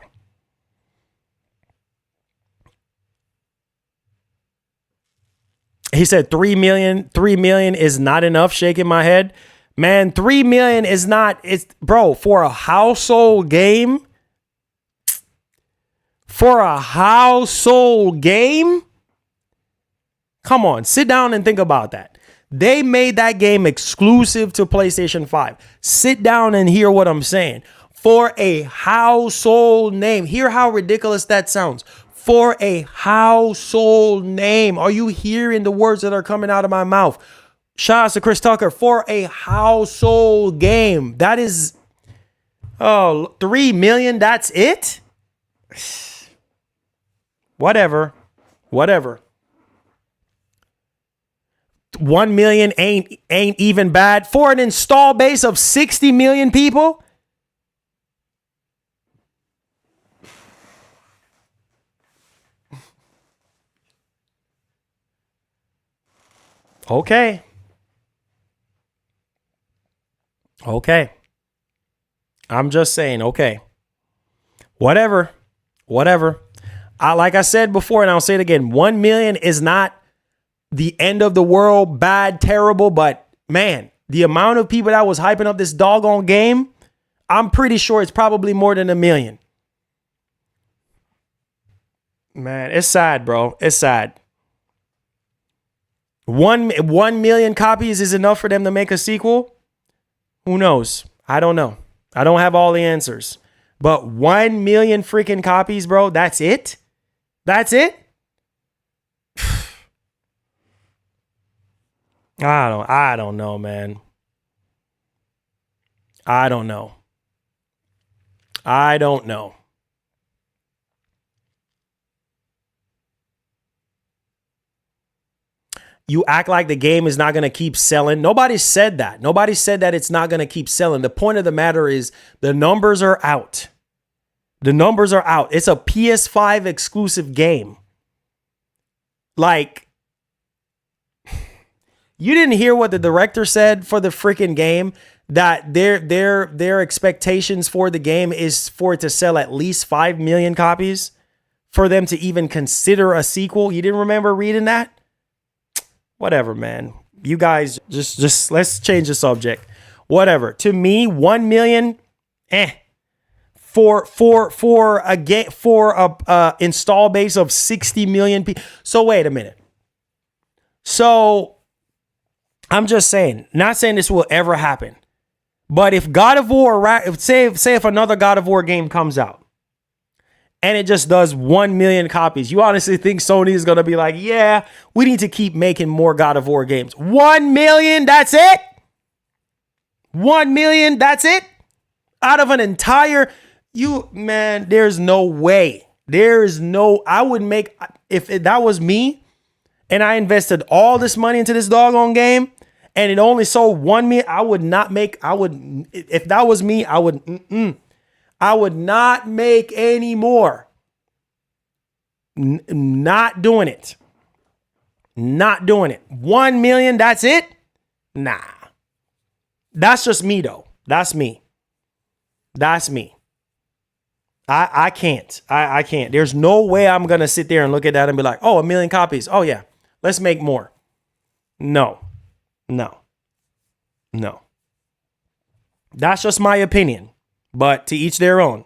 He said 3 million is not enough. Shaking my head. Man, 3 million is not, it's bro, for a household game. For a household game? Come on, sit down and think about that. They made that game exclusive to PlayStation 5. Sit down and hear what I'm saying. For a household name. Hear how ridiculous that sounds. For a household name. Are you hearing the words that are coming out of my mouth? Shout out to Chris Tucker. For a household game. That is, 3 million. That's it? Whatever. 1 million ain't even bad for an install base of 60 million people. Okay. I'm just saying, okay. Whatever. Like I said before, and I'll say it again, 1 million is not the end of the world, bad, terrible, but man, the amount of people that was hyping up this doggone game, I'm pretty sure it's probably more than 1 million. Man, it's sad, bro. It's sad. 1 million copies is enough for them to make a sequel? Who knows? I don't know. I don't have all the answers. But 1 million freaking copies, bro, that's it? That's it? I don't know, man. I don't know. You act like the game is not going to keep selling. Nobody said that. Nobody said that it's not going to keep selling. The point of the matter is the numbers are out. The numbers are out. It's a PS5 exclusive game. Like, you didn't hear what the director said for the freaking game, that their expectations for the game is for it to sell at least 5 million copies for them to even consider a sequel. You didn't remember reading that? Whatever, man. You guys just let's change the subject. Whatever. To me, 1 million, for a game, for a install base of 60 million people. So wait a minute. So I'm just saying, not saying this will ever happen, but if God of War, say if another God of War game comes out and it just does 1 million copies, you honestly think Sony is going to be like, yeah, we need to keep making more God of War games? 1 million, that's it? 1 million, that's it? Out of an entire, man, there's no way. I would make, if that was me and I invested all this money into this doggone game and it only sold 1 million, if that was me, I would not make any more. Not doing it. 1 million, that's it? Nah. That's just me though. That's me. I can't. I can't. There's no way I'm going to sit there and look at that and be like, oh, 1 million copies. Oh yeah, let's make more. No. That's just my opinion. But to each their own.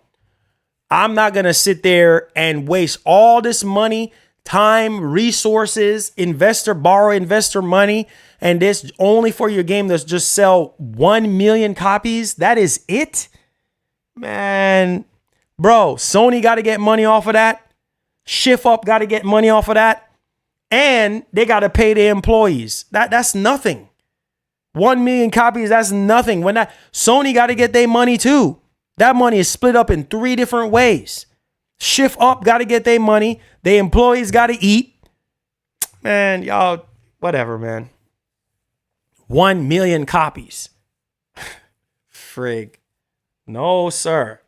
I'm not going to sit there and waste all this money, time, resources, borrow investor money, and this only for your game that's just sell 1 million copies. That is it? Man, bro, Sony got to get money off of that. Shift Up got to get money off of that. And they got to pay their employees. That's nothing. 1 million copies, that's nothing. When that Sony got to get their money too. That money is split up in 3 different ways. Shift Up got to get their money. Their employees got to eat. Man, y'all, whatever, man. 1 million copies. Frig. No, sir.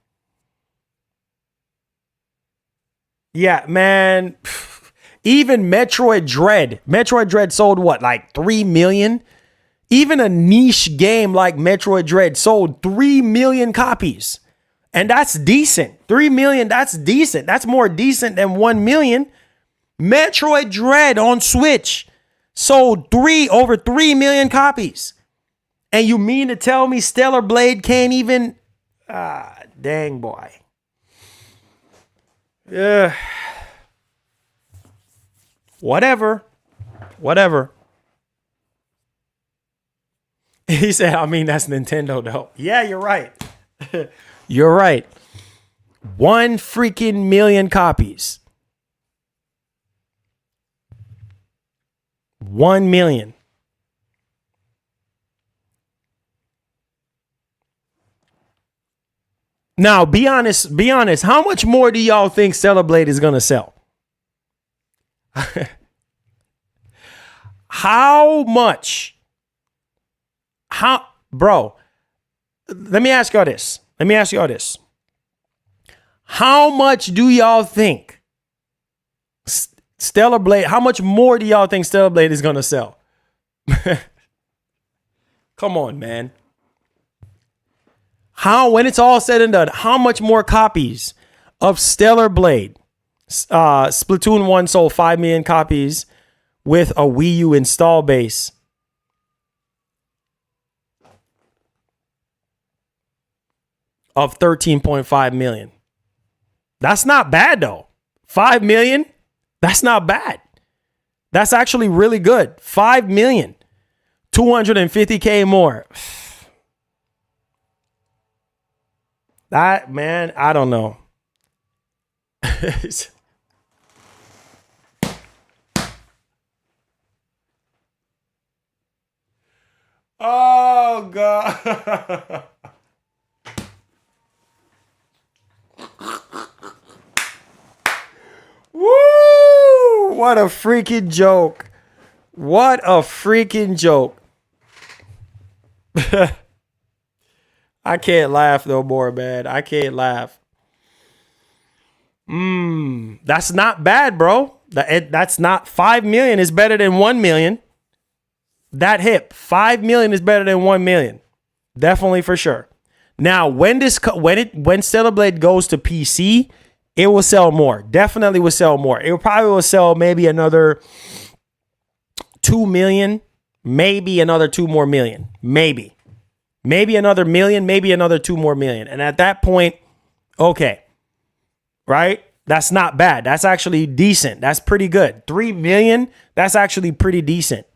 Yeah, man. Even Metroid Dread sold what, like 3 million? Even a niche game like Metroid Dread sold 3 million copies. And that's decent. 3 million, that's decent. That's more decent than 1 million. Metroid Dread on Switch sold over 3 million copies. And you mean to tell me Stellar Blade can't even... dang, boy. Yeah. Whatever. He said, I mean, that's Nintendo, though. Yeah, you're right. You're right. 1 freaking million copies. 1 million. Now, be honest. How much more do y'all think Stellar Blade is going to sell? How much? Bro, let me ask y'all this. How much do y'all think Stellar Blade, how much more do y'all think Stellar Blade is going to sell? Come on, man. When it's all said and done, how much more copies of Stellar Blade? Splatoon 1 sold 5 million copies with a Wii U install base of 13.5 million. That's not bad, though. 5 million? That's not bad. That's actually really good. 5 million. 250K more. That, man, I don't know. Oh, God. Woo! What a freaking joke. What a freaking joke. I can't laugh no more, man. I can't laugh. That's not bad, bro. That's not 5 million is better than 1 million. That hip, 5 million is better than 1 million. Definitely for sure. Now, when Stellar Blade goes to PC, it will sell more. Definitely will sell more. It probably will sell maybe another 2 million, maybe another 2 more million. Maybe another million, maybe another 2 more million. And at that point, okay, right? That's not bad. That's actually decent. That's pretty good. 3 million, that's actually pretty decent.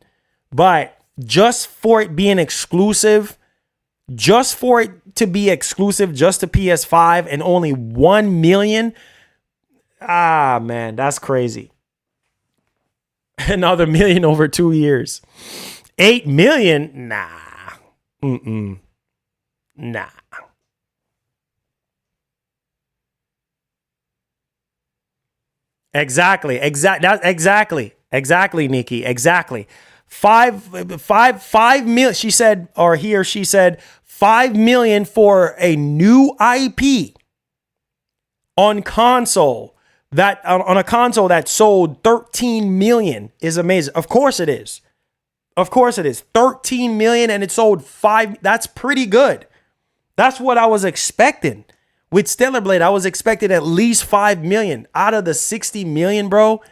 But just for it being exclusive, just for it to be exclusive just to PS5 and only 1 million, man, that's crazy. Another million over 2 years. 8 million? Nah. Nah. Exactly, Nikki. Exactly. 5 million. She said, or he or she said, 5 million for a new IP on console. That on a console that sold 13 million is amazing. Of course it is. 13 million and it sold 5. That's pretty good. That's what I was expecting. With Stellar Blade, I was expecting at least 5 million out of the 60 million, bro.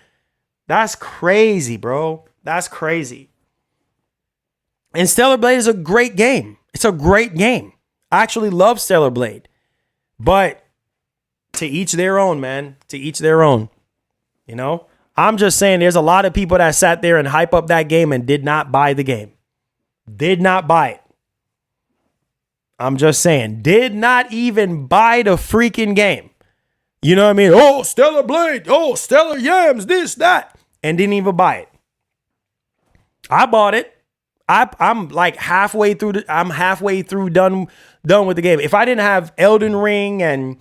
That's crazy, bro. That's crazy. And Stellar Blade is a great game. It's a great game. I actually love Stellar Blade. But to each their own, man. To each their own. You know? I'm just saying there's a lot of people that sat there and hype up that game and did not buy the game. Did not buy it. I'm just saying. Did not even buy the freaking game. You know what I mean? Oh, Stellar Blade. Oh, Stellar Yams, this, that. And didn't even buy it. I bought it. I'm like halfway through. I'm halfway through done with the game. If I didn't have Elden Ring and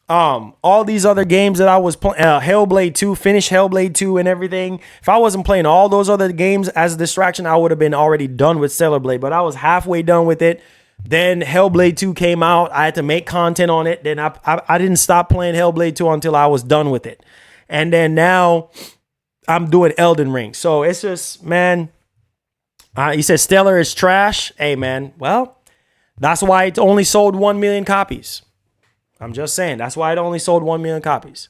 all these other games that I was playing, Hellblade 2, finished Hellblade 2 and everything. If I wasn't playing all those other games as a distraction, I would have been already done with Stellar Blade. But I was halfway done with it. Then Hellblade 2 came out. I had to make content on it. Then I didn't stop playing Hellblade 2 until I was done with it. And then now I'm doing Elden Ring. So it's just, man, you said Stellar is trash. Hey, man, well, that's why it only sold 1 million copies. I'm just saying. That's why it only sold 1 million copies.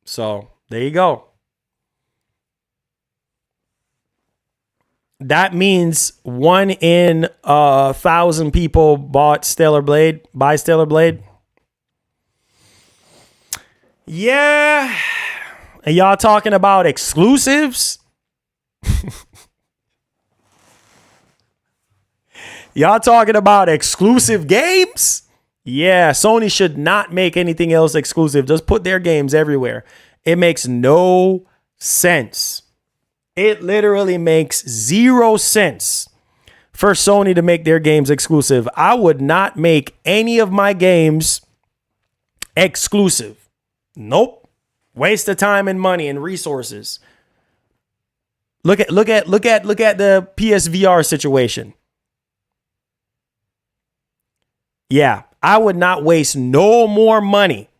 So there you go. That means 1 in 1,000 people bought Stellar Blade. Buy Stellar Blade. Yeah. And y'all talking about exclusives? Y'all talking about exclusive games? Yeah, Sony should not make anything else exclusive. Just put their games everywhere. It makes no sense. It literally makes 0 sense for Sony to make their games exclusive. I would not make any of my games exclusive. Nope. Waste of time and money and resources. Look at the PSVR situation. Yeah, I would not waste no more money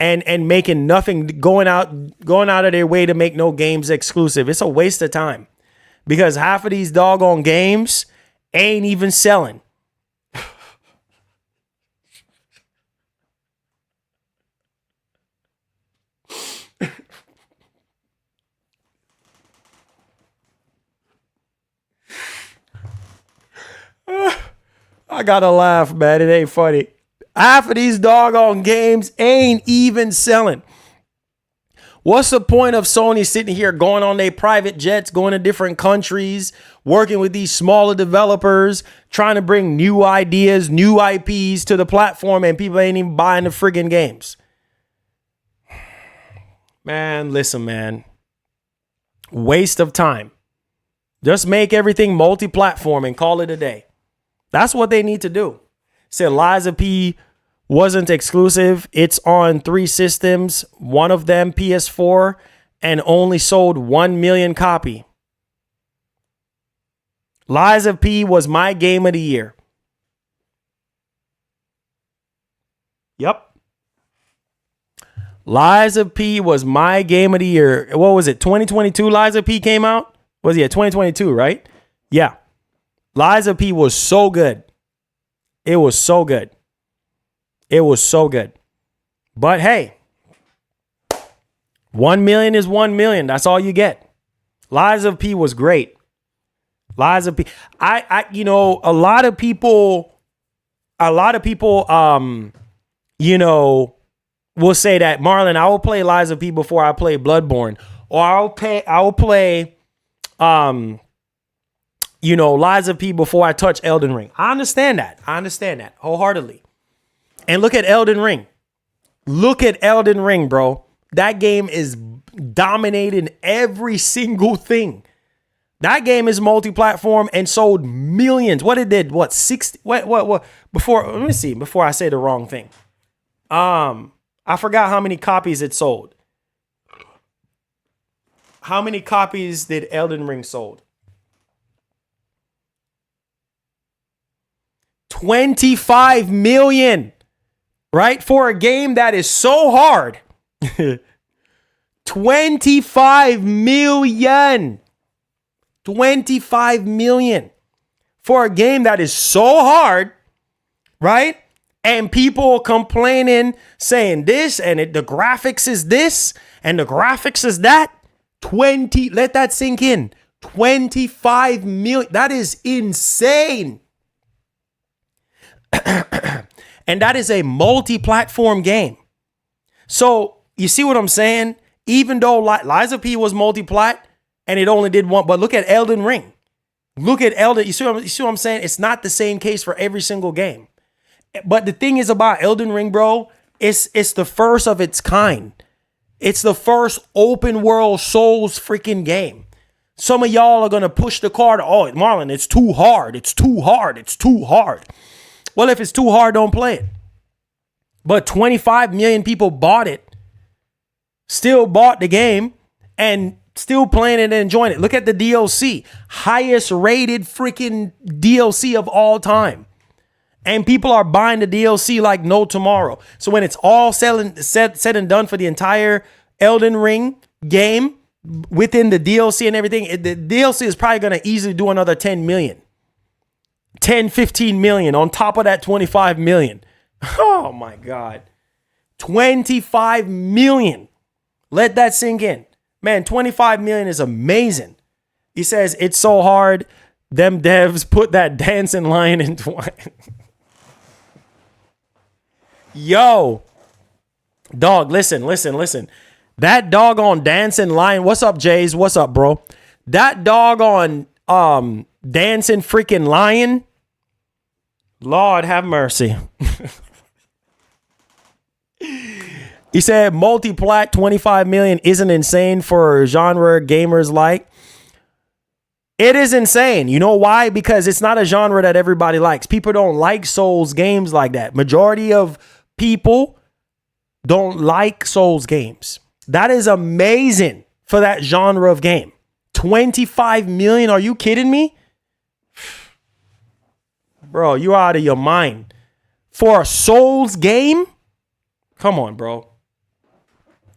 and making nothing, going out of their way to make no games exclusive. It's a waste of time because half of these doggone games ain't even selling. I gotta laugh, man. It ain't funny. Half of these doggone games ain't even selling. What's the point of Sony sitting here going on their private jets, going to different countries, working with these smaller developers, trying to bring new ideas, new IPs to the platform, and people ain't even buying the friggin' games? Man, listen, man. Waste of time. Just make everything multi-platform and call it a day. That's what they need to do. Said Liza P wasn't exclusive. It's on 3 systems, one of them PS4, and only sold 1 million copy. Liza P was my game of the year. Yep. Liza P was my game of the year. What was it? 2022 Liza P came out? Was he at 2022, right? Yeah. Liza P was so good. It was so good. It was so good. But hey, 1 million is 1 million. That's all you get. Liza P was great. Liza P. A lot of people, will say that, Marlon, I will play Liza P before I play Bloodborne, or I will play Liza P before I touch Elden Ring. I understand that. Wholeheartedly. And look at Elden Ring. Look at Elden Ring, bro. That game is dominating every single thing. That game is multi-platform and sold millions. What it did, 60, what, before, let me see, before I say the wrong thing. I forgot how many copies it sold. How many copies did Elden Ring sold? 25 million, right? For a game that is so hard. 25 million. 25 million for a game that is so hard, right? And people complaining, saying this, and the graphics is this, and the graphics is that. Let that sink in. 25 million. That is insane. And that is a multi-platform game. So you see what I'm saying? Even though Liza P was multi-plat and it only did one, but look at Elden Ring. Look at Elden. You see what I'm saying? It's not the same case for every single game. But the thing is about Elden Ring, bro, it's the first of its kind. It's the first open world Souls freaking game. Some of y'all are going to push the card. Oh, Marlon, it's too hard. It's too hard. It's too hard. Well, if it's too hard, don't play it. But 25 million people bought it, still bought the game, and still playing it and enjoying it. Look at the DLC. Highest rated freaking DLC of all time. And people are buying the DLC like no tomorrow. So when it's all said and done for the entire Elden Ring game, within the DLC and everything, the DLC is probably going to easily do another 10 million. 10, 15 million on top of that 25 million. Oh my God. 25 million. Let that sink in. Man, 25 million is amazing. He says, it's so hard. Them devs put that dancing lion in Yo, dog, listen. That doggone dancing lion. What's up, Jays? What's up, bro? That doggone dancing freaking lion. Lord have mercy. He said multiplat 25 million isn't insane for genre gamers like. It is insane. You know why? Because it's not a genre that everybody likes. People don't like Souls games like that. Majority of people don't like Souls games. That is amazing for that genre of game. 25 million. Are you kidding me? Bro, you out of your mind. For a Souls game? Come on, bro.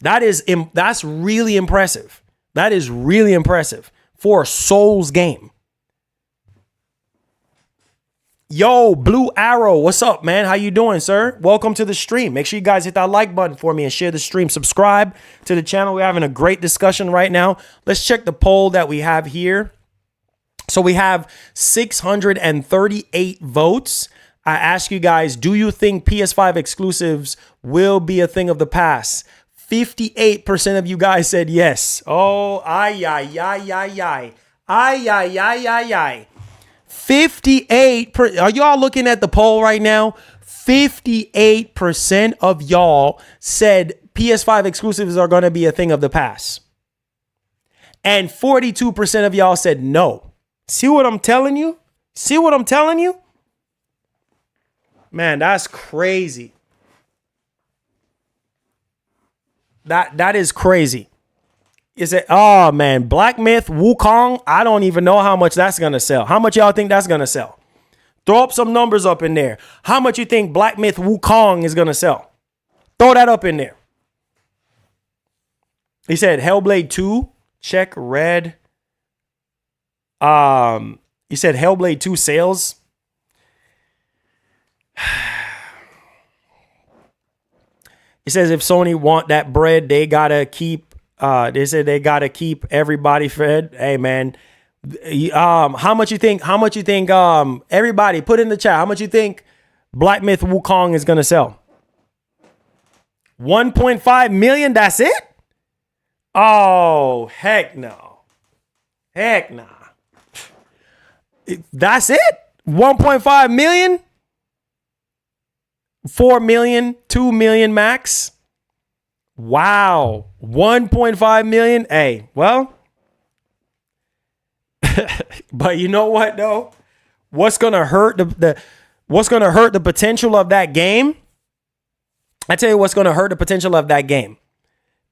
That's really impressive. That is really impressive for a Souls game. Yo, Blue Arrow, what's up, man? How you doing, sir? Welcome to the stream. Make sure you guys hit that like button for me and share the stream. Subscribe to the channel. We're having a great discussion right now. Let's check the poll that we have here. So we have 638 votes. I ask you guys, do you think PS5 exclusives will be a thing of the past? 58% of you guys said yes. Oh, ay. 58%. Are y'all looking at the poll right now? 58% of y'all said PS5 exclusives are going to be a thing of the past. And 42% of y'all said no. See what I'm telling you? Man, that's crazy. That is crazy. Is it? Oh man, Black Myth Wukong. I don't even know how much that's gonna sell. How much y'all think that's gonna sell? Throw up some numbers up in there. How much you think Black Myth Wukong is gonna sell? Throw that up in there. He said Hellblade 2. Check red. He said Hellblade 2 sales. He says if Sony want that bread, they gotta keep. They said they gotta keep everybody fed. Hey man, how much you think? Everybody put in the chat. How much you think Black Myth Wukong is gonna sell? 1.5 million. That's it? Oh heck no, heck nah. That's it? 1.5 million. 4 million, 2 million max. Wow. 1.5 million. Hey, well, but you know what though? What's going to hurt what's going to hurt the potential of that game? I tell you what's going to hurt the potential of that game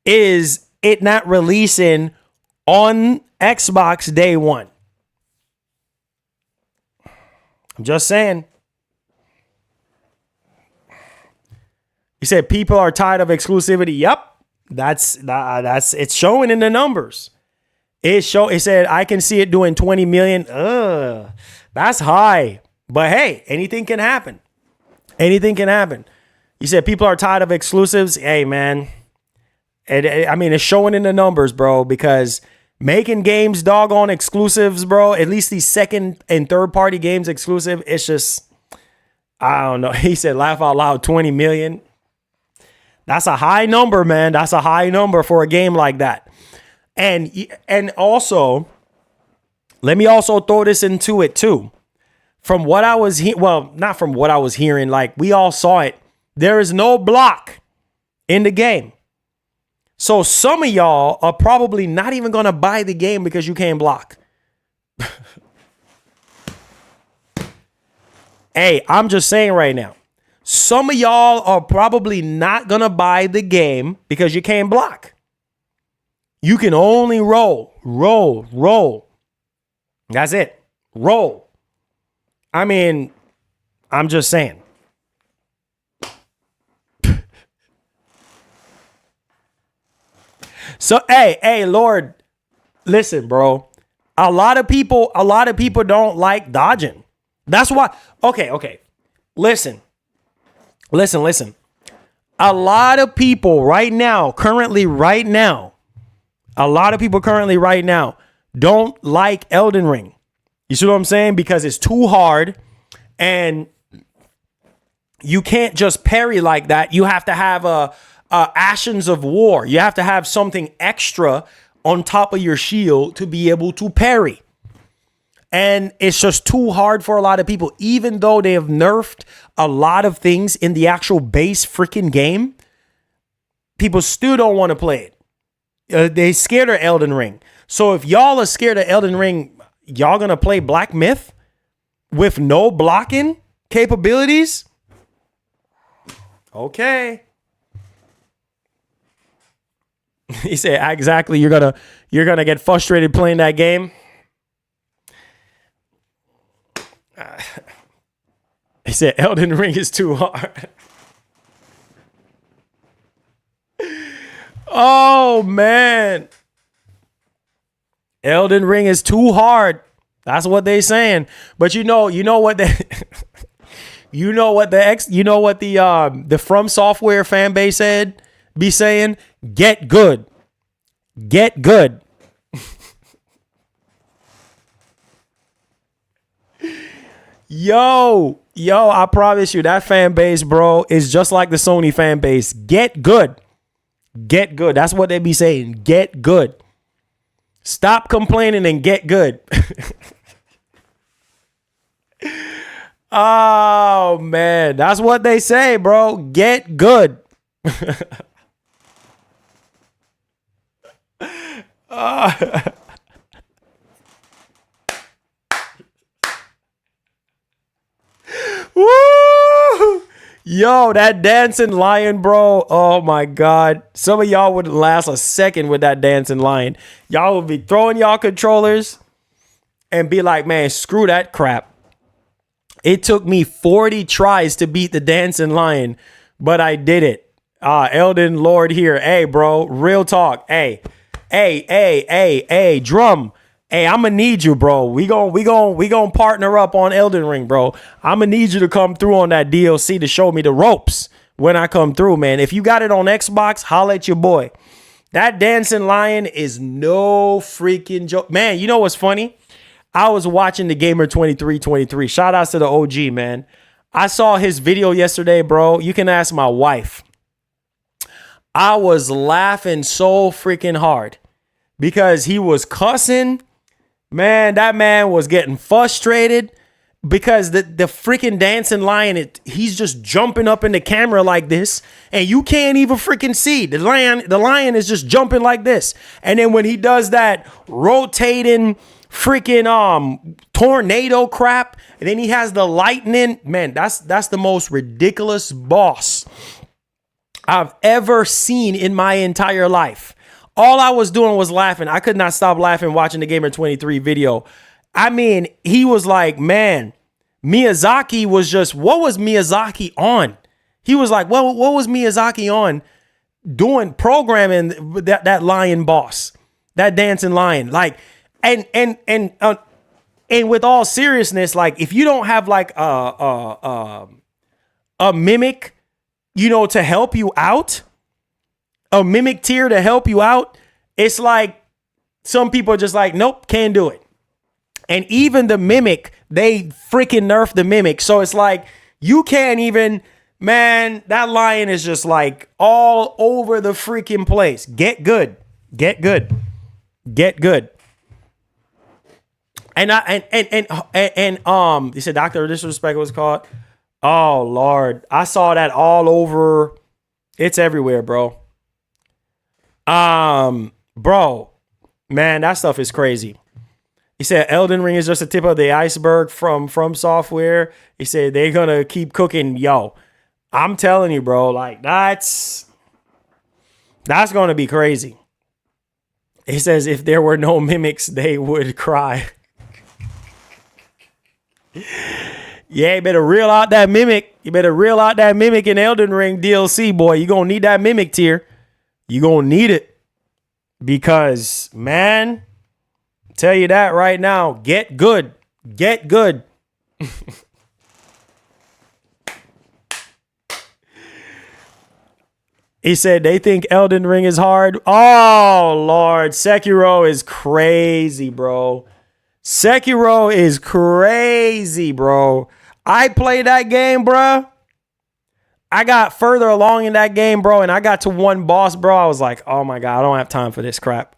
is it not releasing on Xbox day one. I'm just saying. He said people are tired of exclusivity. Yep. That's it's showing in the numbers. It said I can see it doing 20 million. That's high. But hey, anything can happen. Anything can happen. He said people are tired of exclusives. Hey man. I mean, it's showing in the numbers, bro, because making games doggone exclusives, bro, at least these second and third party games exclusive, it's just, I don't know. He said laugh out loud, 20 million. That's a high number, man. That's a high number for a game like that. And also, let me also throw this into it too. From what I was not from what I was hearing, like we all saw it. There is no block in the game. So some of y'all are probably not even going to buy the game because you can't block. Hey, I'm just saying right now. Some of y'all are probably not going to buy the game because you can't block. You can only roll. That's it. Roll. I mean, I'm just saying. So, hey, Lord, listen, bro. A lot of people don't like dodging. That's why. Okay. Listen. A lot of people currently right now, don't like Elden Ring. You see what I'm saying? Because it's too hard and you can't just parry like that. You have to have a Ashes of War. You have to have something extra on top of your shield to be able to parry. And it's just too hard for a lot of people, even though they have nerfed a lot of things in the actual base freaking game. People still don't want to play it. They scared of Elden Ring. So if y'all are scared of Elden Ring, y'all gonna play Black Myth with no blocking capabilities? Okay. He said, exactly. You're gonna get frustrated playing that game. He said, Elden Ring is too hard. Oh man, Elden Ring is too hard. That's what they saying. But you know what the From Software fan base be saying, get good. Yo, I promise you that fan base, bro, is just like the Sony fan base. Get good. That's what they be saying. Get good. Stop complaining and get good. Oh, man. That's what they say, bro. Get good. Woo! Yo, that dancing lion, bro. Oh my God. Some of y'all wouldn't last a second with that dancing lion. Y'all would be throwing y'all controllers and be like, man, screw that crap. It took me 40 tries to beat the dancing lion, but I did it. Elden Lord here. Hey, bro, real talk. Hey, drum. Hey, I'm gonna need you, bro. We gon' partner up on Elden Ring, bro. I'm gonna need you to come through on that DLC to show me the ropes when I come through, man. If you got it on Xbox, holla at your boy. That dancing lion is no freaking joke. Man, you know what's funny? I was watching the Gamer 2323. Shout outs to the OG, man. I saw his video yesterday, bro. You can ask my wife. I was laughing so freaking hard because he was cussing. Man, that man was getting frustrated because the freaking dancing lion, he's just jumping up in the camera like this, and you can't even freaking see. The lion is just jumping like this. And then when he does that rotating freaking tornado crap, and then he has the lightning, man, that's the most ridiculous boss I've ever seen in my entire life. All I was doing was laughing. I could not stop laughing watching the Gamer 23 video. I mean, he was like, man, Miyazaki was just, what was Miyazaki on? He was like, what was Miyazaki on doing programming that lion boss, that dancing lion? Like, and with all seriousness, like if you don't have like a mimic, to help you out, a mimic tier to help you out, it's like some people are just like, nope, can't do it. And even the mimic, they freaking nerfed the mimic. So it's like, you can't even, man, that lion is just like all over the freaking place. Get good. You said Dr. Disrespect was called. Oh Lord. I saw that all over. It's everywhere, bro. Bro, man, that stuff is crazy. He said Elden Ring is just the tip of the iceberg from Software. He said they're gonna keep cooking. Yo, I'm telling you, bro, like that's gonna be crazy. He says if there were no mimics, they would cry. Yeah, you better reel out that mimic. You better reel out that mimic in Elden Ring DLC, boy. You're going to need that mimic tier. You're going to need it. Because, man, tell you that right now. Get good. Get good. He said they think Elden Ring is hard. Oh, Lord. Sekiro is crazy, bro. Sekiro is crazy, bro. I played that game, bro. I got further along in that game, bro, and I got to one boss, bro. I was like, oh my God, I don't have time for this crap.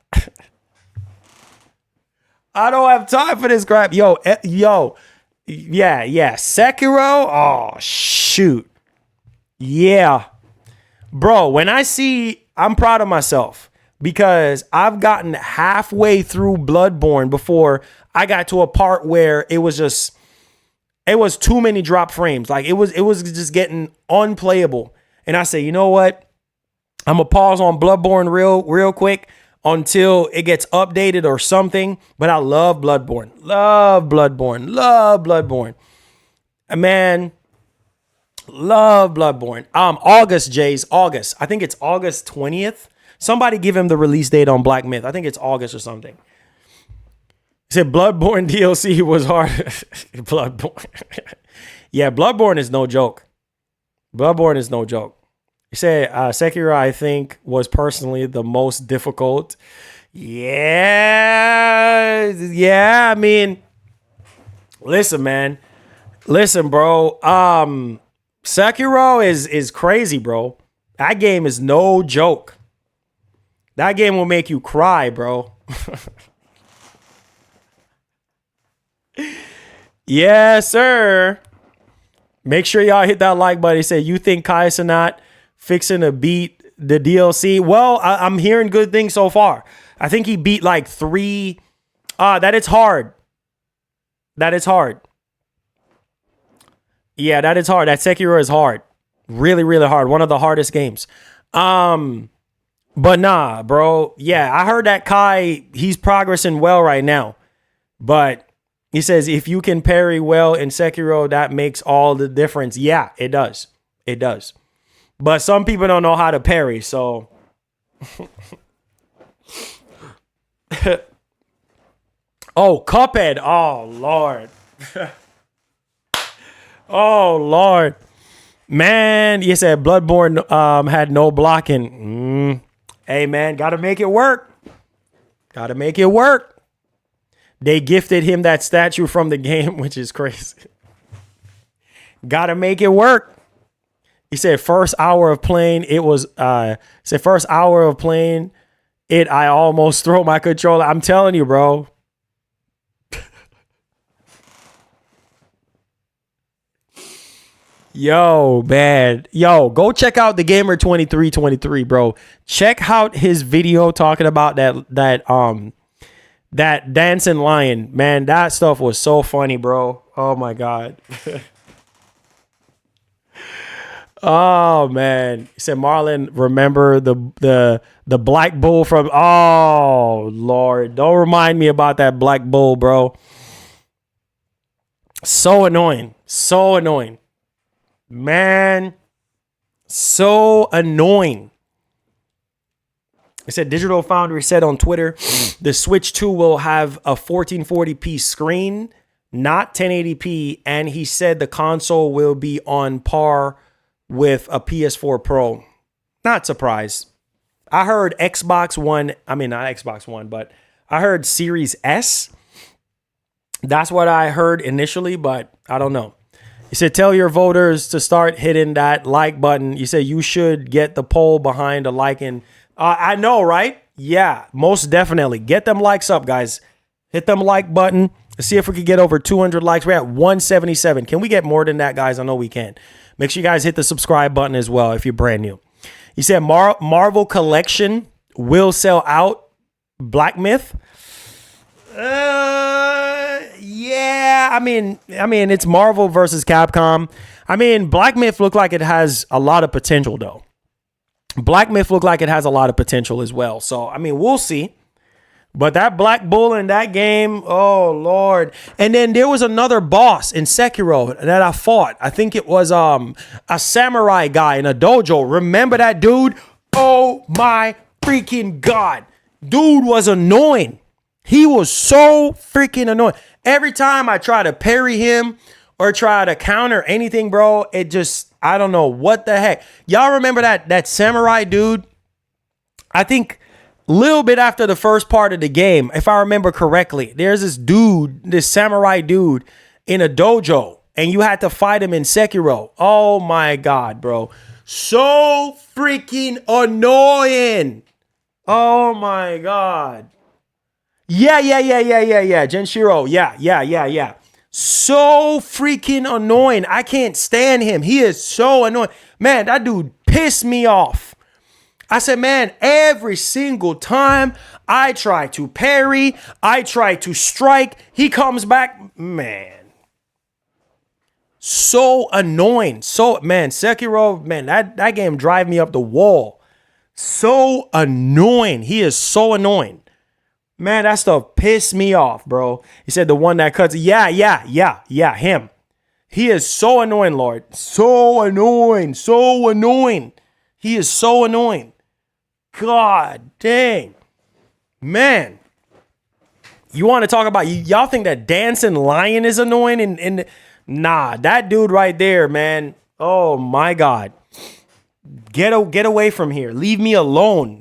I don't have time for this crap. Yo. Yeah. Sekiro, oh, shoot. Yeah. Bro, when I'm proud of myself because I've gotten halfway through Bloodborne before I got to a part where it was too many drop frames. Like it was just getting unplayable. And I say, you know what? I'm gonna pause on Bloodborne real quick until it gets updated or something. But I love Bloodborne. Love Bloodborne. Man, love Bloodborne. August, Jays. August. I think it's August 20th. Somebody give him the release date on Black Myth. I think it's August or something. He said Bloodborne DLC was hard. Bloodborne. Yeah, Bloodborne is no joke. Bloodborne is no joke. He said Sekiro, I think, was personally the most difficult. Yeah. I mean, listen, man. Listen, bro. Sekiro is crazy, bro. That game is no joke. That game will make you cry, bro. Yes, sir. Make sure y'all hit that like button. He said, you think Kai Cenat fixing to beat the DLC? Well, I'm hearing good things so far. I think he beat like 3. That is hard. That is hard. Yeah, that is hard. That Sekiro is hard. Really, really hard. One of the hardest games. But nah, bro. Yeah, I heard that Kai, he's progressing well right now. But he says, if you can parry well in Sekiro, that makes all the difference. Yeah, it does. It does. But some people don't know how to parry, so. Oh, Cuphead. Oh, Lord. Oh, Lord. Man, you said Bloodborne had no blocking. Hey, man, got to make it work. Got to make it work. They gifted him that statue from the game, which is crazy. Gotta make it work. He said first hour of playing, I almost throw my controller. I'm telling you, bro. Yo, man. Yo, go check out the Gamer 2323, bro. Check out his video talking about that dancing lion, man, that stuff was so funny, bro. Oh my God. Oh man. He said, Marlon, remember the black bull from, oh Lord, don't remind me about that black bull, bro. So annoying. So annoying. Man, so annoying. It said Digital Foundry said on Twitter, the Switch 2 will have a 1440p screen, not 1080p. And he said the console will be on par with a PS4 Pro. Not surprised. I heard Xbox One. I mean, not Xbox One, but I heard Series S. That's what I heard initially, but I don't know. He said, tell your voters to start hitting that like button. You said you should get the poll behind a like and I know, right? Yeah, most definitely. Get them likes up, guys. Hit them like button. Let's see if we can get over 200 likes. We're at 177. Can we get more than that, guys? I know we can. Make sure you guys hit the subscribe button as well if you're brand new. He said Marvel Collection will sell out. Black Myth. Yeah. I mean, it's Marvel versus Capcom. I mean, Black Myth look like it has a lot of potential, though. Black Myth look like it has a lot of potential as well. So, I mean, we'll see. But that Black Bull in that game, oh, Lord. And then there was another boss in Sekiro that I fought. I think it was a samurai guy in a dojo. Remember that dude? Oh, my freaking God. Dude was annoying. He was so freaking annoying. Every time I try to parry him or try to counter anything, bro, it just, I don't know what the heck. Y'all remember that samurai dude? I think little bit after the first part of the game, if I remember correctly, there's this dude, this samurai dude in a dojo, and you had to fight him in Sekiro. Oh my God, bro. So freaking annoying. Oh my God. Yeah. Genshiro. Yeah. So freaking annoying. I can't stand him. He is so annoying. Man, that dude pissed me off. I said, man, every single time I try to parry, I try to strike, he comes back. Man. So annoying. So, man, Sekiro, man, that game drive me up the wall. So annoying. He is so annoying. Man, that stuff pissed me off, bro. He said the one that cuts. Yeah, him. He is so annoying, Lord. So annoying. He is so annoying. God dang. Man. You want to talk about, y'all think that dancing lion is annoying? And nah, that dude right there, man. Oh my God. Get away from here. Leave me alone.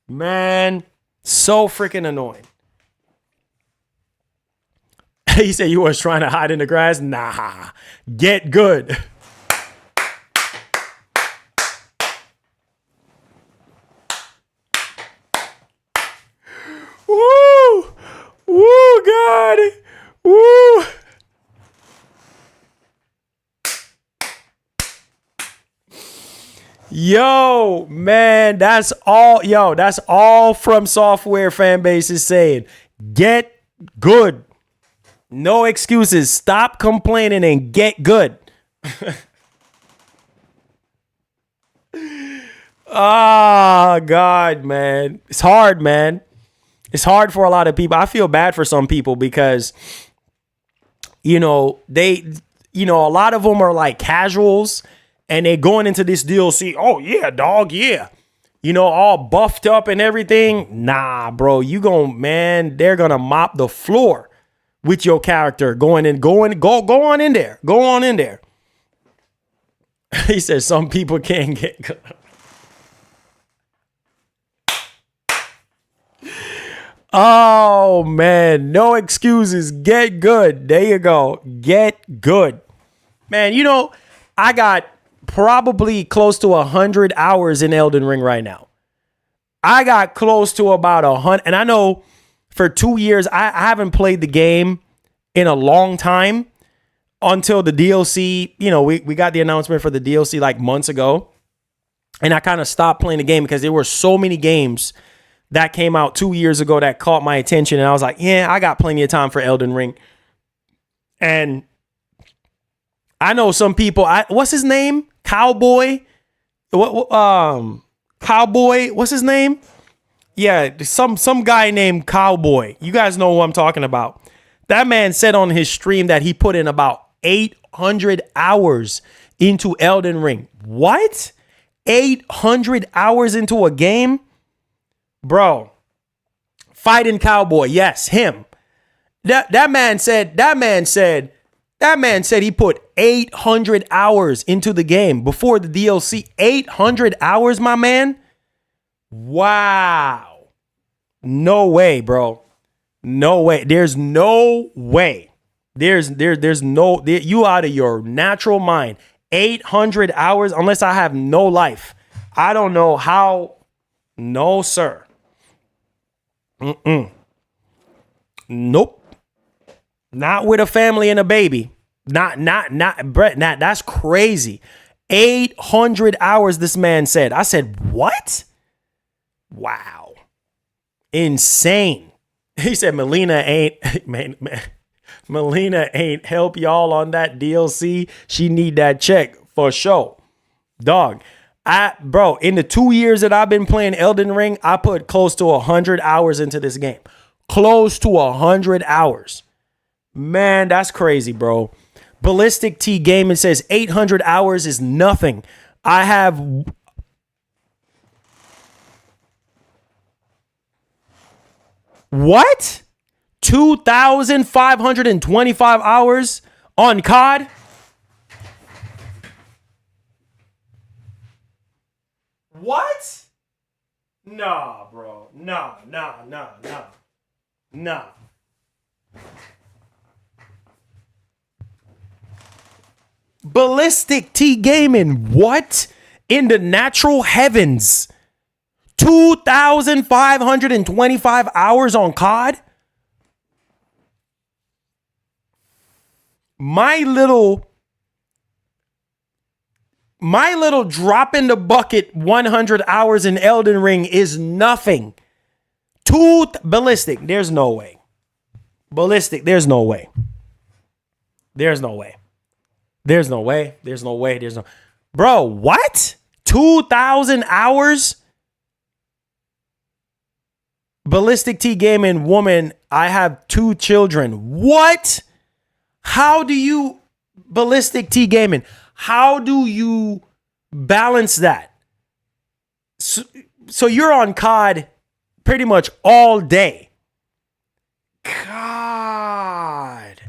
Man, so freaking annoying. He said you was trying to hide in the grass. Nah, get good. Woo, God. Woo. Yo, man, that's all From Software fan base is saying. Get good. No excuses. Stop complaining and get good. Ah, God, man. It's hard, man. It's hard for a lot of people. I feel bad for some people because, a lot of them are like casuals and they're going into this DLC. Oh, yeah, dog. Yeah. All buffed up and everything. Nah, bro, they're going to mop the floor with your character go on in there. Go on in there. He says some people can't get good. Oh, man. No excuses. Get good. There you go. Get good. Man, I got probably close to 100 hours in Elden Ring right now. I got close to about 100. And I know for 2 years, I haven't played the game in a long time until the DLC. We got the announcement for the DLC like months ago. And I kind of stopped playing the game because there were so many games that came out 2 years ago that caught my attention. And I was like, yeah, I got plenty of time for Elden Ring. And I know some people, what's his name? Cowboy? Cowboy, what's his name? Yeah, some guy named Cowboy. You guys know who I'm talking about. That man said on his stream that he put in about 800 hours into Elden Ring. What? 800 hours into a game? Bro, fighting Cowboy. Yes, him. That man said he put 800 hours into the game before the DLC. 800 hours, my man. Wow. No way, bro. No way. There's no way. There's no, you out of your natural mind. 800 hours, unless I have no life. I don't know how. No, sir. Nope. Not with a family and a baby. Not Brett. That's crazy. 800 hours, this man said. I said, what? Wow. Insane. He said, Melina ain't, man, Melina ain't help y'all on that DLC. She need that check for sure. Dog. Bro, in the 2 years that I've been playing Elden Ring, I put close to 100 hours into this game. Close to 100 hours. Man, that's crazy, bro. Ballistic T Gaming says 800 hours is nothing. I have... What? 2,525 hours on COD? What? Nah, bro. Nah. Ballistic T Gaming, what? In the natural heavens. 2,525 hours on COD? My little drop in the bucket 100 hours in Elden Ring is nothing. Ballistic, there's no way. Ballistic, there's no way. Bro, what? 2,000 hours? Ballistic T Gaming, woman, I have 2 children. What? How do you, Ballistic T Gaming, how do you balance that? So you're on COD pretty much all day. God.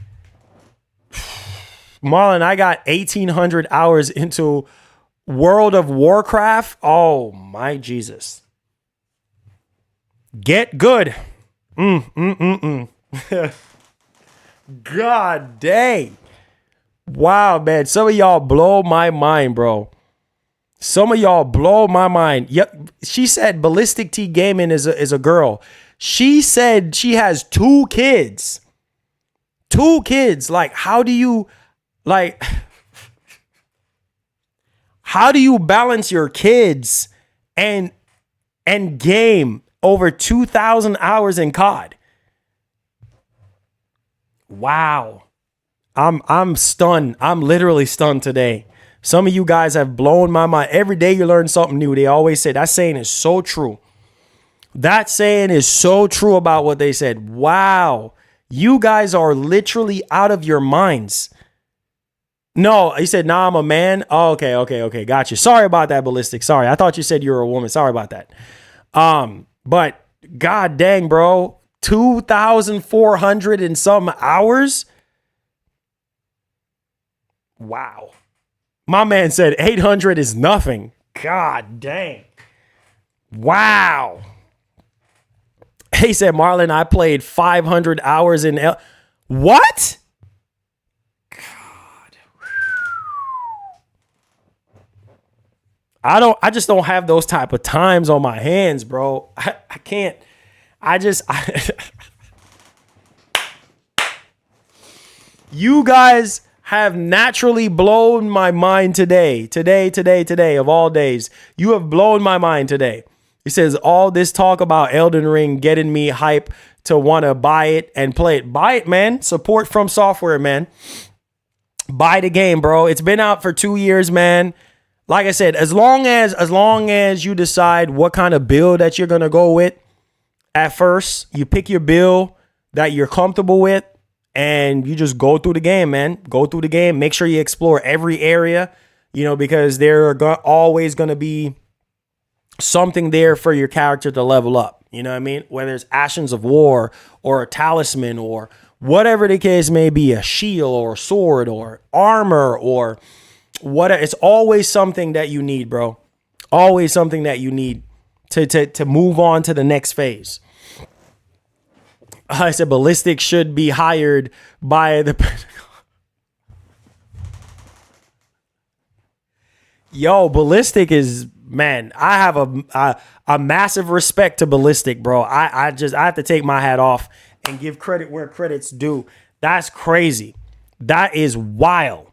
Marlon, I got 1,800 hours into World of Warcraft. Oh, my Jesus. Get good. God dang. Wow, man. Some of y'all blow my mind, bro. Yep. She said Ballistic T Gaming is a girl. She said she has 2 kids. 2 kids. Like, how do you balance your kids and game over 2,000 hours in COD? Wow. I'm stunned. I'm literally stunned today. Some of you guys have blown my mind. Every day you learn something new. They always say that saying is so true. That saying is so true about what they said. Wow. You guys are literally out of your minds. No, he said, nah, I'm a man. Oh, okay. Got you. Sorry about that, Ballistic. Sorry. I thought you said you were a woman. Sorry about that. But god dang, bro. 2,400 and some hours. Wow. My man said 800 is nothing. God dang. Wow. He said, Marlon, I played 500 hours in What? God. I just don't have those type of times on my hands, bro. I can't. You guys have naturally blown my mind today, of all days. You have blown my mind today. He says, all this talk about Elden Ring getting me hype to want to buy it and play it. Buy it, man. Support From Software, man. Buy the game, bro. It's been out for 2 years, man. Like I said, as long as you decide what kind of build that you're going to go with at first, you pick your build that you're comfortable with, and you just go through the game, man. Go through the game. Make sure you explore every area, because there are always going to be something there for your character to level up. You know what I mean? Whether it's Ashes of War or a talisman or whatever the case may be, a shield or a sword or armor or whatever. It's always something that you need, bro. Always something that you need to move on to the next phase. I said Ballistic should be hired by the... Yo, Ballistic is, man, I have a massive respect to Ballistic, bro. I have to take my hat off and give credit where credit's due. That's crazy. That is wild.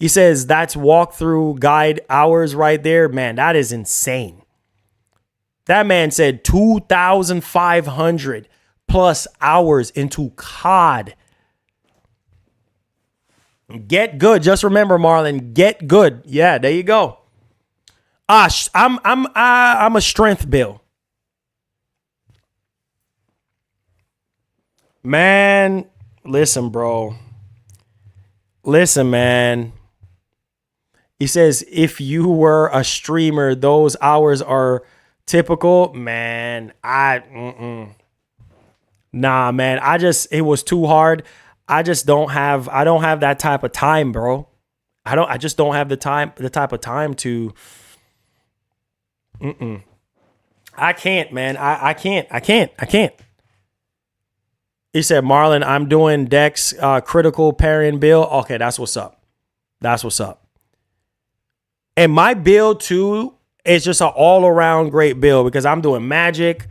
He says that's walkthrough guide hours right there. Man, that is insane. That man said 2,500 plus hours into COD. Get good. Just remember, Marlon, get good. Yeah, there you go. I'm a strength bill. Man, listen, bro. Listen, man. He says, if you were a streamer, those hours are typical. Man, nah, man. It was too hard. I don't have that type of time, bro. I just don't have the type of time to, I can't, man. I can't. He said, Marlon, I'm doing Dex critical parrying build. Okay, that's what's up. And my build too is just an all-around great build because I'm doing magic.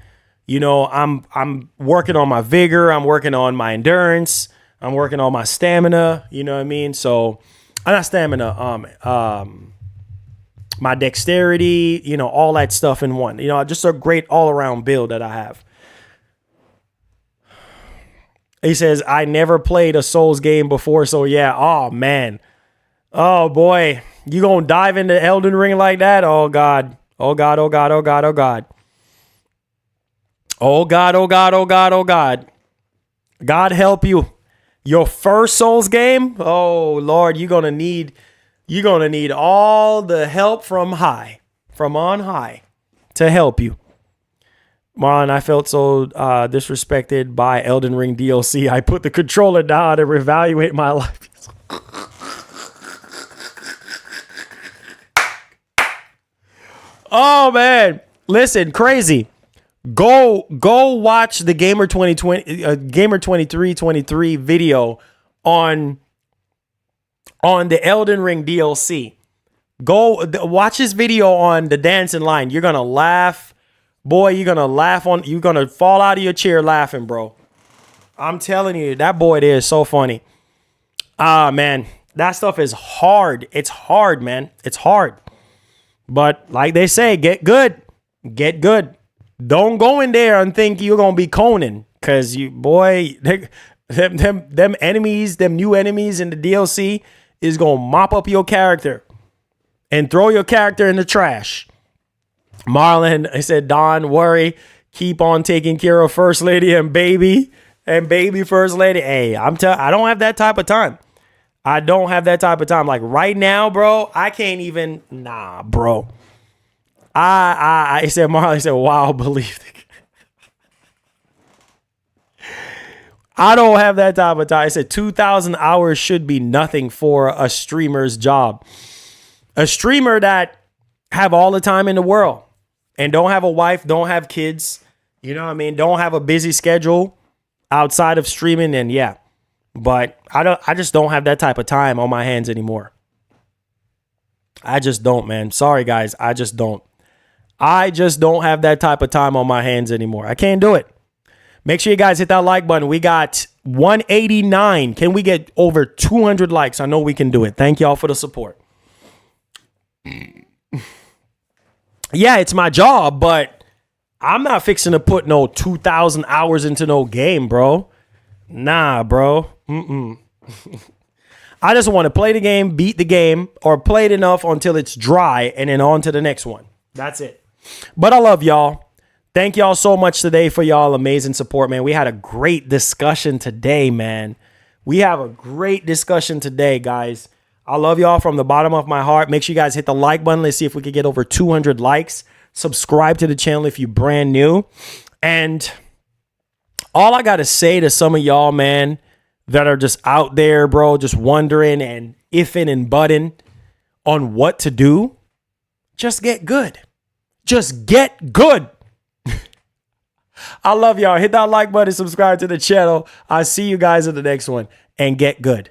You know, I'm working on my vigor. I'm working on my endurance. I'm working on my stamina. You know what I mean? So, not stamina. My dexterity. You know, all that stuff in one. You know, just a great all-around build that I have. He says, I never played a Souls game before, so yeah. Oh, man. Oh, boy. You gonna dive into Elden Ring like that? Oh, God. Oh, God, oh, God, oh, God, oh, God. Oh, God, oh, God, oh, God, oh, God. God help you. Your first Souls game? Oh, Lord, you're gonna need all the help from on high, to help you. Marlon, I felt so disrespected by Elden Ring DLC. I put the controller down to reevaluate my life. Oh, man. Listen, crazy. Go watch the Gamer 2323 video on the Elden Ring DLC. Go watch this video on the dancing line. You're going to laugh. Boy, you're going to fall out of your chair laughing, bro. I'm telling you, that boy there is so funny. Man, that stuff is hard. It's hard, man. It's hard. But like they say, get good. Get good. Don't go in there and think you're going to be Conan. Because them enemies, them new enemies in the DLC is going to mop up your character and throw your character in the trash. Marlon, I said, don't worry. Keep on taking care of First Lady and baby First Lady. Hey, I don't have that type of time. I don't have that type of time. Like right now, bro, I can't even. Nah, bro. I said, Marlon said, wow, believe it. I don't have that type of time. I said 2,000 hours should be nothing for a streamer's job. A streamer that have all the time in the world and don't have a wife, don't have kids, you know what I mean? Don't have a busy schedule outside of streaming, and yeah. But I just don't have that type of time on my hands anymore. I just don't, man. Sorry, guys. I just don't have that type of time on my hands anymore. I can't do it. Make sure you guys hit that like button. We got 189. Can we get over 200 likes? I know we can do it. Thank y'all for the support. Yeah, it's my job, but I'm not fixing to put no 2,000 hours into no game, bro. Nah, bro. I just want to play the game, beat the game, or play it enough until it's dry and then on to the next one. That's it. But I love y'all. Thank y'all so much today for y'all amazing support, man. We had a great discussion today, man. We have a great discussion today, guys. I love y'all from the bottom of my heart. Make sure you guys hit the like button. Let's see if we can get over 200 likes. Subscribe to the channel if you're brand new. And all I got to say to some of y'all, man, that are just out there, bro, just wondering and ifing and butting on what to do, just get good. Just get good. I love y'all. Hit that like button, subscribe to the channel. I'll see you guys in the next one, and get good.